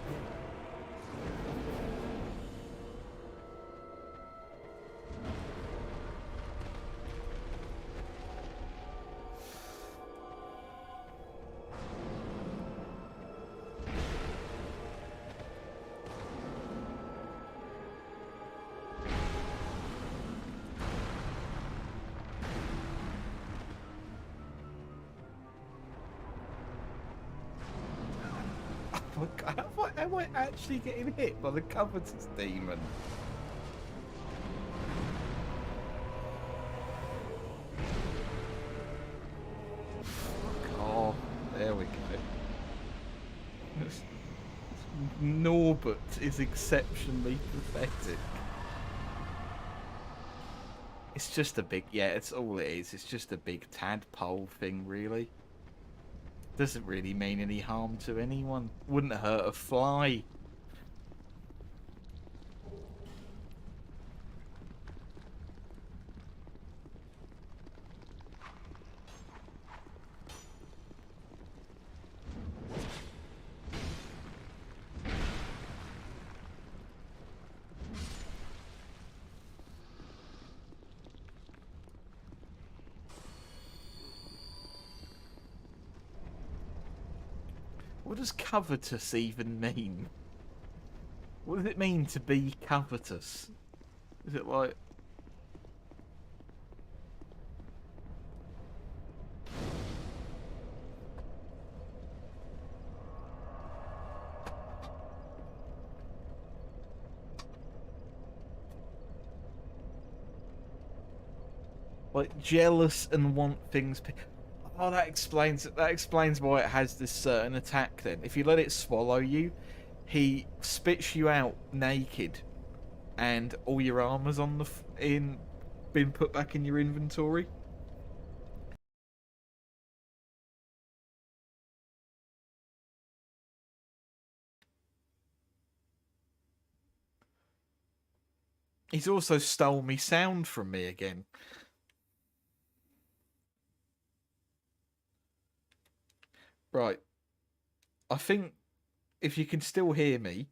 Am I actually getting hit by the covetous demon? Oh, there we go. Norbert is exceptionally pathetic. It's just a big, yeah, it's all it is. It's just a big tadpole thing, really. Doesn't really mean any harm to anyone. Wouldn't hurt a fly. What does covetous even mean? What does it mean to be covetous? Is it like... like jealous and want things... Oh, that explains why it has this certain attack then. If you let it swallow you, he spits you out naked and all your armor's on the been put back in your inventory. He's also stole me sound from me again. Right. I think if you can still hear me,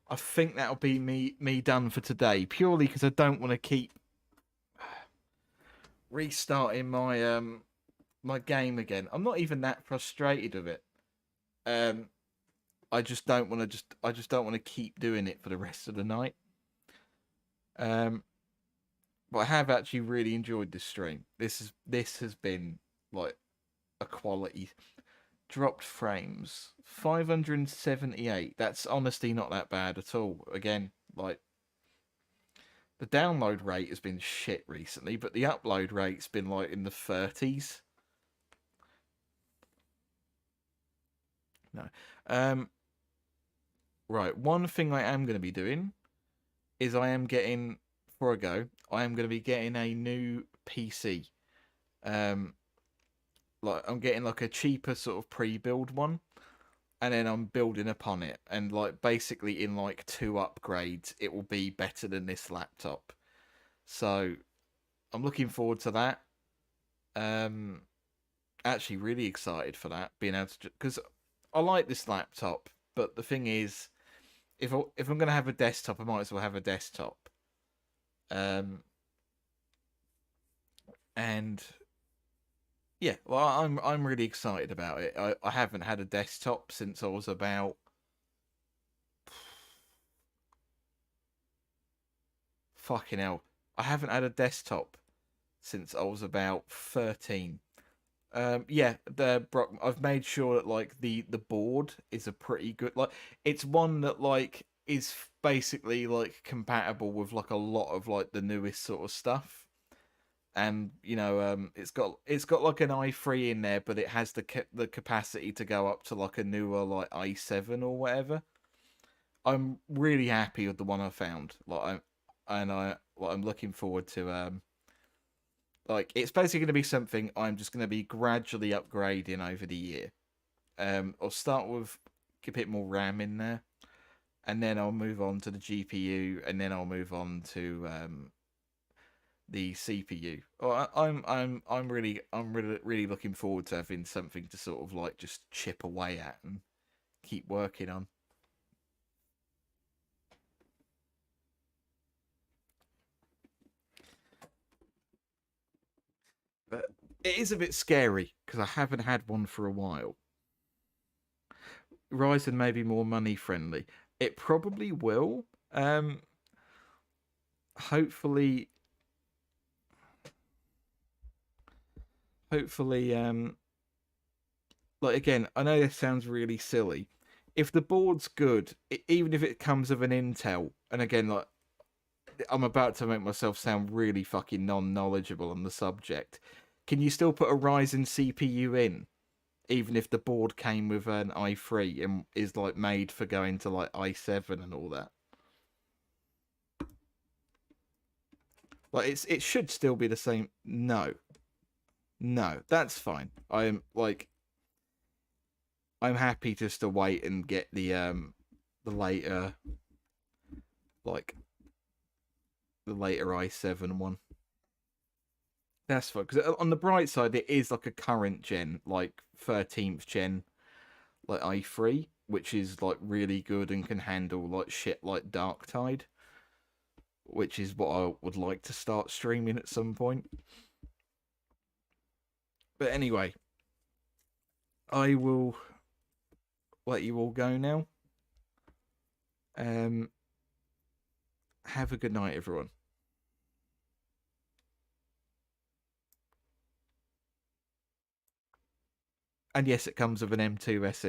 I think that'll be me done for today. Purely because I don't want to keep restarting my my game again. I'm not even that frustrated with it. I I just don't want to keep doing it for the rest of the night. But I have actually really enjoyed this stream. This has been like a quality. Dropped frames 578. That's honestly not that bad at all. Again, like the download rate has been shit recently, but the upload rate's been like in the 30s. No. Right, one thing I am going to be doing is I am getting, before I go, I am going to be getting a new PC. Like I'm getting like a cheaper sort of pre-build one, and then I'm building upon it, and like basically in like 2 upgrades it will be better than this laptop. So I'm looking forward to that. Actually really excited for that, being able to, because I like this laptop, but the thing is, if I'm going to have a desktop, I might as well have a desktop. And yeah, well, I'm really excited about it. I haven't had a desktop since I was about fucking hell. I haven't had a desktop since I was about 13. Yeah, I've made sure that like the board is a pretty good, like it's one that like is basically like compatible with like a lot of like the newest sort of stuff. And you know, it's got like an i3 in there, but it has the capacity to go up to like a newer like i7 or whatever. I'm really happy with the one I found. I'm looking forward to like it's basically going to be something I'm just going to be gradually upgrading over the year. I'll start with a bit more RAM in there, and then I'll move on to the GPU, and then I'll move on to the CPU. I'm really looking forward to having something to sort of like just chip away at and keep working on. But it is a bit scary because I haven't had one for a while. Ryzen may be more money friendly. It probably will. Hopefully, like again, I know this sounds really silly. If the board's good, even if it comes with an Intel, and again, like I'm about to make myself sound really fucking non-knowledgeable on the subject. Can you still put a Ryzen CPU in, even if the board came with an i3 and is like made for going to like i7 and all that? Like it should still be the same. No, that's fine. I'm happy just to wait and get the later, like the later i7 one. That's fine, because on the bright side, it is like a current gen, like 13th gen, like i3, which is like really good and can handle like shit like Darktide, which is what I would like to start streaming at some point. But anyway, I will let you all go now. Have a good night, everyone. And yes, it comes with an M2 SSD.